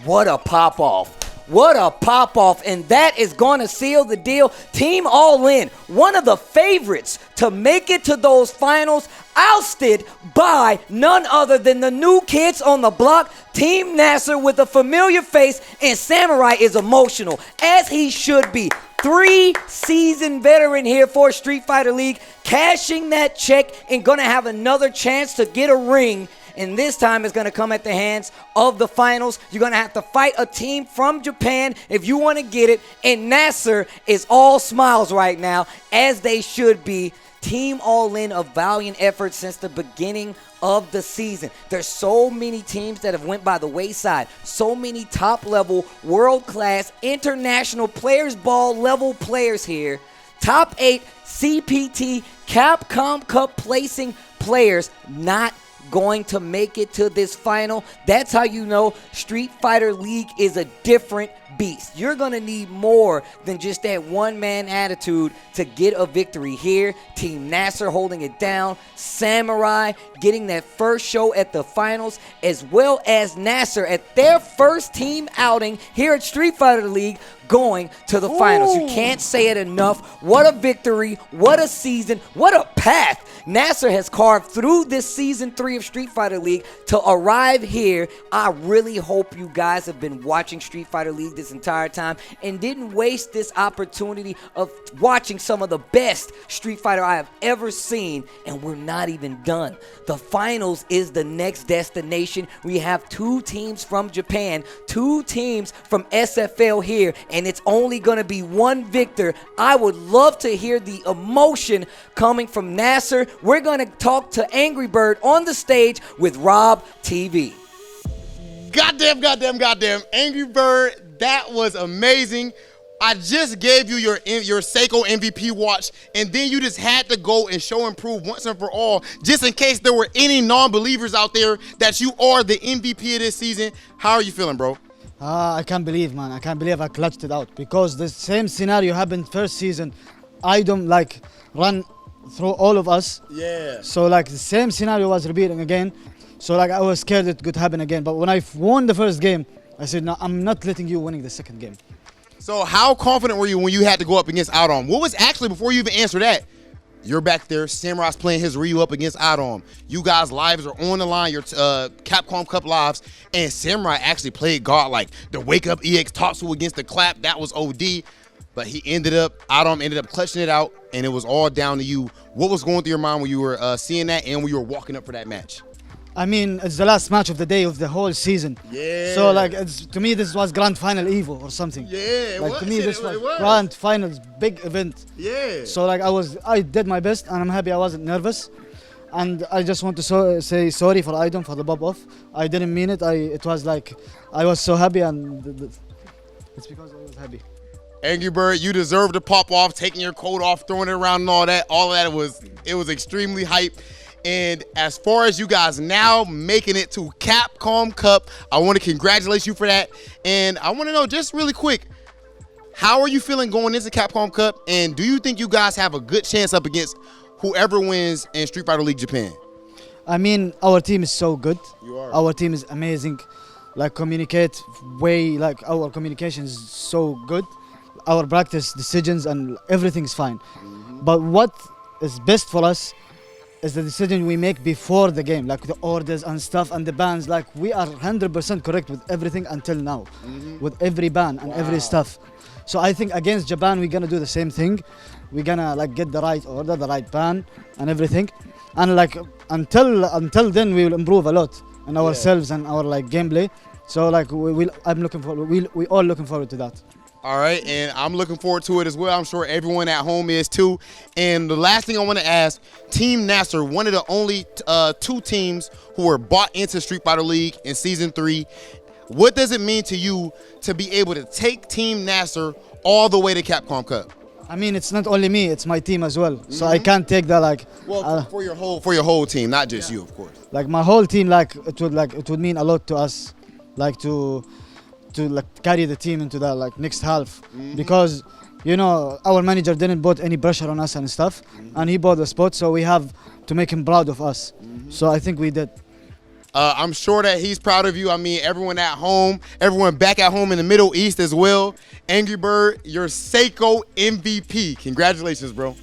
What a pop-off. What a pop-off, and that is going to seal the deal. Team All In, one of the favorites to make it to those finals, ousted by none other than the new kids on the block, Team NASR with a familiar face, and Samurai is emotional, as he should be. 3-season veteran here for Street Fighter League, cashing that check and going to have another chance to get a ring. And this time it's going to come at the hands of the finals. You're going to have to fight a team from Japan if you want to get it. And NASR is all smiles right now, as they should be. Team All In, a valiant effort since the beginning of the season. There's so many teams that have went by the wayside. So many top-level, world-class, international players ball level players here. Top 8 CPT Capcom Cup placing players not going to make it to this final. That's how you know Street Fighter League is a different beast. You're going to need more than just that one-man attitude to get a victory here. Team NASR holding it down. Samurai getting that first show at the finals, as well as NASR at their first team outing here at Street Fighter League, going to the finals. You can't say it enough. What a victory. What a season. What a path NASR has carved through this Season 3 of Street Fighter League to arrive here. I really hope you guys have been watching Street Fighter League this entire time and didn't waste this opportunity of watching some of the best Street Fighter I have ever seen. And we're not even done. The finals is the next destination. We have 2 teams from Japan, 2 teams from SFL here, and it's only going to be one victor. I would love to hear the emotion coming from NASR. We're going to talk to ANGRYBIRD on the stage with Rob TV. Goddamn. ANGRYBIRD, that was amazing. I just gave you your Seiko MVP watch, and then you just had to go and show and prove once and for all, just in case there were any non-believers out there, that you are the MVP of this season. How are you feeling, bro? I can't believe, man. I can't believe I clutched it out, because the same scenario happened first season. IDOM run through all of us. Yeah. So the same scenario was repeating again. So I was scared it could happen again. But when I won the first game, I said, no, I'm not letting you winning the second game. So how confident were you when you had to go up against IDOM? What was actually, before you even answer that, you're back there, Samurai's playing his Ryu up against IDOM. You guys' lives are on the line, your Capcom Cup lives, and Samurai actually played God like the Wake Up EX Tatsu against the Clap. That was OD. But IDOM ended up clutching it out, and it was all down to you. What was going through your mind when you were seeing that and when you were walking up for that match? I mean, it's the last match of the day of the whole season. Yeah. So to me, this was Grand Final Evo or something. Yeah, to me, this was Grand Finals, big event. Yeah. So I did my best, and I'm happy I wasn't nervous. And I just want to say sorry for IDOM for the bob off. I didn't mean it. It was I was so happy, and it's because I was happy. ANGRYBIRD, you deserve to pop off, taking your coat off, throwing it around and all that. All of that, it was extremely hype. And as far as you guys now making it to Capcom Cup, I want to congratulate you for that. And I want to know, just really quick, how are you feeling going into Capcom Cup? And do you think you guys have a good chance up against whoever wins in Street Fighter League Japan? I mean, our team is so good. You are. Our team is amazing. Our communication is so good. Our practice, decisions, and everything's fine. But what is best for us is the decision we make before the game, the orders and stuff and the bans. We are 100% correct with everything until now, with every ban and every stuff. So I think against Japan, we're gonna do the same thing. We're gonna get the right order, the right ban, and everything. And until then, we will improve a lot in ourselves and our gameplay. So we all looking forward to that. All right, and I'm looking forward to it as well. I'm sure everyone at home is too. And the last thing I want to ask, Team NASR, one of the only 2 teams who were bought into Street Fighter League in Season 3. What does it mean to you to be able to take Team NASR all the way to Capcom Cup? I mean, it's not only me; it's my team as well. So I can't take that like. Well, for your whole team, not just you, of course. Like my whole team, like it would mean a lot to us, like to like carry the team into that like next half, because you know our manager didn't put any pressure on us and stuff, and he bought the spot, so we have to make him proud of us. So I think we did. I'm sure that he's proud of you. I mean, everyone at home, everyone back at home in the Middle East as well. Angry Bird, your Seiko MVP. Congratulations, bro.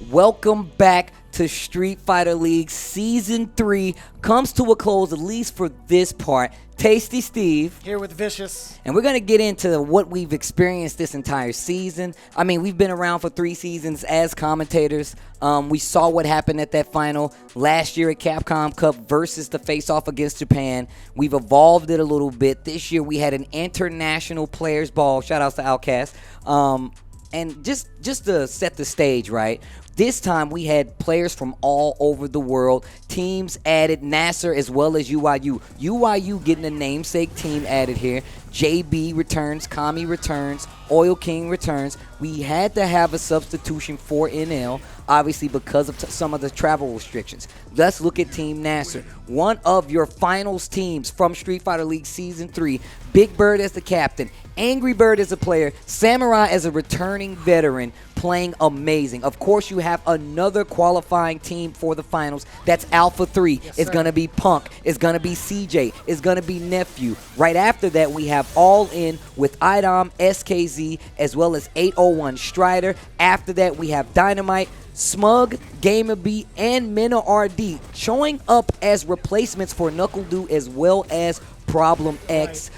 Welcome back to Street Fighter League Season 3. Comes to a close, at least for this part. Tasty Steve. Here with Vicious. And we're going to get into what we've experienced this entire season. I mean, we've been around for 3 seasons as commentators. We saw what happened at that final last year at Capcom Cup versus the face-off against Japan. We've evolved it a little bit. This year we had an international players ball. Shout-outs to Outcast. And just to set the stage, right? This time we had players from all over the world. Teams added, NASR as well as UIU. UIU getting a namesake team added here. JB returns, Kami returns, Oil King returns. We had to have a substitution for NL, obviously because of some of the travel restrictions. Let's look at Team NASR. One of your finals teams from Street Fighter League Season 3. Big Bird as the captain, Angry Bird as a player, Samurai as a returning veteran, playing amazing. Of course, you have another qualifying team for the finals. That's Alpha 3. It's going to be Punk. It's going to be CJ. It's going to be Nephew. Right after that, we have All In with IDOM, SKZ, as well as 801 Strider. After that, we have Dynamite, SMUG, GAMERBEE, and MENARD showing up as replacements for NuckleDu as well as Problem X.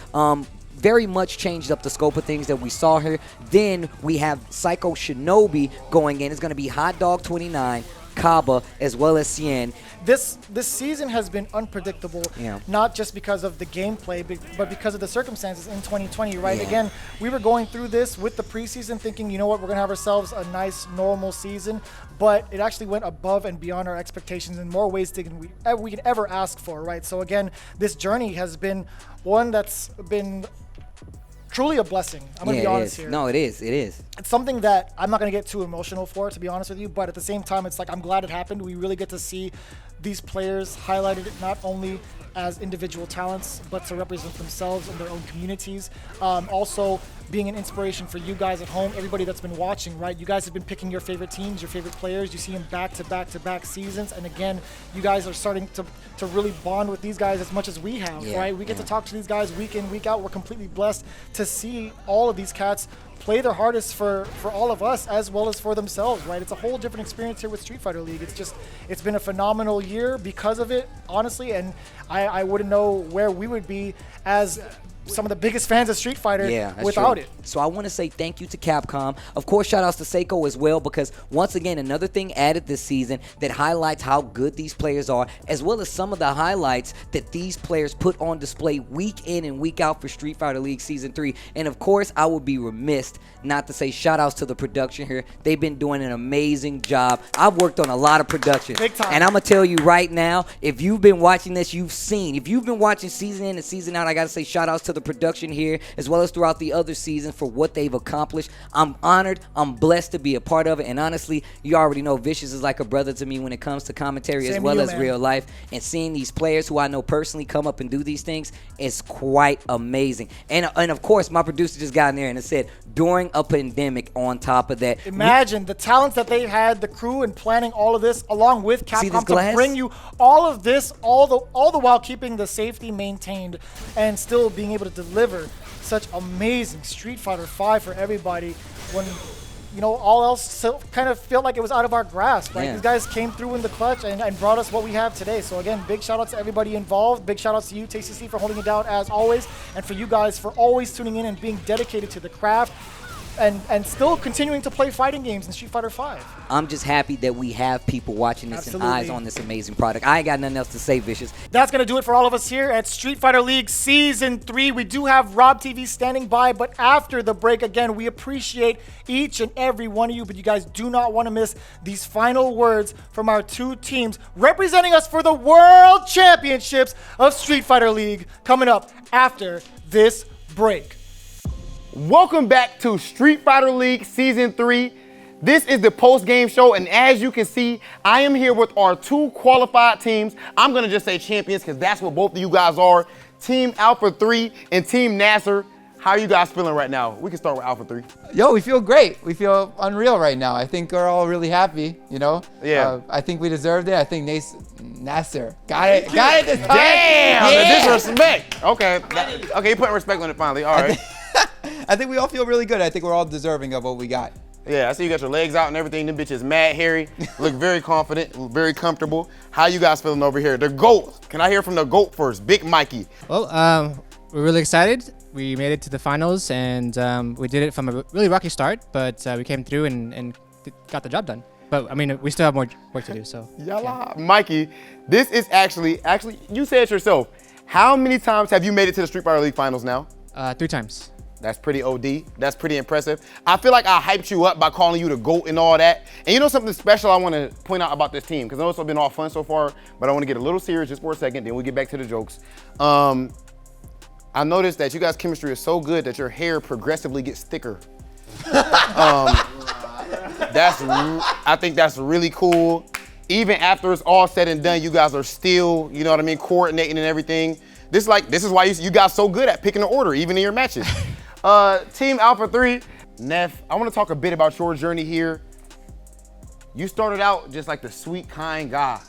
Very much changed up the scope of things that we saw here. Then we have Psycho Shinobi going in. It's going to be Hot Dog 29, Kaba, as well as SEASON. This season has been unpredictable, not just because of the gameplay, but because of the circumstances in 2020, right? Yeah. Again, we were going through this with the preseason thinking, you know what, we're going to have ourselves a nice, normal season, but it actually went above and beyond our expectations in more ways than we could ever ask for, right? So again, this journey has been one that's been truly a blessing. I'm going to be honest here. No, it is. It is. It's something that I'm not going to get too emotional for, to be honest with you, but at the same time, it's like I'm glad it happened. We really get to see these players highlighted not only as individual talents, but to represent themselves and their own communities. Also being an inspiration for you guys at home, everybody that's been watching, right? You guys have been picking your favorite teams, your favorite players. You see them back-to-back seasons. And again, you guys are starting to really bond with these guys as much as we have, right? We get to talk to these guys week in, week out. We're completely blessed to see all of these cats play their hardest for all of us as well as for themselves, right? It's a whole different experience here with Street Fighter League. It's been a phenomenal year because of it, honestly, and I wouldn't know where we would be as some of the biggest fans of Street Fighter without it. So I want to say thank you to Capcom. Of course, shout outs to Seiko as well, because once again, another thing added this season that highlights how good these players are, as well as some of the highlights that these players put on display week in and week out for Street Fighter League Season 3. And of course, I would be remiss not to say shout outs to the production here. They've been doing an amazing job. I've worked on a lot of production. Big time. And I'm going to tell you right now, if you've been watching this, you've seen. If you've been watching season in and season out, I got to say shout outs to the production here, as well as throughout the other seasons for what they've accomplished. I'm honored. I'm blessed to be a part of it. And honestly, you already know Vicious is like a brother to me when it comes to commentary as well as real life. And seeing these players who I know personally come up and do these things is quite amazing. And of course, my producer just got in there and it said, during a pandemic on top of that. Imagine the talents that they had, the crew, and planning all of this along with Capcom to bring you all of this, all the while keeping the safety maintained and still being able to deliver such amazing Street Fighter 5 for everybody when, you know, all else kind of felt like it was out of our grasp. Like these guys came through in the clutch and brought us what we have today. So again, big shout out to everybody involved. Big shout outs to you, TCC, for holding it down as always, and for you guys for always tuning in and being dedicated to the craft. and still continuing to play fighting games in Street Fighter 5. I'm just happy that we have people watching this and eyes on this amazing product. I ain't got nothing else to say, Vicious. That's going to do it for all of us here at Street Fighter League Season 3. We do have Rob TV standing by, but after the break, again, we appreciate each and every one of you, but you guys do not want to miss these final words from our two teams representing us for the World Championships of Street Fighter League coming up after this break. Welcome back to Street Fighter League Season 3. This is the post-game show, and as you can see, I am here with our two qualified teams. I'm going to just say champions because that's what both of you guys are. Team Alpha 3 and Team NASR. How are you guys feeling right now? We can start with Alpha 3. Yo, we feel great. We feel unreal right now. I think we're all really happy, you know? Yeah. I think we deserved it. I think NASR got it this time. Damn, Yeah. the disrespect. Okay, okay, you putting respect on it finally. All right. I think we all feel really good. I think we're all deserving of what we got. Yeah, I see you got your legs out and everything. Them bitches mad hairy. Look very confident, very comfortable. How you guys feeling over here? The GOAT. Can I hear from the GOAT first? Big Mikey. Well, we're really excited. We made it to the finals, and we did it from a really rocky start, but we came through and got the job done. But I mean, we still have more work to do. So. Yalla. Mikey, this is actually you said it yourself. How many times have you made it to the Street Fighter League finals now? 3 times. That's pretty OD. That's pretty impressive. I feel like I hyped you up by calling you the GOAT and all that. And you know something special I want to point out about this team, because I know it's been all fun so far, but I want to get a little serious just for a second, then we'll get back to the jokes. I noticed that you guys' chemistry is so good that your hair progressively gets thicker. I think that's really cool. Even after it's all said and done, you guys are still, you know what I mean, coordinating and everything. This is why you guys so good at picking the order, even in your matches. Team Alpha 3, Neff, I want to talk a bit about your journey here. You started out just like the sweet, kind guy.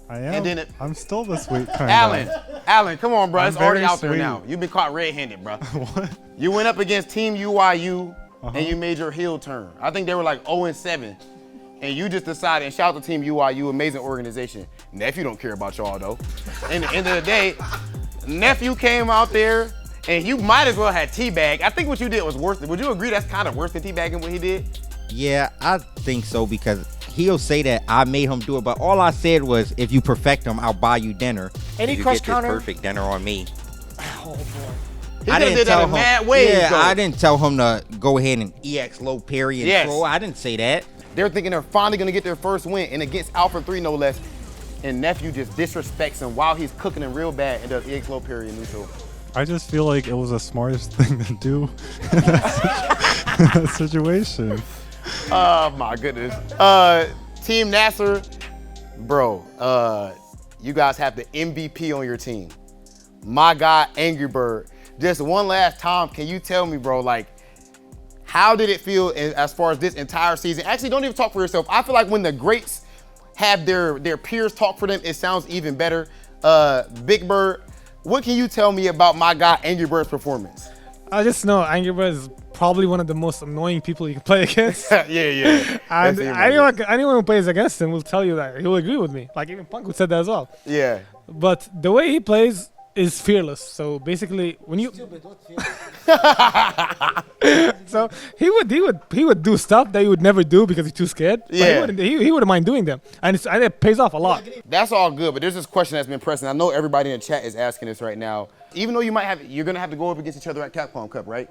I am. And then I'm still the sweet kind guy. Alan, come on, bro. I'm It's already very out there sweet. now. You've been caught red-handed, bro. What? You went up against Team UYU, and you made your heel turn. I think they were like 0-7. And you just decided, and shout out to Team UYU, amazing organization. Nephew don't care about y'all, though. In the end of the day, Nephew came out there, and you might as well have teabagged. I think what you did was worse. Would you agree that's kind of worse than teabagging what he did? Yeah, I think so, because he'll say that I made him do it, but all I said was, if you perfect him, I'll buy you dinner. Any you crush get counter? this perfect dinner on me. Oh, boy. He did that in mad ways, Yeah, though. I didn't tell him to go ahead and EX low parry and throw. I didn't say that. They're thinking they're finally gonna get their first win, and against Alpha 3 no less. And Nephew just disrespects him while he's cooking him real bad and does EX low parry and neutral. I just feel like it was the smartest thing to do in that situation. Oh my goodness. Team NASR, bro, you guys have the MVP on your team. My guy, ANGRYBIRD. Just one last time, can you tell me, bro, like, how did it feel as far as this entire season? Actually, don't even talk for yourself. I feel like when the greats have their peers talk for them, it sounds even better. Big Bird, what can you tell me about my guy ANGRYBIRD's performance? I just know ANGRYBIRD is probably one of the most annoying people you can play against. yeah. And anyone who plays against him will tell you that. He will agree with me. Like even Punk would said that as well. Yeah. But the way he plays is fearless. So basically, when you so he would do stuff that he would never do because he's too scared. Yeah. But he wouldn't mind doing them, and it pays off a lot. That's all good, but there's this question that's been pressing. I know everybody in the chat is asking this right now. Even though you're gonna have to go up against each other at Capcom Cup, right?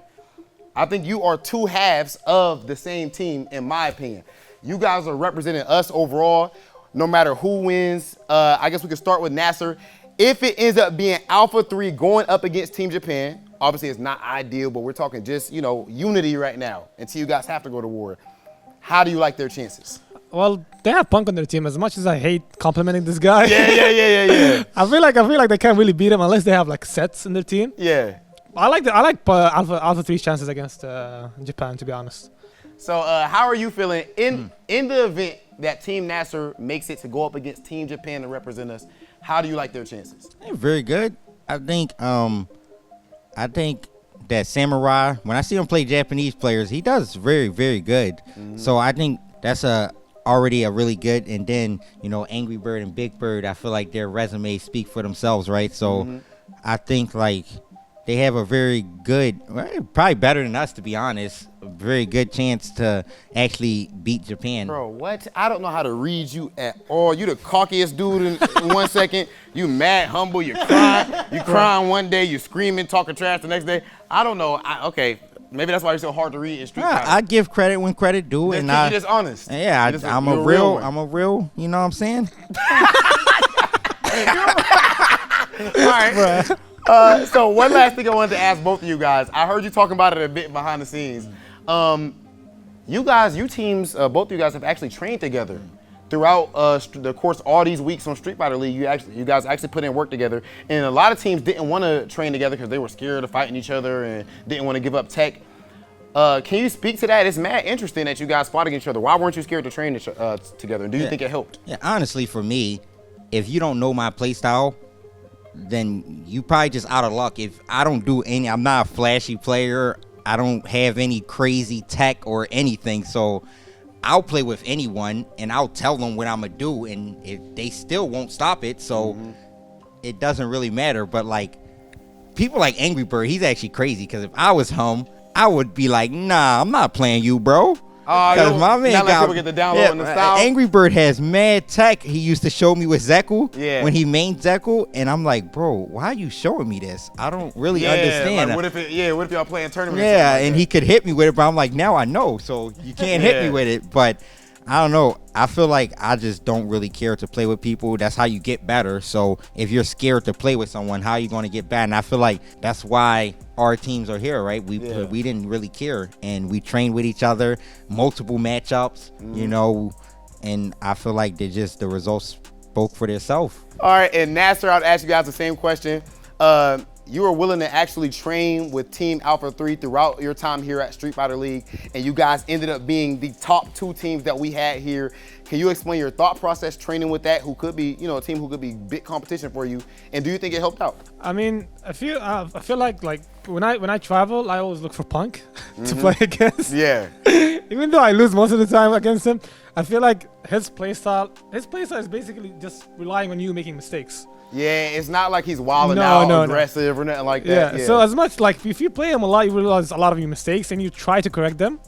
I think you are two halves of the same team, in my opinion. You guys are representing us overall, no matter who wins. I guess we could start with NASR. If it ends up being Alpha 3 going up against Team Japan, obviously it's not ideal, but we're talking just, unity right now until you guys have to go to war. How do you like their chances? Well, they have Punk on their team. As much as I hate complimenting this guy, yeah. I feel like they can't really beat him unless they have like sets in their team. Yeah. I like Alpha 3's chances against Japan, to be honest. So how are you feeling in the event that Team NASR makes it to go up against Team Japan to represent us? How do you like their chances? Very good. I think that Samurai, when I see him play Japanese players, he does very, very good. So I think that's already a really good. And then, ANGRYBIRD and Big Bird, I feel like their resumes speak for themselves, right? So I think like they have a very good, probably better than us, to be honest, a very good chance to actually beat Japan. Bro, what? I don't know how to read you at all. You the cockiest dude in 1 second. You mad, humble, you crying. You crying one day, you screaming, talking trash the next day. I don't know. Okay, maybe that's why you're so hard to read in Street Fighter. I give credit when credit due, and you're just honest. Yeah, I'm a real. You know what I'm saying? All right. So one last thing I wanted to ask both of you guys. I heard you talking about it a bit behind the scenes. You teams, both of you guys have actually trained together throughout the course all these weeks on Street Fighter League. You guys actually put in work together, and a lot of teams didn't want to train together because they were scared of fighting each other and didn't want to give up tech. Can you speak to that? It's mad interesting that you guys fought against each other. Why weren't you scared to train together? And do you think it helped? Yeah, honestly, for me, if you don't know my play style, then you probably just out of luck. If I don't do any, I'm not a flashy player. I don't have any crazy tech or anything. So I'll play with anyone and I'll tell them what I'm gonna do, and if they still won't stop it, so it doesn't really matter. But like people like ANGRYBIRD, he's actually crazy, because if I was him, I would be like, nah, I'm not playing you, bro. Because my man not people get the download and the style. ANGRYBIRD has mad tech. He used to show me with Zeku when he mained Zeku, and I'm like, bro, why are you showing me this? I don't really understand. Like, what if y'all playing tournaments? Yeah, like and he could hit me with it, but I'm like, now I know, so you can't hit me with it. But I don't know. I feel like I just don't really care to play with people. That's how you get better. So if you're scared to play with someone, how are you going to get better? And I feel like that's why our teams are here, right? We didn't really care, and we trained with each other, multiple matchups, you know, and I feel like the results spoke for themselves. All right, and NASR, I'll ask you guys the same question. You were willing to actually train with Team Alpha 3 throughout your time here at Street Fighter League, and you guys ended up being the top 2 teams that we had here. Can you explain your thought process training with that, who could be, you know, a team who could be big competition for you, and do you think it helped out? I mean, I feel like when I travel, I always look for PUNK to play against. Yeah. Even though I lose most of the time against him, I feel like his playstyle is basically just relying on you making mistakes. Yeah, it's not like he's wilding out, aggressive or nothing like that. Yeah, so as much like if you play him a lot, you realize a lot of your mistakes and you try to correct them.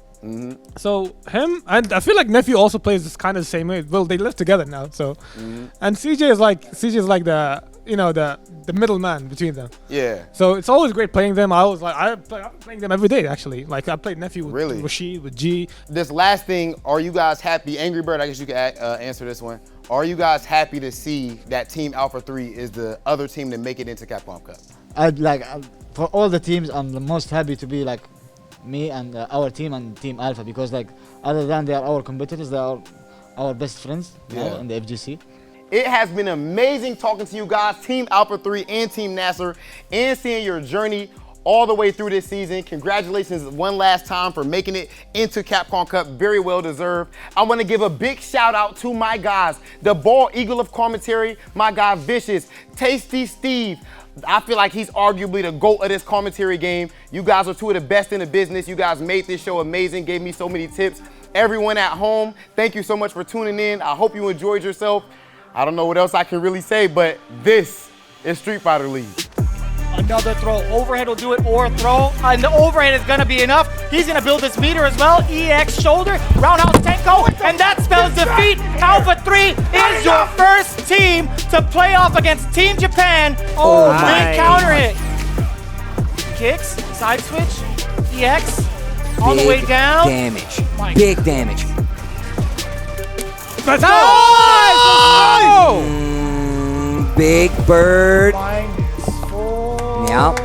So him, and I feel like Nephew also plays this kind of the same way. Well, they live together now, so. And CJ is like the, you know, the middleman between them. Yeah. So it's always great playing them. I'm playing them every day actually. Like I played Nephew with Rashid, with G. This last thing, are you guys happy? ANGRYBIRD, I guess you could answer this one. Are you guys happy to see that Team Alpha 3 is the other team to make it into Capcom Cup? For all the teams, I'm the most happy to be like me and our team and Team Alpha, because like other than they are our competitors, they are our best friends in the FGC. It has been amazing talking to you guys, Team Alpha 3 and Team NASR, and seeing your journey all the way through this season. Congratulations one last time for making it into Capcom Cup. Very well deserved. I want to give a big shout out to my guys, the bald eagle of commentary, my guy Vicious, Tasty Steve. I feel like he's arguably the GOAT of this commentary game. You guys are 2 of the best in the business. You guys made this show amazing, gave me so many tips. Everyone at home, thank you so much for tuning in. I hope you enjoyed yourself. I don't know what else I can really say, but this is Street Fighter League. Another throw. Overhead will do it, or a throw. And the overhead is going to be enough. He's going to build this meter as well. EX shoulder, roundhouse Tenko, and that spells defeat. Alpha 3 is your first team to play off against Team Japan. Oh, big counter hit. Kicks, side switch, EX, all the way down. Big damage. Let's go! Big Bird. Yep.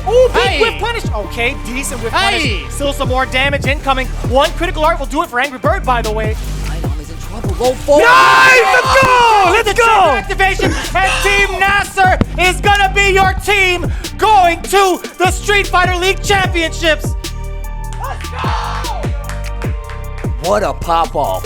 Oh, big whip punish. Okay, decent whip punish. Still some more damage incoming. 1 critical art will do it for ANGRYBIRD, by the way. IDOM is in trouble. Go forward. Nice! Let's go! Let's go! Activation, and Team NASR is gonna be your team going to the Street Fighter League Championships. Let's go! What a pop-off.